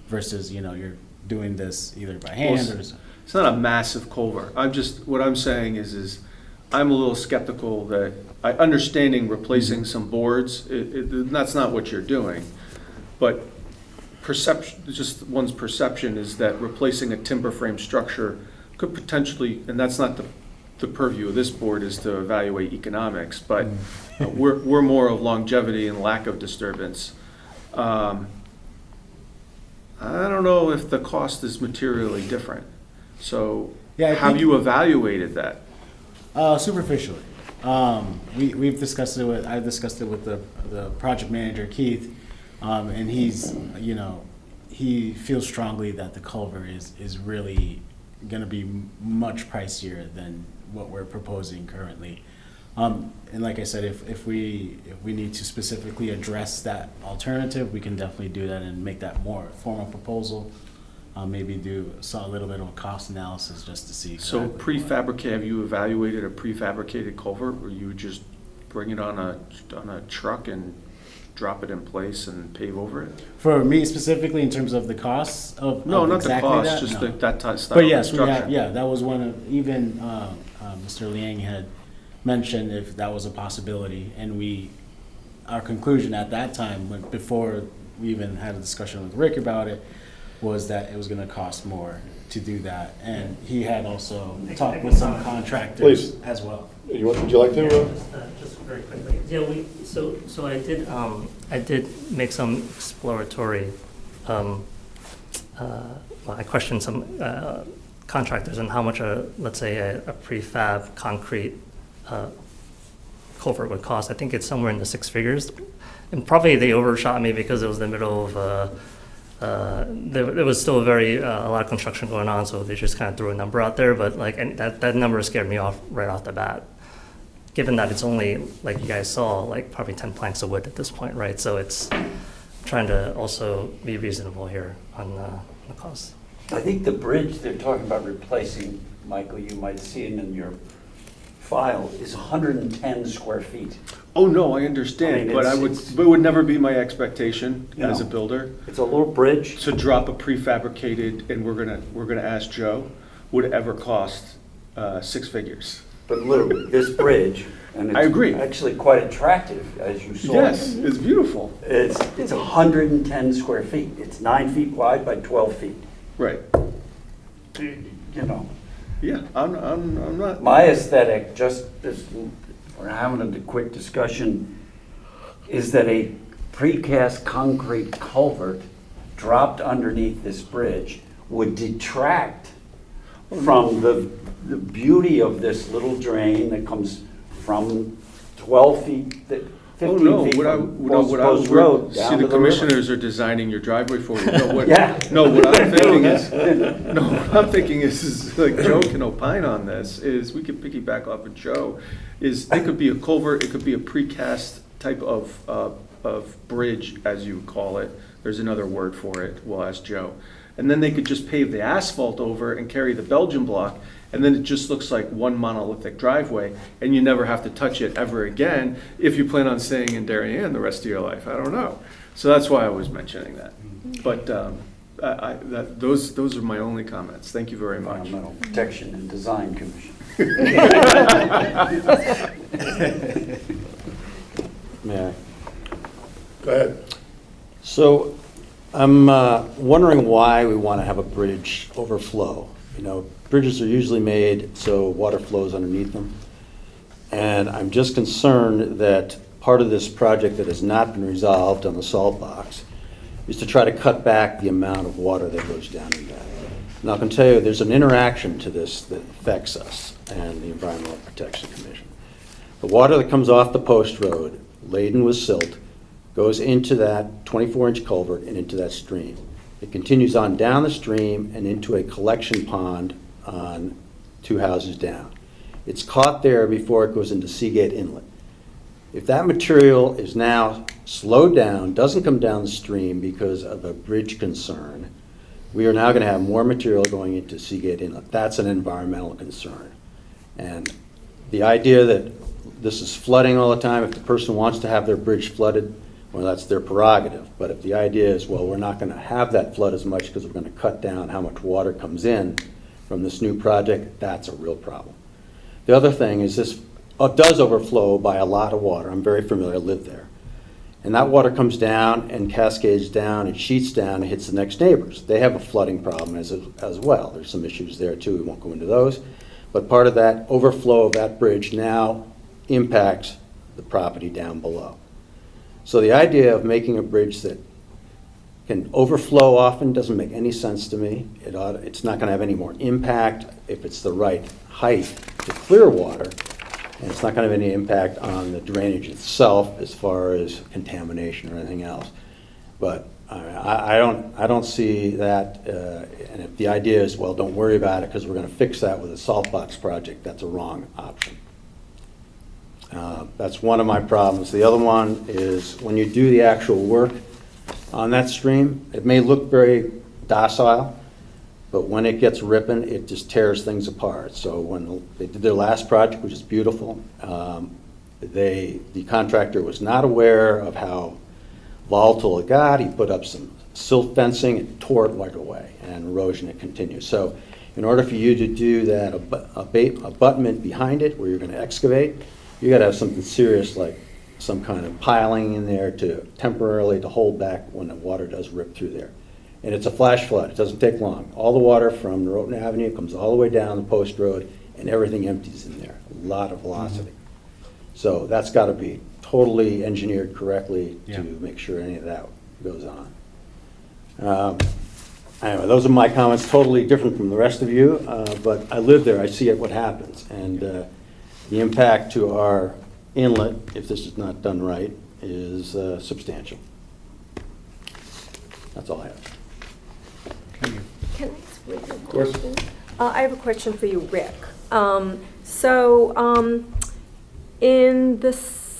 versus, you're doing this either by hand or... It's not a massive culvert. What I'm saying is I'm a little skeptical that, understanding replacing some boards, that's not what you're doing. But perception, just one's perception is that replacing a timber frame structure could potentially, and that's not the purview of this board, is to evaluate economics, but we're more of longevity and lack of disturbance. I don't know if the cost is materially different. So Yeah, I have think- you evaluated that? Superficially. I've discussed it with the project manager, Keith, and he feels strongly that the culvert is really gonna be much pricier than what we're proposing currently. And like I said, if we need to specifically address that alternative, we can definitely do that and make that more formal proposal. Maybe do a little bit of a cost analysis just to see. So exactly have you evaluated a prefabricated culvert where you would just bring it on a truck and drop it in place and pave over it? For me specifically, in terms of the costs of No, not exactly the cost, that, just no. that style of But yes, we have, construction. yeah, that was one of, even Mr. Liang had mentioned if that was a possibility, and our conclusion at that time, before we even had a discussion with Rick about it, was that it was gonna cost more to do that, and he had also talked with some contractors Please. as well. Would you like to? Just very quickly. Yeah, so I did make some exploratory, well, I questioned some contractors on how much let's say a prefab concrete culvert would cost. I think it's somewhere in the six figures, and probably they overshot me because it was the middle of there was still a lot of construction going on, so they just kind of threw a number out there. But and that number scared me off right off the bat, given that it's only, like you guys saw, probably 10 planks of wood at this point, right? So it's trying to also be reasonable here on the cost. I think the bridge they're talking about replacing, Michael, you might see it in your file, is 110 square feet. Oh, no, I understand, I mean, but it's- it would never be my expectation as a No. builder It's a little bridge. to drop a prefabricated, and we're gonna ask Joe, would ever cost 6 figures. But literally, this bridge, and I agree. it's actually quite attractive, as you saw. Yes, it's beautiful. It's 110 square feet. It's 9 feet wide by 12 feet. Right. You know, Yeah, I'm not. my aesthetic, just as we're having a quick discussion, is that a precast concrete culvert dropped underneath this bridge would detract from the beauty of this little drain that comes from 12 feet, that Oh, 15 no, feet what I, from no, what I, Post Road see, down the to the river. commissioners are designing your driveway for you. No, what, Yeah. no, what I'm thinking is, no, what I'm thinking is like Joe can opine on this, is we could piggyback off of Joe, is it could be a culvert, it could be a precast type of bridge, as you would call it. There's another word for it, we'll ask Joe. And then they could just pave the asphalt over and carry the Belgian block, and then it just looks like one monolithic driveway, and you never have to touch it ever again if you plan on staying in Darien the rest of your life. I don't know. So that's why I was mentioning that. But those are my only comments. Thank you very much. Environmental Protection and Design Commission. May I? Go ahead. So I'm wondering why we want to have a bridge overflow. You know, bridges are usually made so water flows underneath them. And I'm just concerned that part of this project that has not been resolved on the salt box is to try to cut back the amount of water that goes down in that. Now, I can tell you, there's an interaction to this that affects us and the Environmental Protection Commission. The water that comes off the post road, laden with silt, goes into that 24-inch culvert and into that stream. It continues on down the stream and into a collection pond on 2 houses down. It's caught there before it goes into Seagate Inlet. If that material is now slowed down, doesn't come down the stream because of a bridge concern, we are now going to have more material going into Seagate Inlet. That's an environmental concern. And the idea that this is flooding all the time, if the person wants to have their bridge flooded, well, that's their prerogative. But if the idea is, well, we're not going to have that flood as much because we're going to cut down how much water comes in from this new project, that's a real problem. The other thing is this does overflow by a lot of water. I'm very familiar, I live there. And that water comes down and cascades down and sheets down and hits the next neighbors. They have a flooding problem as well. There's some issues there too, we won't go into those. But part of that overflow of that bridge now impacts the property down below. So the idea of making a bridge that can overflow often doesn't make any sense to me. It's not going to have any more impact if it's the right height to clear water, and it's not going to have any impact on the drainage itself as far as contamination or anything else. But I don't see that, and if the idea is, well, don't worry about it because we're going to fix that with a salt box project, that's a wrong option. That's one of my problems. The other one is when you do the actual work on that stream, it may look very docile, but when it gets ripping, it just tears things apart. So when they did their last project, which is beautiful, the contractor was not aware of how volatile it got. He put up some silt fencing and tore it right away, and erosion had continued. So in order for you to do that abutment behind it where you're going to excavate, you got to have something serious like some kind of piling in there to temporarily to hold back when the water does rip through there. And it's a flash flood. It doesn't take long. All the water from Norotan Avenue comes all the way down the post road and everything empties in there. A lot of velocity. So that's got to be totally engineered correctly to make sure any of that goes on. Anyway, those are my comments, totally different from the rest of you, but I live there, I see what happens. And the impact to our inlet, if this is not done right, is substantial. That's all I have. Can I ask Rick a course. question? I have a question for you, Rick. In the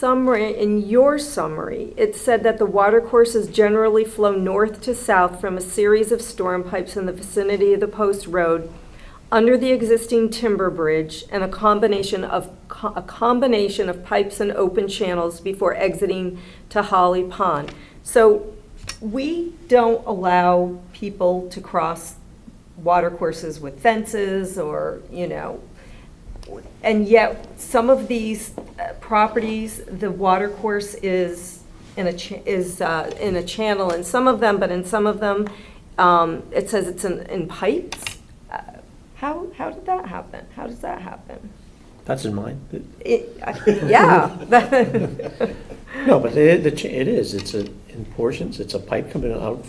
your summary, it said that the watercourses generally flow north to south from a series of storm pipes in the vicinity of the post road under the existing timber bridge and a combination of pipes and open channels before exiting to Holly Pond. So we don't allow people to cross watercourses with fences or, and yet some of these properties, the watercourse is in a channel in some of them, but in some of them, it says it's in pipes. How did that happen? How does that happen? That's in mine. Yeah. No, but it is. In portions. It's a pipe coming out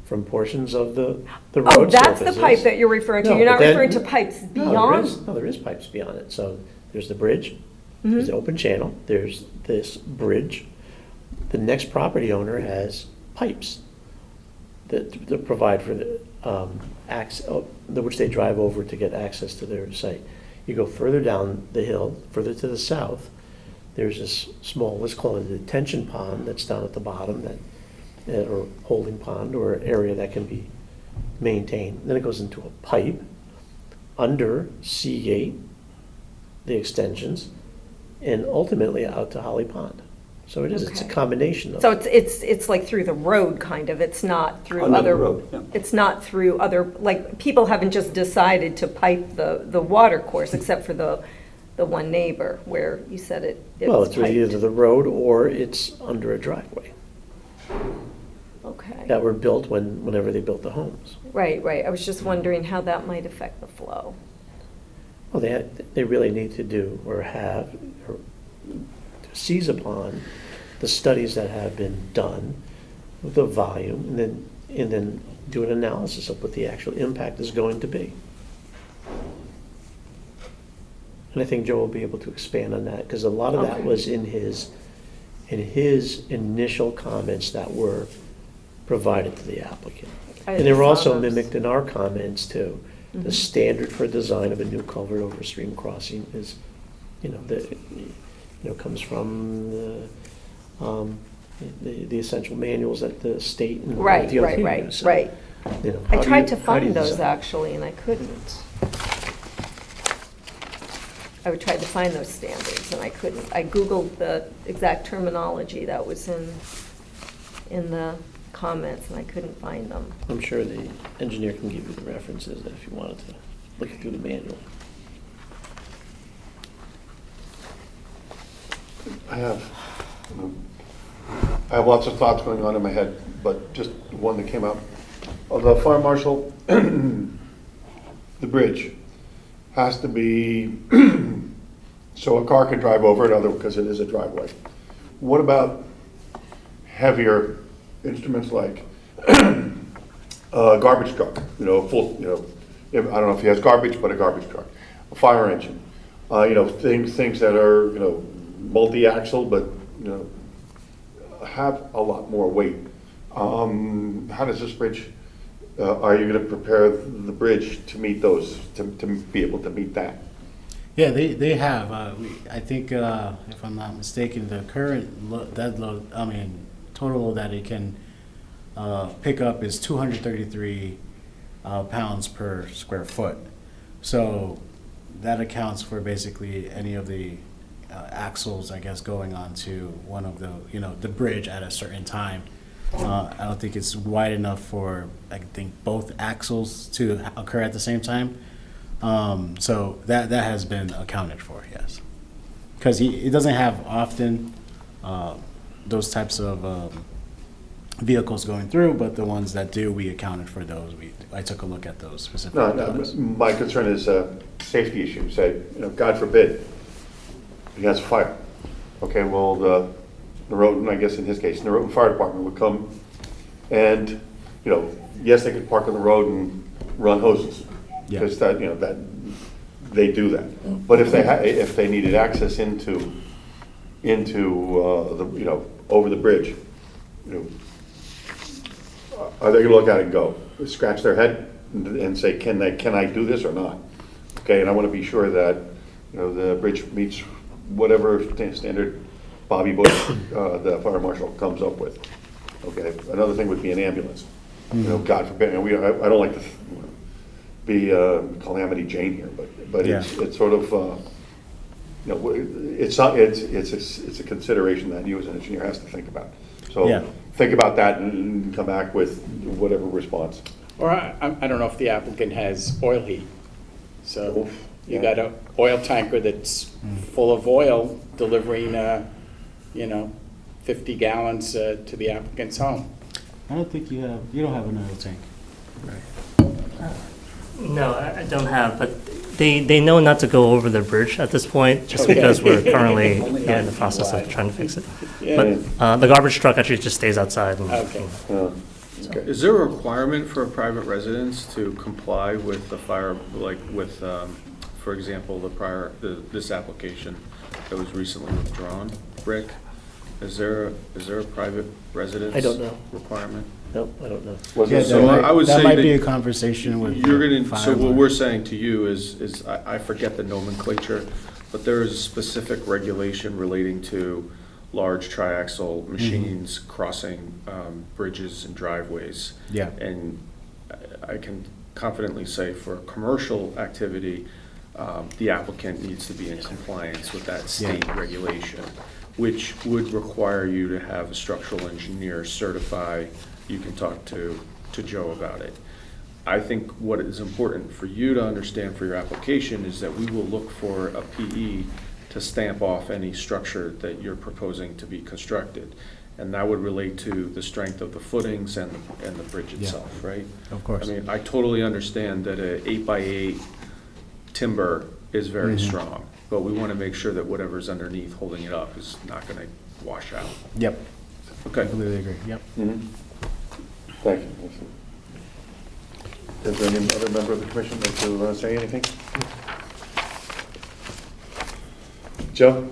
from portions of the road Oh, that's surfaces. the pipe that you're referring to. No, You're not but referring to pipes beyond? No, there is pipes beyond it. So there's the bridge, Mm-hmm. there's the open channel, there's this bridge. The next property owner has pipes that provide for the which they drive over to get access to their site. You go further down the hill, further to the south, there's this small, let's call it a detention pond that's down at the bottom, or holding pond, or area that can be maintained. Then it goes into a pipe under Seagate, the extensions, and ultimately out to Holly Pond. So it's a Okay. combination of. So it's like through the road, kind of. It's not through Under the other. road, yeah. It's not through other, like, people haven't just decided to pipe the water course, except for the one neighbor where you said it's Well, it's piped. either the road or it's under a driveway Okay. that were built whenever they built the homes. Right. I was just wondering how that might affect the flow. Well, they really need to do or seize upon the studies that have been done with the volume, and then do an analysis of what the actual impact is going to be. And I think Joe will be able to expand on that, because a lot of that Okay. was in his initial comments that were provided to the applicant. And they were saw also those. mimicked in our comments too. The Mhm. standard for design of a new culvert over a stream crossing is, comes from the essential manuals that the state and Right. DOT use. So, I how do tried you- to how do you find those design? actually, and I couldn't. I would try to find those standards, and I couldn't. I Googled the exact terminology that was in the comments, and I couldn't find them. I'm sure the engineer can give you the references if you wanted to look through the manual. I have lots of thoughts going on in my head, but just one that came out. The fire marshal, the bridge has to be so a car can drive over it, because it is a driveway. What about heavier instruments like a garbage truck? Full. I don't know if he has garbage, but a garbage truck, a fire engine. Things that are multi-axle, but have a lot more weight. How does this bridge? Are you going to prepare the bridge to meet those? To be able to meet that? Yeah, they have. I think, if I'm not mistaken, the current total load that it can pick up is 233 pounds per square foot. So that accounts for basically any of the axles, I guess, going onto one of the bridge at a certain time. I don't think it's wide enough for, I think, both axles to occur at the same time. So that has been accounted for, yes. Because he doesn't have often those types of vehicles going through, but the ones that do, we accounted for those. I took a look at those specific ones. My concern is safety issue. Say, God forbid, he has a fire. Okay, well, the Norotan, I guess in his case, the Norotan Fire Department would come and, yes, they could park on the road and run hoses. Yeah. Because that they do that. But if they needed access into over the bridge, are they gonna look at it and go, scratch their head and say, can I do this or not? Okay, and I want to be sure that, the bridge meets whatever standard Bobby Bush, the fire marshal, comes up with. Okay, another thing would be an ambulance. You know, God forbid, and I don't like to be Calamity Jane here, but it's sort of, you know, it's a consideration that you as an engineer has to think about. So think about that and come back with whatever response. Or I don't know if the applicant has oil heat. So you Yeah. got an oil tanker that's full of oil delivering, 50 gallons to the applicant's home. I don't think you don't have an oil tank. No, I don't have, but they know not to go over the bridge at this point, just Okay. because we're currently in the process of trying to fix it. Yeah. But the garbage truck actually just stays outside. Okay. Okay. Is there a requirement for a private residence to comply with the fire, like with, for example, this application that was recently withdrawn, Rick? Is there a private residence? I don't know. Requirement? Nope, I don't know. Was Yeah, it so I would that say might that be a conversation with. You're gonna, fire so what marshal. we're saying to you is I forget the nomenclature, but there is a specific regulation relating to large triaxle machines crossing bridges and driveways. Yeah. And I can confidently say for commercial activity, the applicant needs to be in compliance with that state regulation, which would require you to have a structural engineer certify. You can talk to Joe about it. I think what is important for you to understand for your application is that we will look for a PE to stamp off any structure that you're proposing to be constructed. And that would relate to the strength of the footings and the bridge itself, right? Of course. I mean, I totally understand that a 8x8 timber is very strong, but we want to make sure that whatever's underneath holding it up is not going to wash out. Yep, Okay. completely agree, yep. Thank you. Is there any other member of the commission like to say anything? Joe?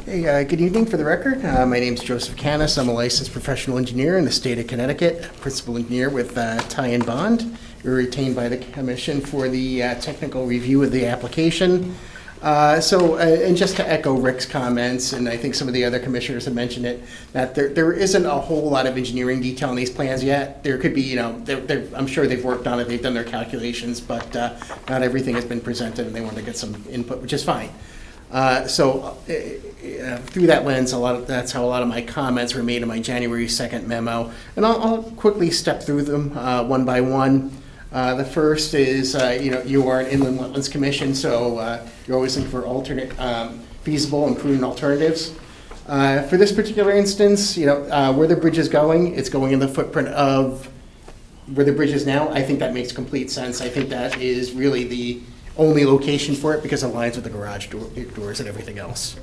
Hey, good evening. For the record, my name is Joseph Canis. I'm a licensed professional engineer in the state of Connecticut, principal engineer with Ty and Bond. We're retained by the commission for the technical review of the application. And just to echo Rick's comments, and I think some of the other commissioners have mentioned it, that there isn't a whole lot of engineering detail in these plans yet. There could be, I'm sure they've worked on it, they've done their calculations, but not everything has been presented, and they want to get some input, which is fine. Through that lens, that's how a lot of my comments were made in my January 2nd memo. And I'll quickly step through them one by one. The first is, you are an inland wetlands commission, so you're always looking for alternate, feasible and prudent alternatives. For this particular instance, where the bridge is going, it's going in the footprint of where the bridge is now. I think that makes complete sense. I think that is really the only location for it because it aligns with the garage doors and everything else.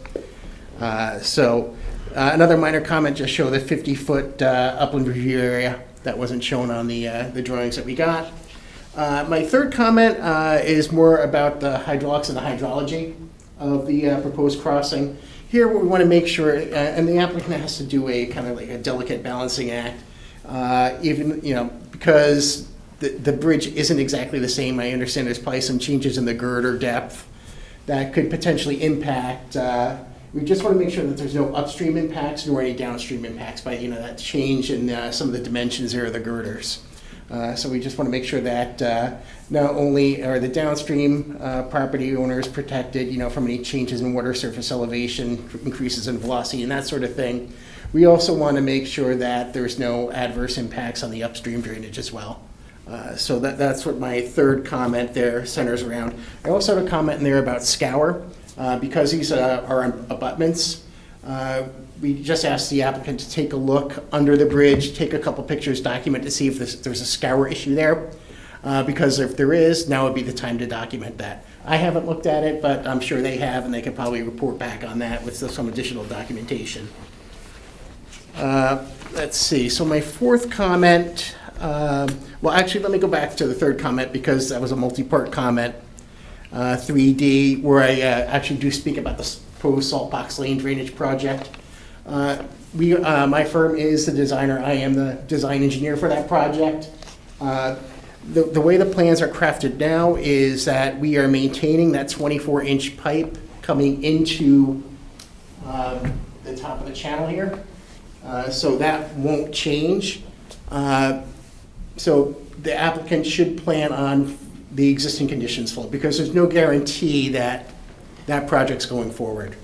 Another minor comment, just show the 50-foot upland review area that wasn't shown on the drawings that we got. My third comment is more about the hydraulics and the hydrology of the proposed crossing. Here we want to make sure, and the applicant has to do a kind of like a delicate balancing act, because the bridge isn't exactly the same. I understand there's probably some changes in the girder depth that could potentially impact. We just want to make sure that there's no upstream impacts nor any downstream impacts by that change in some of the dimensions there of the girders. So we just want to make sure that not only are the downstream property owners protected, from any changes in water surface elevation, increases in velocity, and that sort of thing. We also want to make sure that there's no adverse impacts on the upstream drainage as well. So that's what my third comment there centers around. I also have a comment in there about scour. Because these are abutments, we just asked the applicant to take a look under the bridge, take a couple pictures, document to see if there's a scour issue there. Because if there is, now would be the time to document that. I haven't looked at it, but I'm sure they have, and they could probably report back on that with some additional documentation. Let's see, so my fourth comment, actually, let me go back to the third comment because that was a multi-part comment. 3D, where I actually do speak about the proposed Salt Box Lane drainage project. My firm is the designer. I am the design engineer for that project. The way the plans are crafted now is that we are maintaining that 24-inch pipe coming into the top of the channel here. So that won't change. So the applicant should plan on the existing conditions flow, because there's no guarantee that that project's going forward.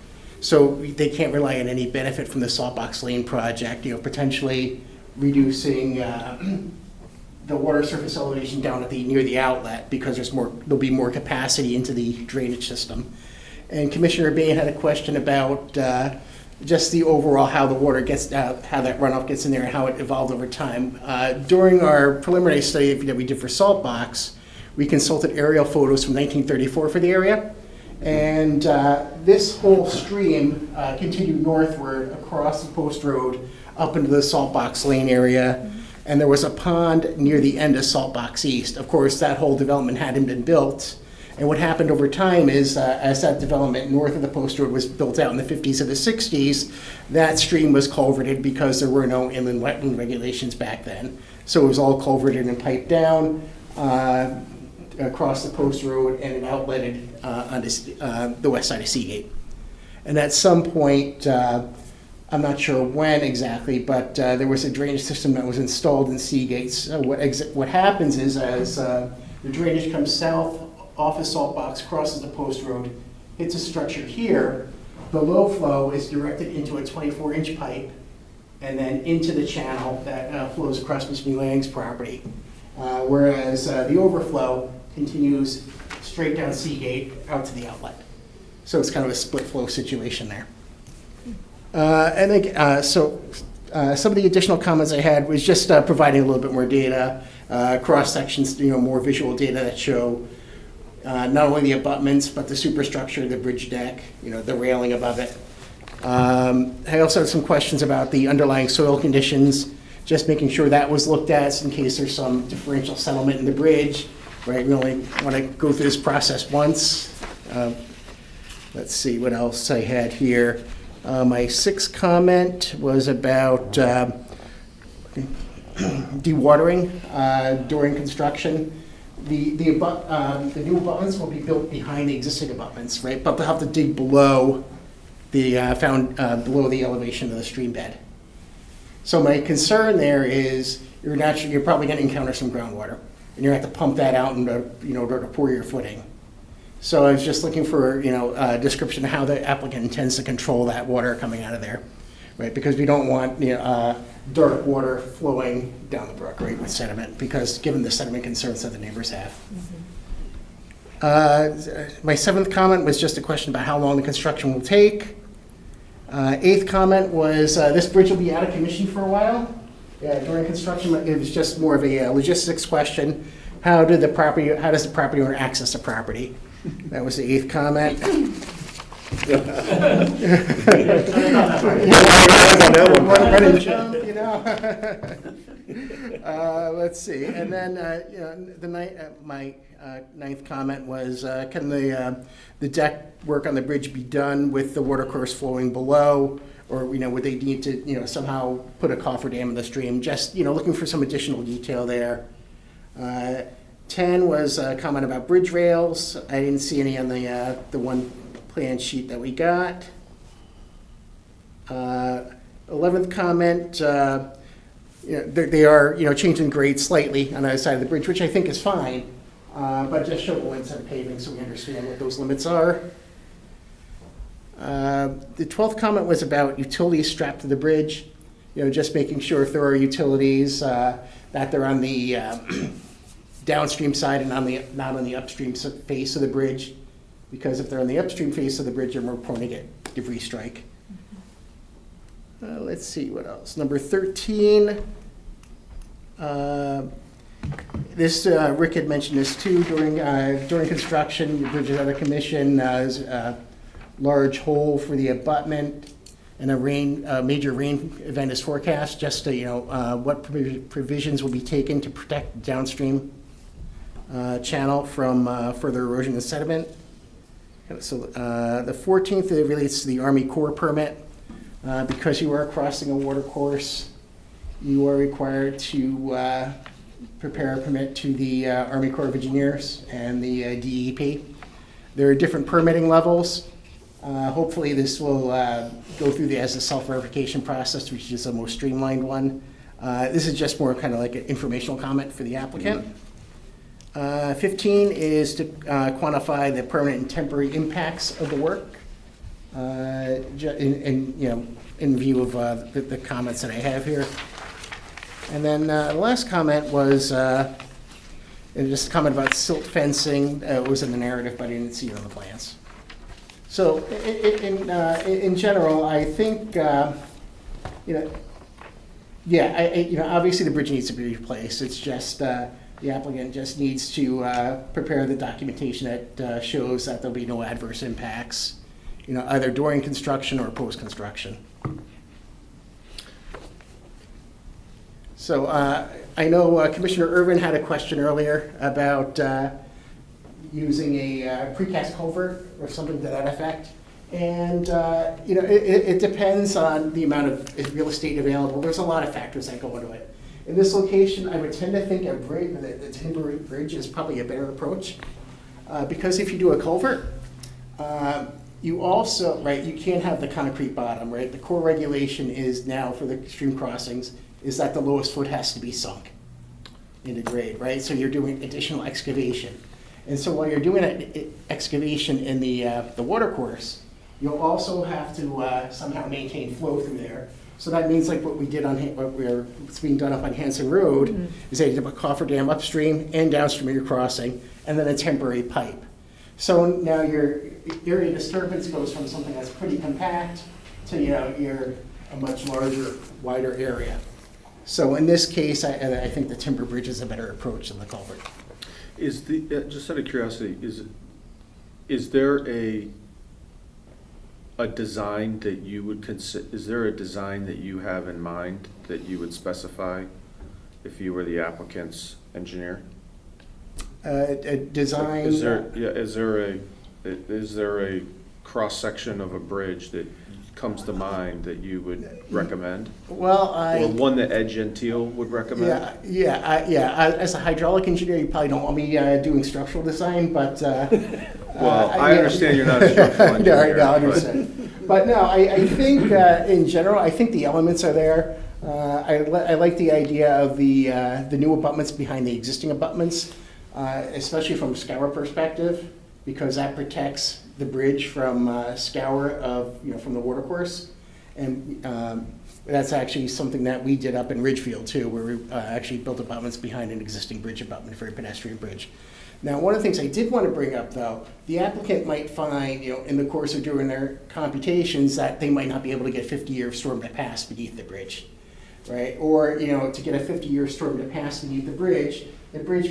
So they can't rely on any benefit from the Saltbox Lane project, potentially reducing the water surface elevation down at near the outlet, because there'll be more capacity into the drainage system. And Commissioner Bain had a question about just the overall how the water gets out, how that runoff gets in there, and how it evolved over time. During our preliminary study that we did for Saltbox, we consulted aerial photos from 1934 for the area. And this whole stream continued northward across the post road up into the Saltbox Lane area. And there was a pond near the end of Saltbox East. Of course, that whole development hadn't been built. And what happened over time is, as that development north of the post road was built out in the 50s and the 60s, that stream was culverted because there were no inland wetland regulations back then. So it was all culverted and piped down across the post road, and it outletted on the west side of Seagate. And at some point, I'm not sure when exactly, but there was a drainage system that was installed in Seagate. So what happens is, as the drainage comes south off of Saltbox, crosses the post road, hits a structure here, the low flow is directed into a 24-inch pipe and then into the channel that flows across Mr. Lang's property. Whereas the overflow continues straight down Seagate out to the outlet. So it's kind of a split flow situation there. Some of the additional comments I had was just providing a little bit more data, cross sections, more visual data that show not only the abutments, but the superstructure, the bridge deck, the railing above it. I also had some questions about the underlying soil conditions, just making sure that was looked at in case there's some differential settlement in the bridge, right? We only want to go through this process once. Let's see what else I had here. My sixth comment was about dewatering during construction. The new abutments will be built behind the existing abutments, right? But they'll have to dig below the below the elevation of the stream bed. So my concern there is you're probably going to encounter some groundwater, and you're going to have to pump that out in order to pour your footing. So I was just looking for a description of how the applicant intends to control that water coming out of there, right? Because we don't want dark water flowing down the brook, right, with sediment, because given the sediment concerns that the neighbors have. My seventh comment was just a question about how long the construction will take. Eighth comment was this bridge will be out of commission for a while. During construction, it was just more of a logistics question. How does the property owner access the property? That was the eighth comment. Let's see. And then my ninth comment was, can the deck work on the bridge be done with the watercourse flowing below, or would they need to somehow put a coffer dam in the stream? Just looking for some additional detail there. 10 was a comment about bridge rails. I didn't see any on the one plan sheet that we got. 11th comment, they are changing grade slightly on the other side of the bridge, which I think is fine, but just show the limits of paving so we understand what those limits are. The 12th comment was about utilities strapped to the bridge. Just making sure if there are utilities that they're on the downstream side and not on the upstream face of the bridge, because if they're on the upstream face of the bridge, they're more prone to get debris strike. Let's see what else. Number 13. Rick had mentioned this too during construction. The bridge is under commission. There's a large hole for the abutment, and a major rain event is forecast. Just to what provisions will be taken to protect the downstream channel from further erosion and sediment. So the 14th relates to the Army Corps permit. Because you are crossing a water course, you are required to prepare a permit to the Army Corps of Engineers and the DEP. There are different permitting levels. Hopefully this will go through as a self-verification process, which is the most streamlined one. This is just more kind of like an informational comment for the applicant. 15 is to quantify the permanent and temporary impacts of the work. In view of the comments that I have here. And then the last comment was just a comment about silt fencing. It was in the narrative, but I didn't see it on the plans. So in general, I think, obviously the bridge needs to be replaced. It's just the applicant just needs to prepare the documentation that shows that there'll be no adverse impacts, either during construction or post-construction. So I know Commissioner Irvin had a question earlier about using a precast culvert or something to that effect. And, it depends on the amount of real estate available. There's a lot of factors that go into it. In this location, I would tend to think the timber bridge is probably a better approach. Because if you do a culvert, you also, you can't have the concrete bottom, right? The core regulation is now for the stream crossings is that the lowest foot has to be sunk into grade, right? So you're doing additional excavation. And so while you're doing that excavation in the water course, you'll also have to somehow maintain flow through there. So that means like what we did on, what's being done up on Hanson Road is they have a cofferdam upstream and downstream of your crossing, and then a temporary pipe. So now your area disturbance goes from something that's pretty compact to, you're a much larger, wider area. So in this case, I think the timber bridge is a better approach than the culvert. Is the, just out of curiosity, is there a design that you would consider, is there a design that you have in mind that you would specify if you were the applicant's engineer? A design. Is there a cross-section of a bridge that comes to mind that you would recommend? Well, or one that Ed Gentile would recommend? As a hydraulic engineer, you probably don't want me doing structural design, but. Well, I understand you're not a structural engineer. No, I understand. But no, I think in general, I think the elements are there. I like the idea of the new abutments behind the existing abutments, especially from a scour perspective, because that protects the bridge from scour of, from the watercourse. And that's actually something that we did up in Ridgefield too, where we actually built abutments behind an existing bridge abutment for a pedestrian bridge. Now, one of the things I did want to bring up though, the applicant might find, in the course of doing their computations that they might not be able to get 50-year storm to pass beneath the bridge, right? Or, to get a 50-year storm to pass beneath the bridge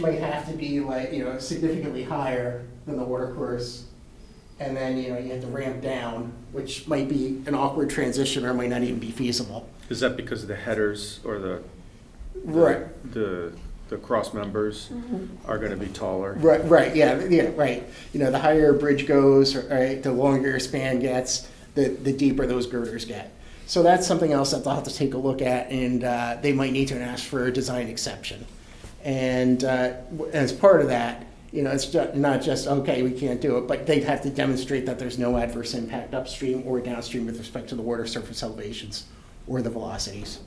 might have to be like, significantly higher than the watercourse. And then, you have to ramp down, which might be an awkward transition or might not even be feasible. Is that because of the headers or the cross members are going to be taller? Right, right, right. The higher a bridge goes, right, the longer your span gets, the deeper those girders get. So that's something else that they'll have to take a look at, and they might need to ask for a design exception. And as part of that, it's not just, okay, we can't do it, but they'd have to demonstrate that there's no adverse impact upstream or downstream with respect to the water surface elevations or the velocities.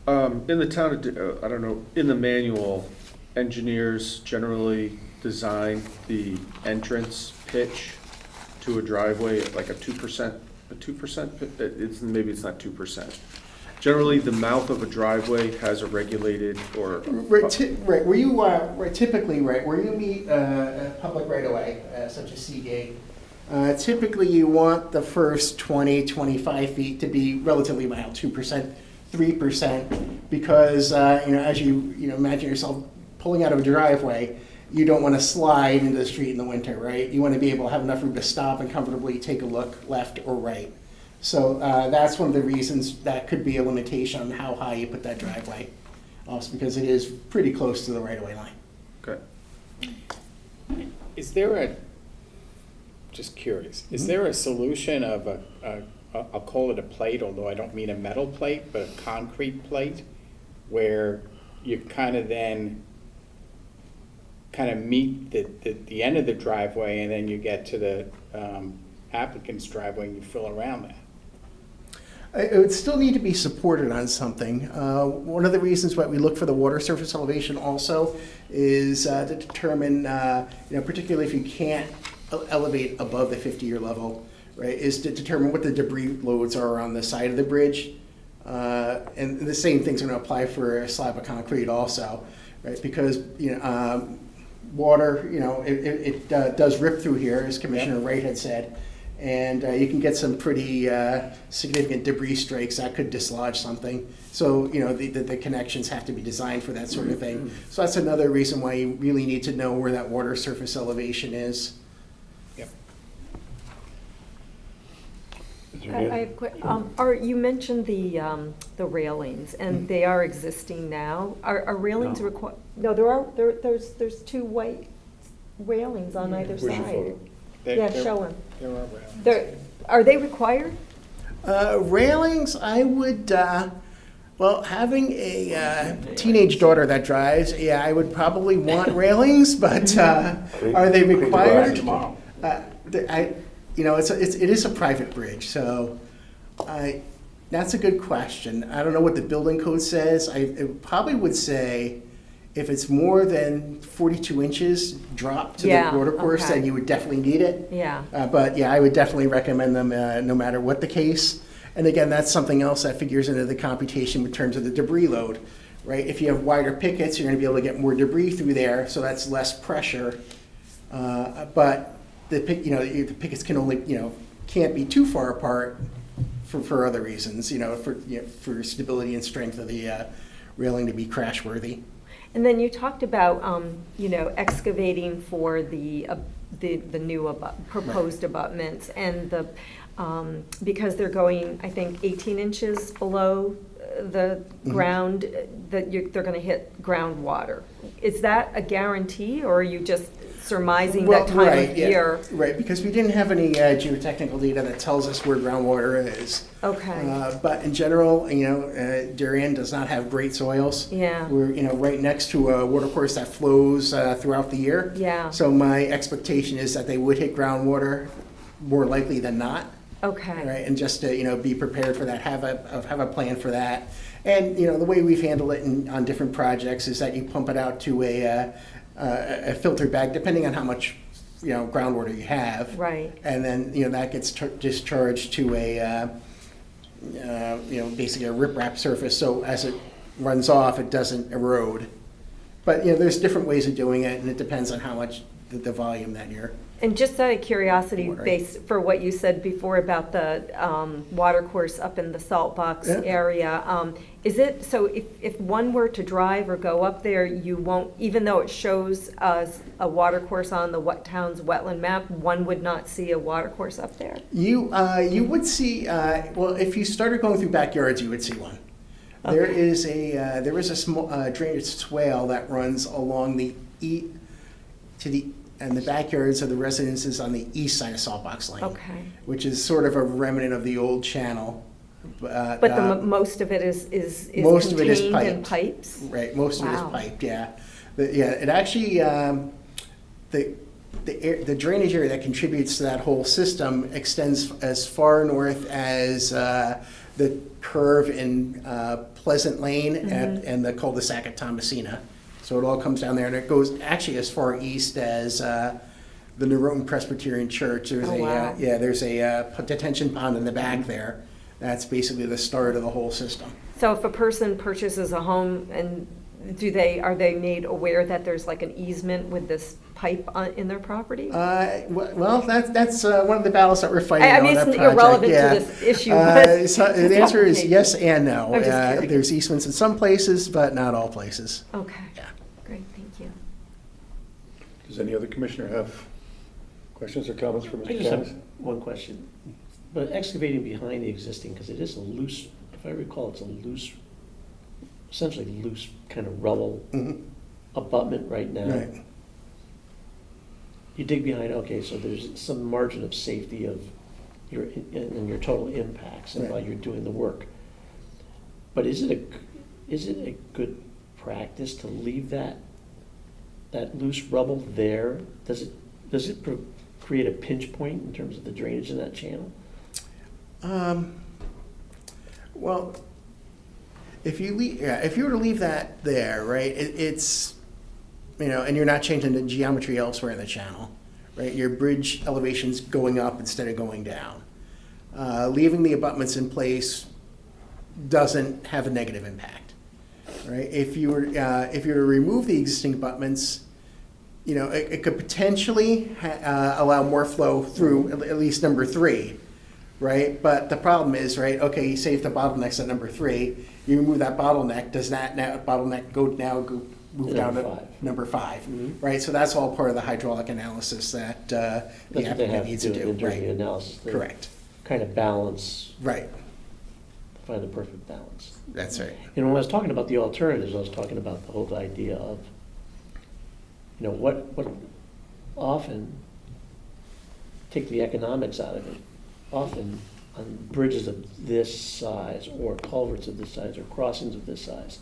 In the town, I don't know, in the manual, engineers generally design the entrance pitch to a driveway at like a 2%, maybe it's not 2%. Generally, the mouth of a driveway has a regulated or. Where you typically, where you meet a public right-of-way, such as Seagate, typically you want the first 20, 25 feet to be relatively mild, 2%. 3%, because as you imagine yourself pulling out of a driveway, you don't want to slide into the street in the winter, right? You want to be able to have enough room to stop and comfortably take a look left or right. So that's one of the reasons that could be a limitation on how high you put that driveway, also because it is pretty close to the right-of-way line. Okay. Is there just curious, is there a solution of I'll call it a plate, although I don't mean a metal plate, but a concrete plate, where you kind of then kind of meet the end of the driveway, and then you get to the applicant's driveway and you fill around that. It would still need to be supported on something. One of the reasons why we look for the water surface elevation also is to determine, particularly if you can't elevate above the 50-year level, right, is to determine what the debris loads are on the side of the bridge. And the same thing's going to apply for a slab of concrete also, right? Because water, it does rip through here, as Commissioner Wright had said, and you can get some pretty significant debris strikes that could dislodge something. So the connections have to be designed for that sort of thing. So that's another reason why you really need to know where that water surface elevation is. Yep. I have Art, you mentioned the railings, and they are existing now. Are railings required? No, there's two white railings on either side. Yeah, show them. There are railings. Are they required? Railings, I would, having a teenage daughter that drives, yeah, I would probably want railings, but are they required? It is a private bridge, so that's a good question. I don't know what the building code says. It probably would say if it's more than 42 inches drop to the watercourse, then you would definitely need it. Yeah. But yeah, I would definitely recommend them no matter what the case. And again, that's something else that figures into the computation in terms of the debris load, right? If you have wider pickets, you're going to be able to get more debris through there, so that's less pressure. But the pickets can only can't be too far apart for other reasons, for stability and strength of the railing to be crash worthy. And then you talked about, excavating for the new proposed abutments, and because they're going, I think, 18 inches below the ground, that they're going to hit groundwater. Is that a guarantee, or are you just surmising that time of year? Right, because we didn't have any geotechnical data that tells us where groundwater is. Okay. But in general, Darien does not have great soils. Yeah. We're right next to a watercourse that flows throughout the year. Yeah. So my expectation is that they would hit groundwater more likely than not. Okay. Right, and just to be prepared for that, have a plan for that. And the way we've handled it on different projects is that you pump it out to a filter bag, depending on how much groundwater you have. Right. And then that gets discharged to a basically a riprap surface. So as it runs off, it doesn't erode. But there's different ways of doing it, and it depends on how much the volume that you're. And just out of curiosity, based for what you said before about the water course up in the salt box area, is it, so if one were to drive or go up there, you won't, even though it shows us a water course on the town's wetland map, one would not see a water course up there? You would see, if you started going through backyards, you would see one. Okay. There is a small drainage swale that runs along and the backyards of the residences on the east side of Saltbox Lane. Okay. Which is sort of a remnant of the old channel. But most of it is most of it is contained in piped. pipes? Right, most of it is piped, yeah. It actually, the drainage area that contributes to that whole system extends as far north as the curve in Pleasant Lane and the cul-de-sac at Thomasina. So it all comes down there, and it goes actually as far east as the Norotan Presbyterian Church. There's there's a detention pond in the back there. That's basically the start of the whole system. So if a person purchases a home, and are they made aware that there's like an easement with this pipe in their property? Well, that's one of the battles that we're fighting I on mean, that it's project. irrelevant to this issue. But so the answer is yes and no. I'm just curious. There's easements in some places, but not all places. Okay. Yeah. Great, thank you. Does any other commissioner have questions or comments for I Mr. just Canis? have one question. But excavating behind the existing, because it is a loose, if I recall, it's a loose, essentially loose kind of rubble abutment right now. Right. You dig behind, okay, so there's some margin of safety of your total impacts and while you're doing the work. But is it a good practice to leave that loose rubble there? Does it create a pinch point in terms of the drainage in that channel? Well, if you were to leave that there, right, it's, and you're not changing the geometry elsewhere in the channel, right? Your bridge elevation's going up instead of going down. Leaving the abutments in place doesn't have a negative impact, right? If you were to remove the existing abutments, it could potentially allow more flow through at least number 3, right? But the problem is, right, okay, you say if the bottleneck's at number 3, you remove that bottleneck, does that bottleneck move down to number 5, Mm-hmm. right? So that's all part of the hydraulic analysis that the That's what they applicant have needs to to do do, during the right? analysis. They Correct, kind of balance, right, find the perfect balance. that's right. When I was talking about the alternatives, I was talking about the whole idea of, what often, take the economics out of it, often on bridges of this size, or culverts of this size, or crossings of this size,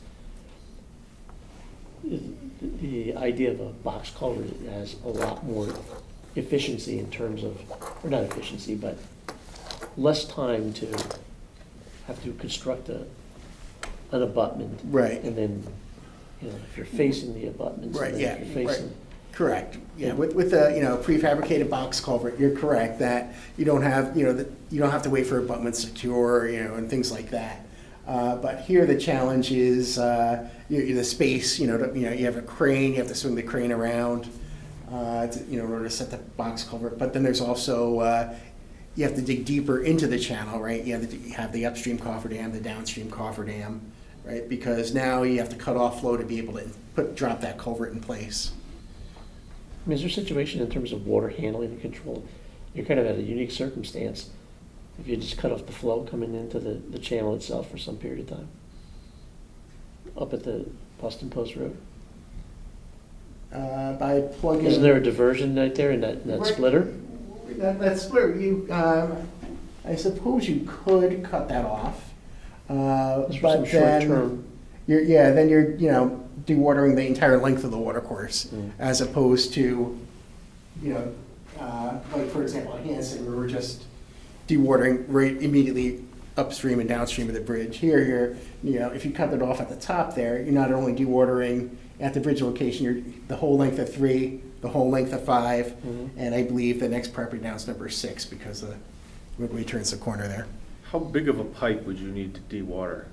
the idea of a box culvert has a lot more efficiency in terms of, or not efficiency, but less time to have to construct an abutment. Right. And then, if you're facing the abutments. Right, and then yeah, if you're facing. right. Correct. Yeah, with a prefabricated box culvert, you're correct that you don't have, you don't have to wait for abutments to cure, and things like that. But here the challenge is the space. You have a crane. You have to swing the crane around, in order to set the box culvert. But then there's also you have to dig deeper into the channel, right? You have the upstream cofferdam, the downstream cofferdam, right? Because now you have to cut off flow to be able to drop that culvert in place. I mean, is there a situation in terms of water handling and control? You're kind of at a unique circumstance if you just cut off the flow coming into the channel itself for some period of time. Up at the Boston Post Road. By plugging. Isn't there a diversion right there in that Right. splitter? That splitter, I suppose you could cut that off. Just for But some short then term. then you're dewatering the entire length of the water course, Mm. as opposed to, like for example, at Hanson, where we're just dewatering right immediately upstream and downstream of the bridge. Here, if you cut it off at the top there, you're not only dewatering at the bridge location, you're the whole length of 3, the whole length of 5, Mhm. and I believe the next property down is number 6 because the roadway turns the corner there. How big of a pipe would you need to dewater?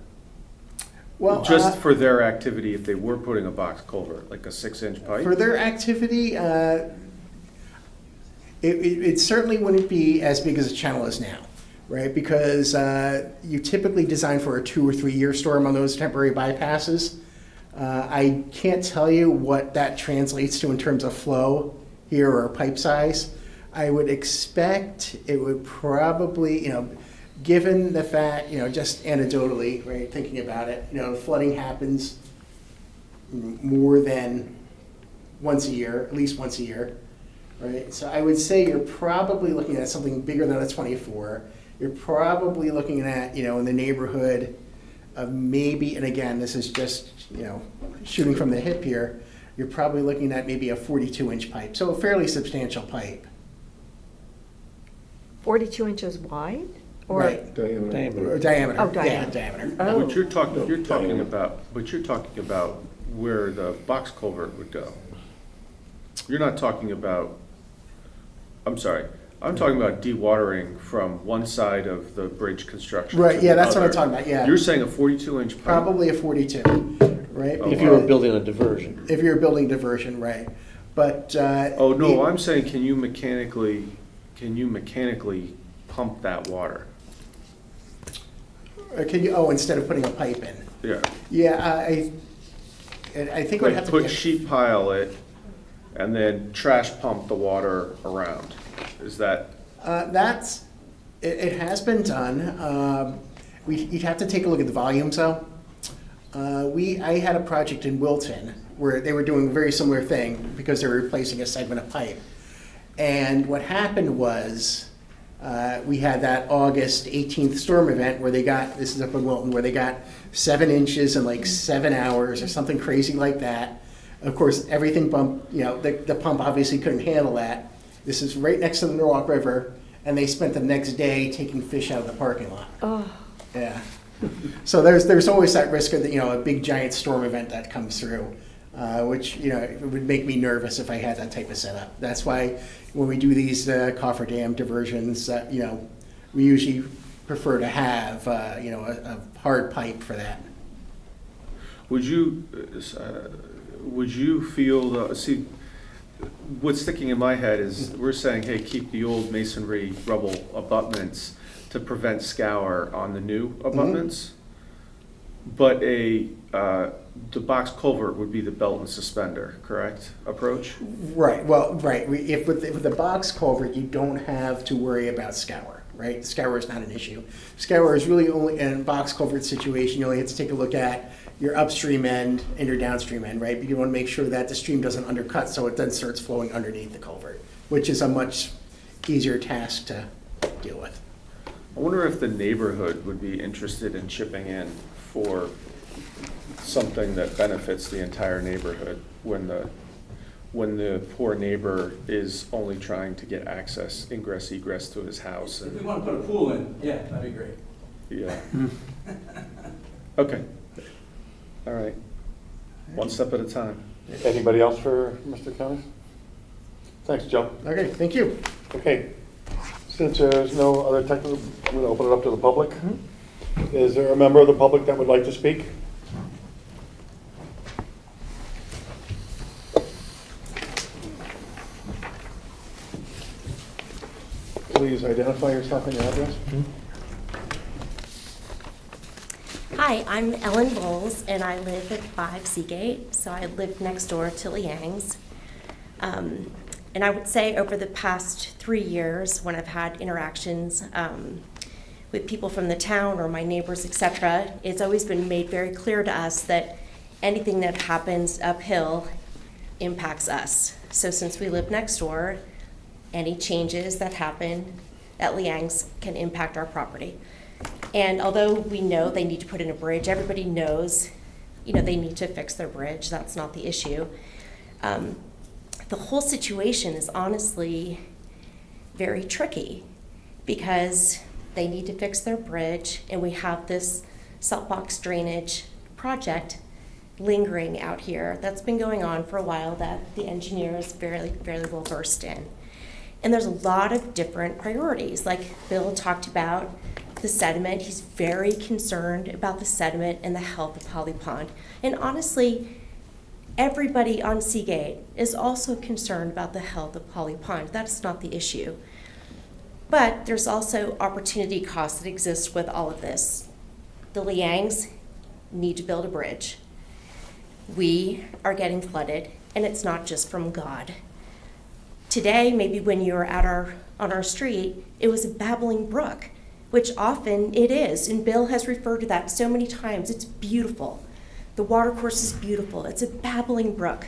Well, Just for their activity, if they were putting a box culvert, like a 6-inch pipe? for their activity, it certainly wouldn't be as big as the channel is now, right? Because you typically design for a 2 or 3 year storm on those temporary bypasses. I can't tell you what that translates to in terms of flow here or pipe size. I would expect it would probably, given the fact, just anecdotally, right, thinking about it, flooding happens more than once a year, at least once a year, right? So I would say you're probably looking at something bigger than a 24. You're probably looking at, in the neighborhood of maybe, and again, this is just, shooting from the hip here, you're probably looking at maybe a 42-inch pipe, so a fairly substantial pipe. 42 inches wide? Or Right. Or diameter. Oh, Yeah, diameter. diameter. Oh. But you're talking about where the box culvert would go. You're not talking about, I'm sorry, I'm talking about dewatering from one side of the bridge construction to Right, yeah, that's what I'm the talking other. about, yeah. You're saying a 42-inch pipe? Probably a 42, right? Oh, If you were building a diversion. If you're building diversion, right. But. Oh, no, I'm saying, can you mechanically pump that water? Or can you, instead of putting a pipe in? Yeah. Yeah, I think it would have Like to be. put sheet pile it and then trash pump the water around. Is that, It has been done. You'd have to take a look at the volumes though. I had a project in Wilton where they were doing a very similar thing because they were replacing a segment of pipe. And what happened was, We had that August 18th storm event where they got, this is up in Wilton, where they got 7 inches in like 7 hours or something crazy like that. Of course, everything pumped, the pump obviously couldn't handle that. This is right next to the Norwalk River, and they spent the next day taking fish out of the parking lot. Oh. Yeah. So there's always that risk of a big giant storm event that comes through, which it would make me nervous if I had that type of setup. That's why when we do these cofferdam diversions, we usually prefer to have a hard pipe for that. Would you feel, see, what's sticking in my head is we're saying, hey, keep the old masonry rubble abutments to prevent scour on the new abutments. But the box culvert would be the belt and suspender, correct, approach? Right, well, right. If with the box culvert, you don't have to worry about scour, right? Scour is not an issue. Scour is really only, in a box culvert situation, you only have to take a look at your upstream end and your downstream end, right? But you want to make sure that the stream doesn't undercut so it then starts flowing underneath the culvert, which is a much easier task to deal with. I wonder if the neighborhood would be interested in chipping in for something that benefits the entire neighborhood when the poor neighbor is only trying to get access, ingress, egress to his house. If we want to put a pool in, yeah, that'd be great. Yeah. Okay. All right. One step at a time. Anybody else for Mr. Cummings? Thanks, Joe. Okay, thank you. Okay, since there's no other technical, I'm going to open it up to the public. Is there a member of the public that would like to speak? Please identify yourself and your address. Hi, I'm Ellen Bowles, and I live at 5 Seagate, so I live next door to Liang's. And I would say over the past 3 years, when I've had interactions with people from the town or my neighbors, etc., it's always been made very clear to us that anything that happens uphill impacts us. So since we live next door, any changes that happen at Liang's can impact our property. And although we know they need to put in a bridge, everybody knows, they need to fix their bridge. That's not the issue. The whole situation is honestly very tricky because they need to fix their bridge, and we have this salt box drainage project lingering out here that's been going on for a while that the engineer is fairly well versed in. And there's a lot of different priorities. Like Bill talked about the sediment. He's very concerned about the sediment and the health of Holly Pond. And honestly, everybody on Seagate is also concerned about the health of Holly Pond. That's not the issue. But there's also opportunity costs that exist with all of this. The Liangs need to build a bridge. We are getting flooded, and it's not just from God. Today, maybe when you were on our street, it was a babbling brook, which often it is, and Bill has referred to that so many times. It's beautiful. The watercourse is beautiful. It's a babbling brook.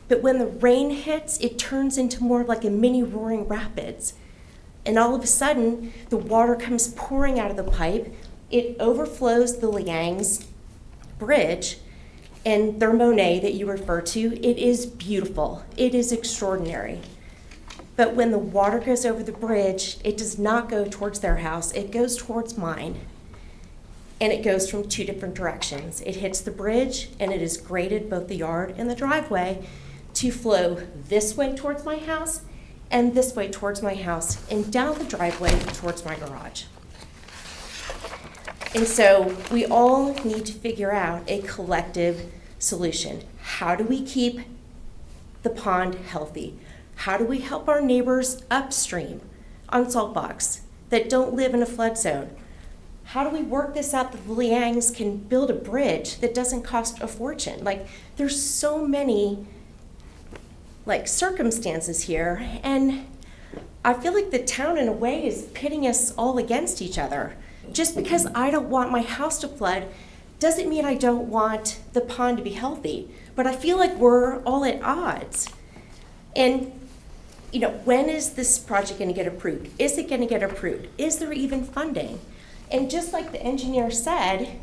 But when the rain hits, it turns into more like a mini roaring rapids. And all of a sudden, the water comes pouring out of the pipe. It overflows the Liang's bridge, and their Monet that you refer to, it is beautiful. It is extraordinary. But when the water goes over the bridge, it does not go towards their house. It goes towards mine. And it goes from 2 different directions. It hits the bridge, and it is graded both the yard and the driveway to flow this way towards my house and this way towards my house and down the driveway towards my garage. And so we all need to figure out a collective solution. How do we keep the pond healthy? How do we help our neighbors upstream on Saltbox that don't live in a flood zone? How do we work this out that the Liangs can build a bridge that doesn't cost a fortune? There's so many circumstances here, and I feel like the town in a way is pitting us all against each other. Just because I don't want my house to flood doesn't mean I don't want the pond to be healthy, but I feel like we're all at odds. And you know, when is this project going to get approved? Is it going to get approved? Is there even funding? And just like the engineer said,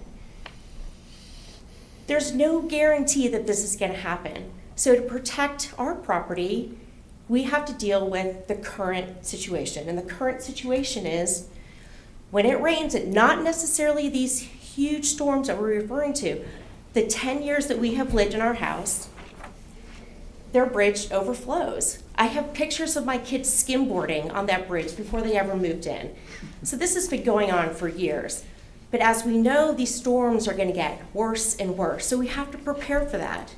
there's no guarantee that this is going to happen. So to protect our property, we have to deal with the current situation. And the current situation is when it rains, and not necessarily these huge storms that we're referring to, the 10 years that we have lived in our house, their bridge overflows. I have pictures of my kids skimboarding on that bridge before they ever moved in. So this has been going on for years. But as we know, these storms are going to get worse and worse. So we have to prepare for that.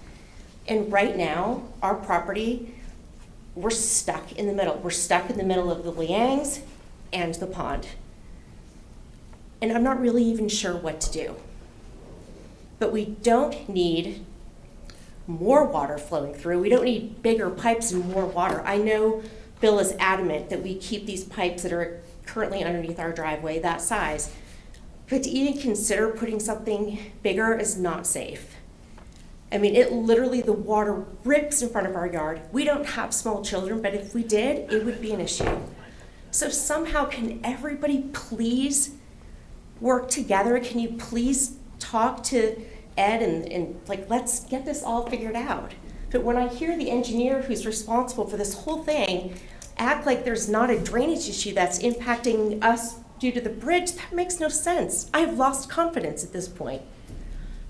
And right now, our property, we're stuck in the middle. We're stuck in the middle of the Liangs and the pond. And I'm not really even sure what to do. But we don't need more water flowing through. We don't need bigger pipes and more water. I know Bill is adamant that we keep these pipes that are currently underneath our driveway that size. But to even consider putting something bigger is not safe. I mean, it literally, the water rips in front of our yard. We don't have small children, but if we did, it would be an issue. So somehow, can everybody please work together? Can you please talk to Ed and like, let's get this all figured out? But when I hear the engineer who's responsible for this whole thing act like there's not a drainage issue that's impacting us due to the bridge, that makes no sense. I've lost confidence at this point.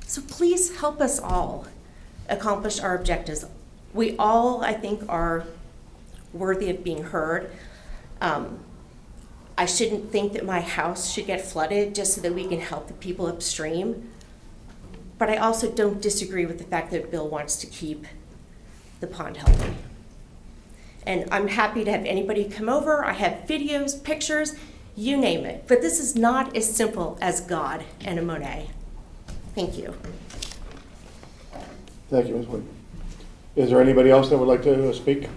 So please help us all accomplish our objectives. We all, I think, are worthy of being heard. I shouldn't think that my house should get flooded just so that we can help the people upstream. But I also don't disagree with the fact that Bill wants to keep the pond healthy. And I'm happy to have anybody come over. I have videos, pictures, you name it. But this is not as simple as God and a Monet. Thank you. Thank you, Ms. Wood. Is there anybody else that would like to speak?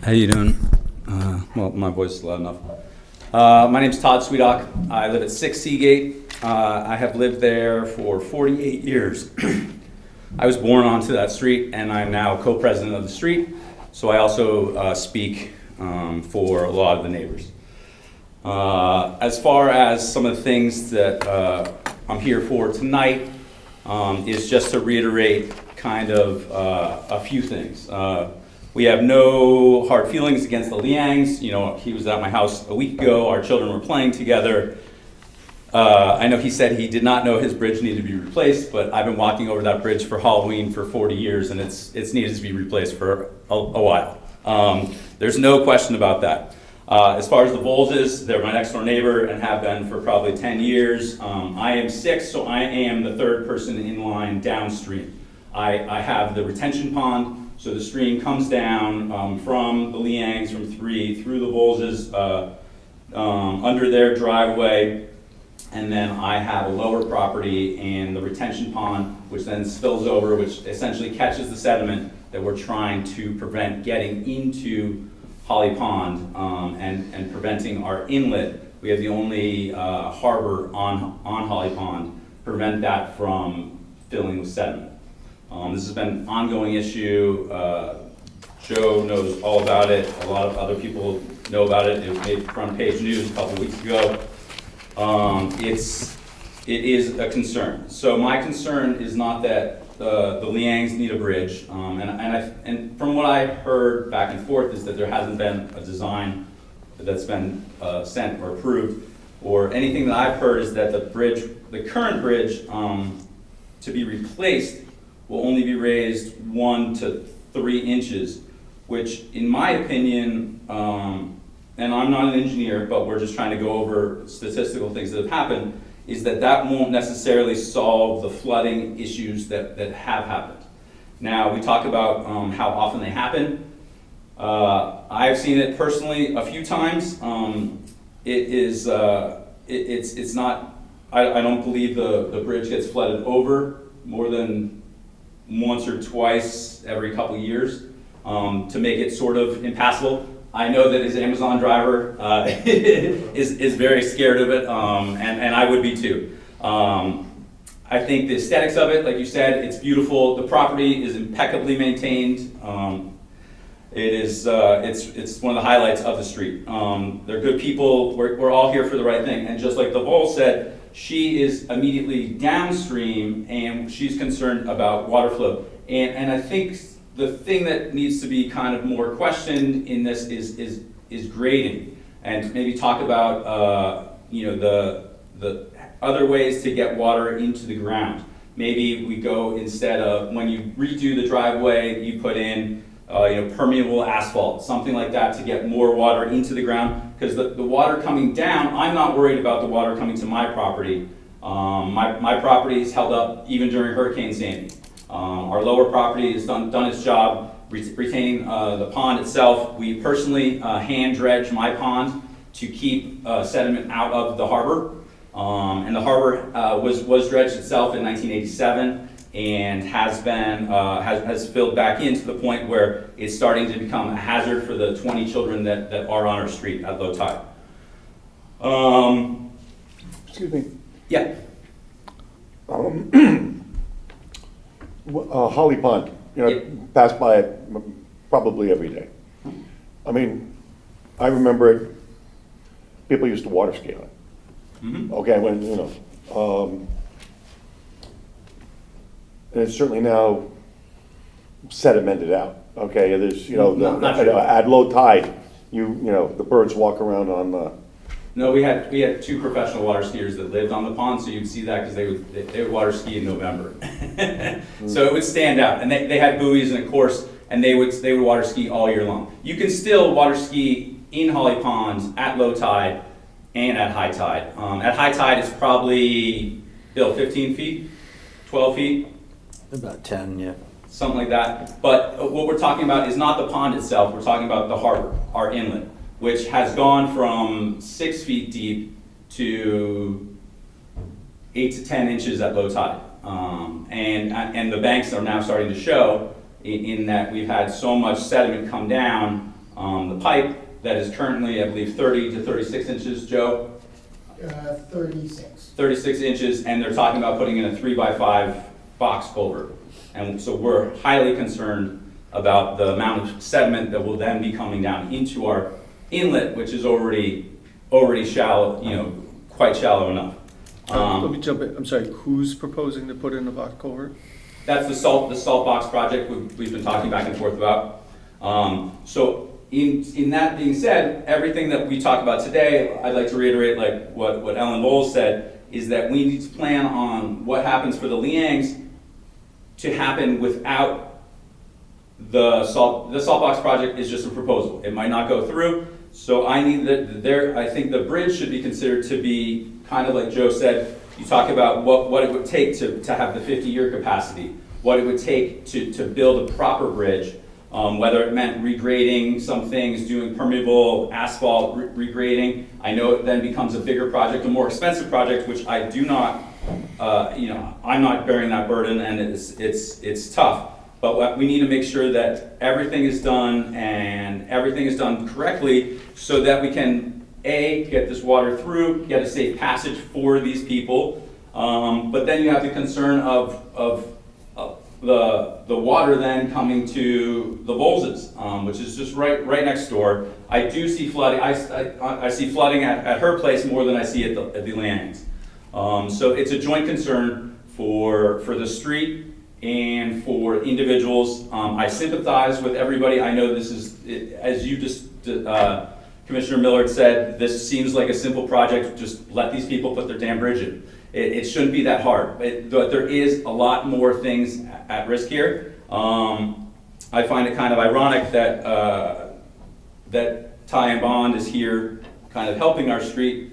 How you doing? Well, my voice is loud enough. My name's Todd Sweedock. I live at 6 Seagate. I have lived there for 48 years. I was born onto that street, and I'm now co-president of the street, so I also speak for a lot of the neighbors. As far as some of the things that I'm here for tonight is just to reiterate kind of a few things. We have no hard feelings against the Liangs. You know, he was at my house a week ago. Our children were playing together. I know he said he did not know his bridge needed to be replaced, but I've been walking over that bridge for Halloween for 40 years, and it's needed to be replaced for a while. There's no question about that. As far as the Volzes, they're my next door neighbor and have been for probably 10 years. I am 6, so I am the third person in line downstream. I have the retention pond. So the stream comes down from the Liangs, from 3, through the Volzes, under their driveway, and then I have a lower property and the retention pond, which then spills over, which essentially catches the sediment that we're trying to prevent getting into Holly Pond and preventing our inlet. We have the only harbor on Holly Pond, prevent that from filling with sediment. This has been an ongoing issue. Joe knows all about it. A lot of other people know about it. It made front page news a couple of weeks ago. It is a concern. So my concern is not that the Liangs need a bridge, and from what I heard back and forth is that there hasn't been a design that's been sent or approved, or anything that I've heard is that the current bridge, to be replaced, will only be raised 1 to 3 inches, which in my opinion, and I'm not an engineer, but we're just trying to go over statistical things that have happened, is that won't necessarily solve the flooding issues that have happened. Now, we talk about how often they happen. I've seen it personally a few times. It's not, I don't believe the bridge gets flooded over more than once or twice every couple years to make it sort of impassable. I know that his Amazon driver is very scared of it, and I would be too. I think the aesthetics of it, like you said, it's beautiful. The property is impeccably maintained. It's one of the highlights of the street. They're good people. We're all here for the right thing. And just like the Vol said, she is immediately downstream and she's concerned about water flow. And I think the thing that needs to be kind of more questioned in this is grading, and maybe talk about the other ways to get water into the ground. Maybe we go, instead of, when you redo the driveway, you put in permeable asphalt, something like that, to get more water into the ground. Because the water coming down, I'm not worried about the water coming to my property. My property is held up even during Hurricane Sandy. Our lower property has done its job retaining the pond itself. We personally hand dredge my pond to keep sediment out of the harbor. And the harbor was dredged itself in 1987 and has filled back in to the point where it's starting to become a hazard for the 20 children that are on our street at low tide. Excuse me. Yeah. Holly Pond, pass by it probably every day. I mean, I remember it, people used to water ski on it. Mm-hmm. Okay, when, and it's certainly now sedimented out. Okay, there's, Not sure. at low tide, the birds walk around on the. No, we had 2 professional water skiers that lived on the pond, so you'd see that because they would water ski in November. So it would stand out, and they had buoys and a course, and they would water ski all year long. You can still water ski in Holly Pond at low tide and at high tide. At high tide, it's probably, Bill, 15 feet, 12 feet? About 10, yeah. Something like that. But what we're talking about is not the pond itself, we're talking about the harbor, our inlet, which has gone from 6 feet deep to 8 to 10 inches at low tide. And the banks are now starting to show in that we've had so much sediment come down the pipe that is currently, I believe, 30 to 36 inches, Joe? 36. 36 inches, and they're talking about putting in a 3x5 box culvert. And so we're highly concerned about the amount of sediment that will then be coming down into our inlet, which is already shallow, quite shallow enough. Let me jump in. I'm sorry, who's proposing to put in a box culvert? That's the salt box project we've been talking back and forth about. So in that being said, everything that we talk about today, I'd like to reiterate, like what Ellen Bowles said, is that we need to plan on what happens for the Liangs to happen without the salt box project. Is just a proposal. It might not go through. So I think the bridge should be considered to be kind of like Joe said. You talk about what it would take to have the 50-year capacity, what it would take to build a proper bridge, whether it meant regrading some things, doing permeable asphalt regrading. I know it then becomes a bigger project, a more expensive project, which I do not, I'm not bearing that burden, and it's tough. But we need to make sure that everything is done and everything is done correctly so that we can, A, get this water through, get a safe passage for these people. But then you have the concern of the water then coming to the Volzes, which is just right next door. I do see flooding. I see flooding at her place more than I see at the Lannings. So it's a joint concern for the street and for individuals. I sympathize with everybody. I know this is, as you just, Commissioner Millard said, this seems like a simple project. Just let these people put their damn bridge in. It shouldn't be that hard, but there is a lot more things at risk here. I find it kind of ironic that that Ty and Bond is here kind of helping our street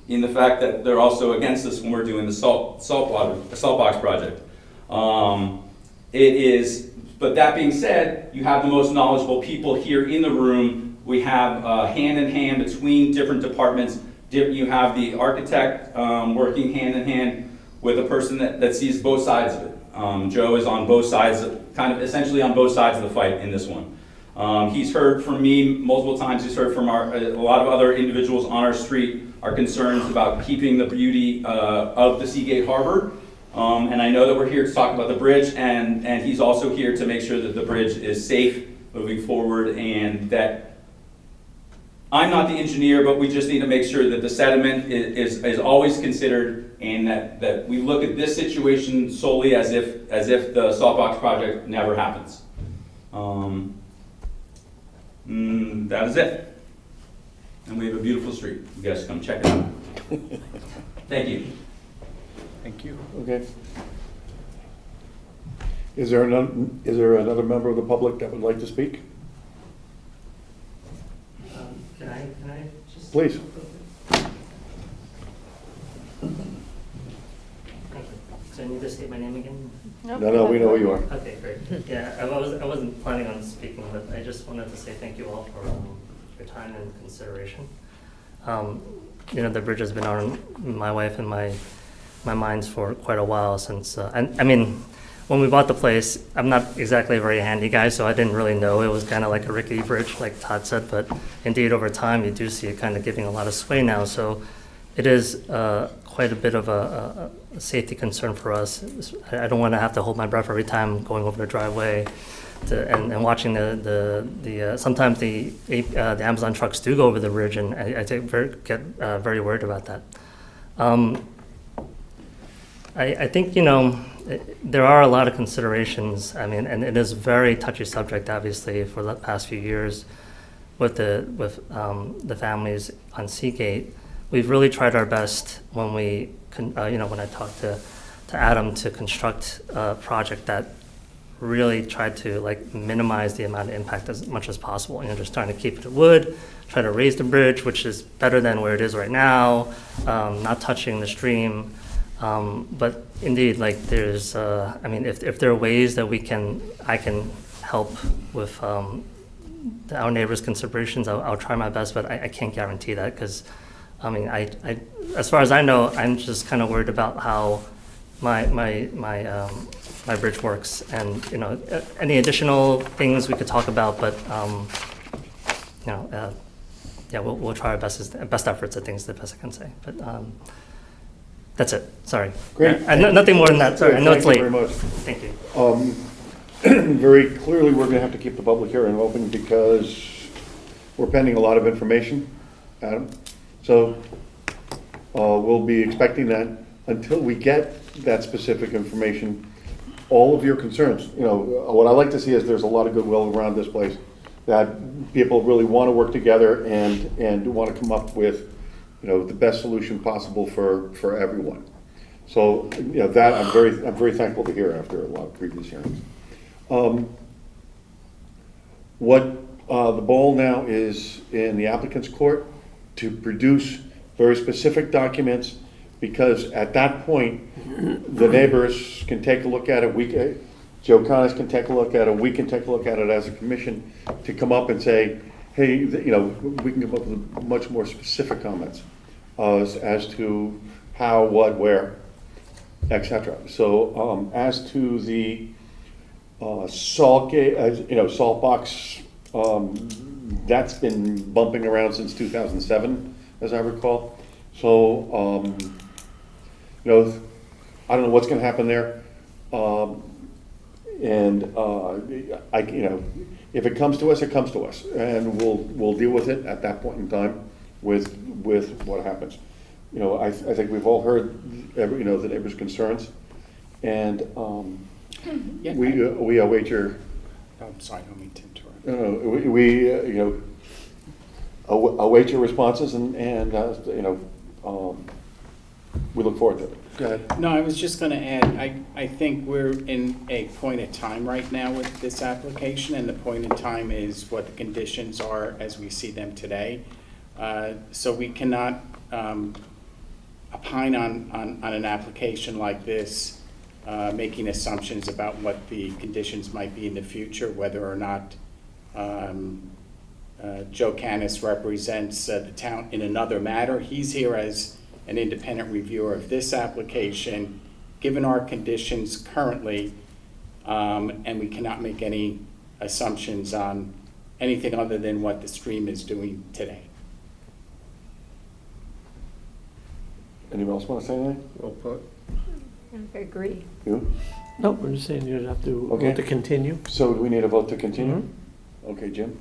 in the fact that they're also against us when we're doing the salt box project. But that being said, you have the most knowledgeable people here in the room. We have hand in hand between different departments. You have the architect working hand in hand with a person that sees both sides of it. Joe is on both sides, kind of essentially on both sides of the fight in this one. He's heard from me multiple times. He's heard from a lot of other individuals on our street, our concerns about keeping the beauty of the Seagate Harbor. And I know that we're here to talk about the bridge, and he's also here to make sure that the bridge is safe moving forward, and that I'm not the engineer, but we just need to make sure that the sediment is always considered, and that we look at this situation solely as if the salt box project never happens. That is it. And we have a beautiful street. You guys come check it out. Thank you. Thank you. Okay. Is there another member of the public that would like to speak? Can I just? Please. Thank you. So I need to state my name again? No, we know who you are. Okay, great. Yeah, I wasn't planning on speaking, but I just wanted to say thank you all for your time and consideration. The bridge has been on my wife and my minds for quite a while since, I mean, when we bought the place, I'm not exactly a very handy guy, so I didn't really know it was kind of like a rickety bridge, like Todd said, but indeed over time you do see it kind of giving a lot of sway now, so it is quite a bit of a safety concern for us. I don't want to have to hold my breath every time going over the driveway and watching sometimes the Amazon trucks do go over the bridge, and I get very worried about that. I think, there are a lot of considerations. I mean, and it is a very touchy subject, obviously, for the past few years with the families on Seagate. We've really tried our best when when I talked to Adam to construct a project that really tried to minimize the amount of impact as much as possible. Just trying to keep it to wood, try to raise the bridge, which is better than where it is right now, not touching the stream. But indeed, there's, if there are ways that I can help with our neighbors' considerations, I'll try my best, but I can't guarantee that because, as far as I know, I'm just kind of worried about how my bridge works, and any additional things we could talk about, but we'll try our best efforts at things the best I can say, but. That's it. Sorry. Great. Nothing more than that. Sorry. I know it's late. Thank you very much. Thank you. Very clearly, we're going to have to keep the public hearing open because we're pending a lot of information, Adam. So we'll be expecting that until we get that specific information. All of your concerns, what I like to see is there's a lot of goodwill around this place, that people really want to work together and want to come up with the best solution possible for everyone. So, that I'm very thankful to hear after a lot of previous hearings. The ball now is in the applicant's court to produce very specific documents, because at that point, the neighbors can take a look at it. Joe Connors can take a look at it. We can take a look at it as a commission to come up and say, hey, we can come up with much more specific comments as to how, what, where, etc. So as to the salt box, that's been bumping around since 2007, as I recall. So I don't know what's going to happen there, if it comes to us, it comes to us, and we'll deal with it at that point in time with what happens. I think we've all heard the neighbors' concerns, and we await your. I'm sorry, I don't mean to interrupt. We await your responses, and we look forward to it. Go ahead. No, I was just going to add, I think we're in a point of time right now with this application, and the point in time is what the conditions are as we see them today. So we cannot opine on an application like this, making assumptions about what the conditions might be in the future, whether or not Joe Canis represents the town in another matter. He's here as an independent reviewer of this application, given our conditions currently, and we cannot make any assumptions on anything other than what the stream is doing today. Anyone else want to say anything? Well put. I agree. You? No, we're just saying you have to Okay. vote to continue. So do we need a vote to continue? Okay, Jim?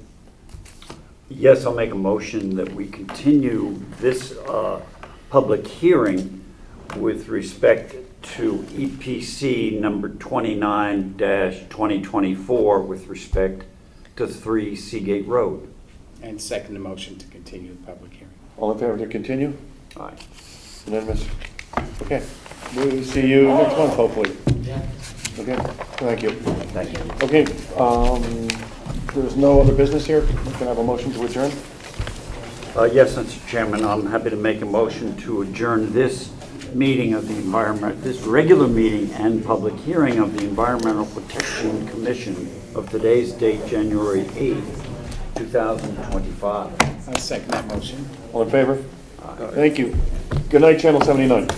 Yes, I'll make a motion that we continue this public hearing with respect to EPC number 29-2024 with respect to 3 Seagate Road. And second the motion to continue the public hearing. All in favor to continue? Aye. Unanimous? Okay. We'll see you next month, hopefully. Okay, thank you. Thank you. Okay, there's no other business here. We can have a motion to adjourn. Yes, Mr. Chairman, I'm happy to make a motion to adjourn this meeting of the environment, this regular meeting and public hearing of the Environmental Protection Commission of today's date, January 8th, 2025. I'll second that motion. All in favor? Thank you. Good night, Channel 79.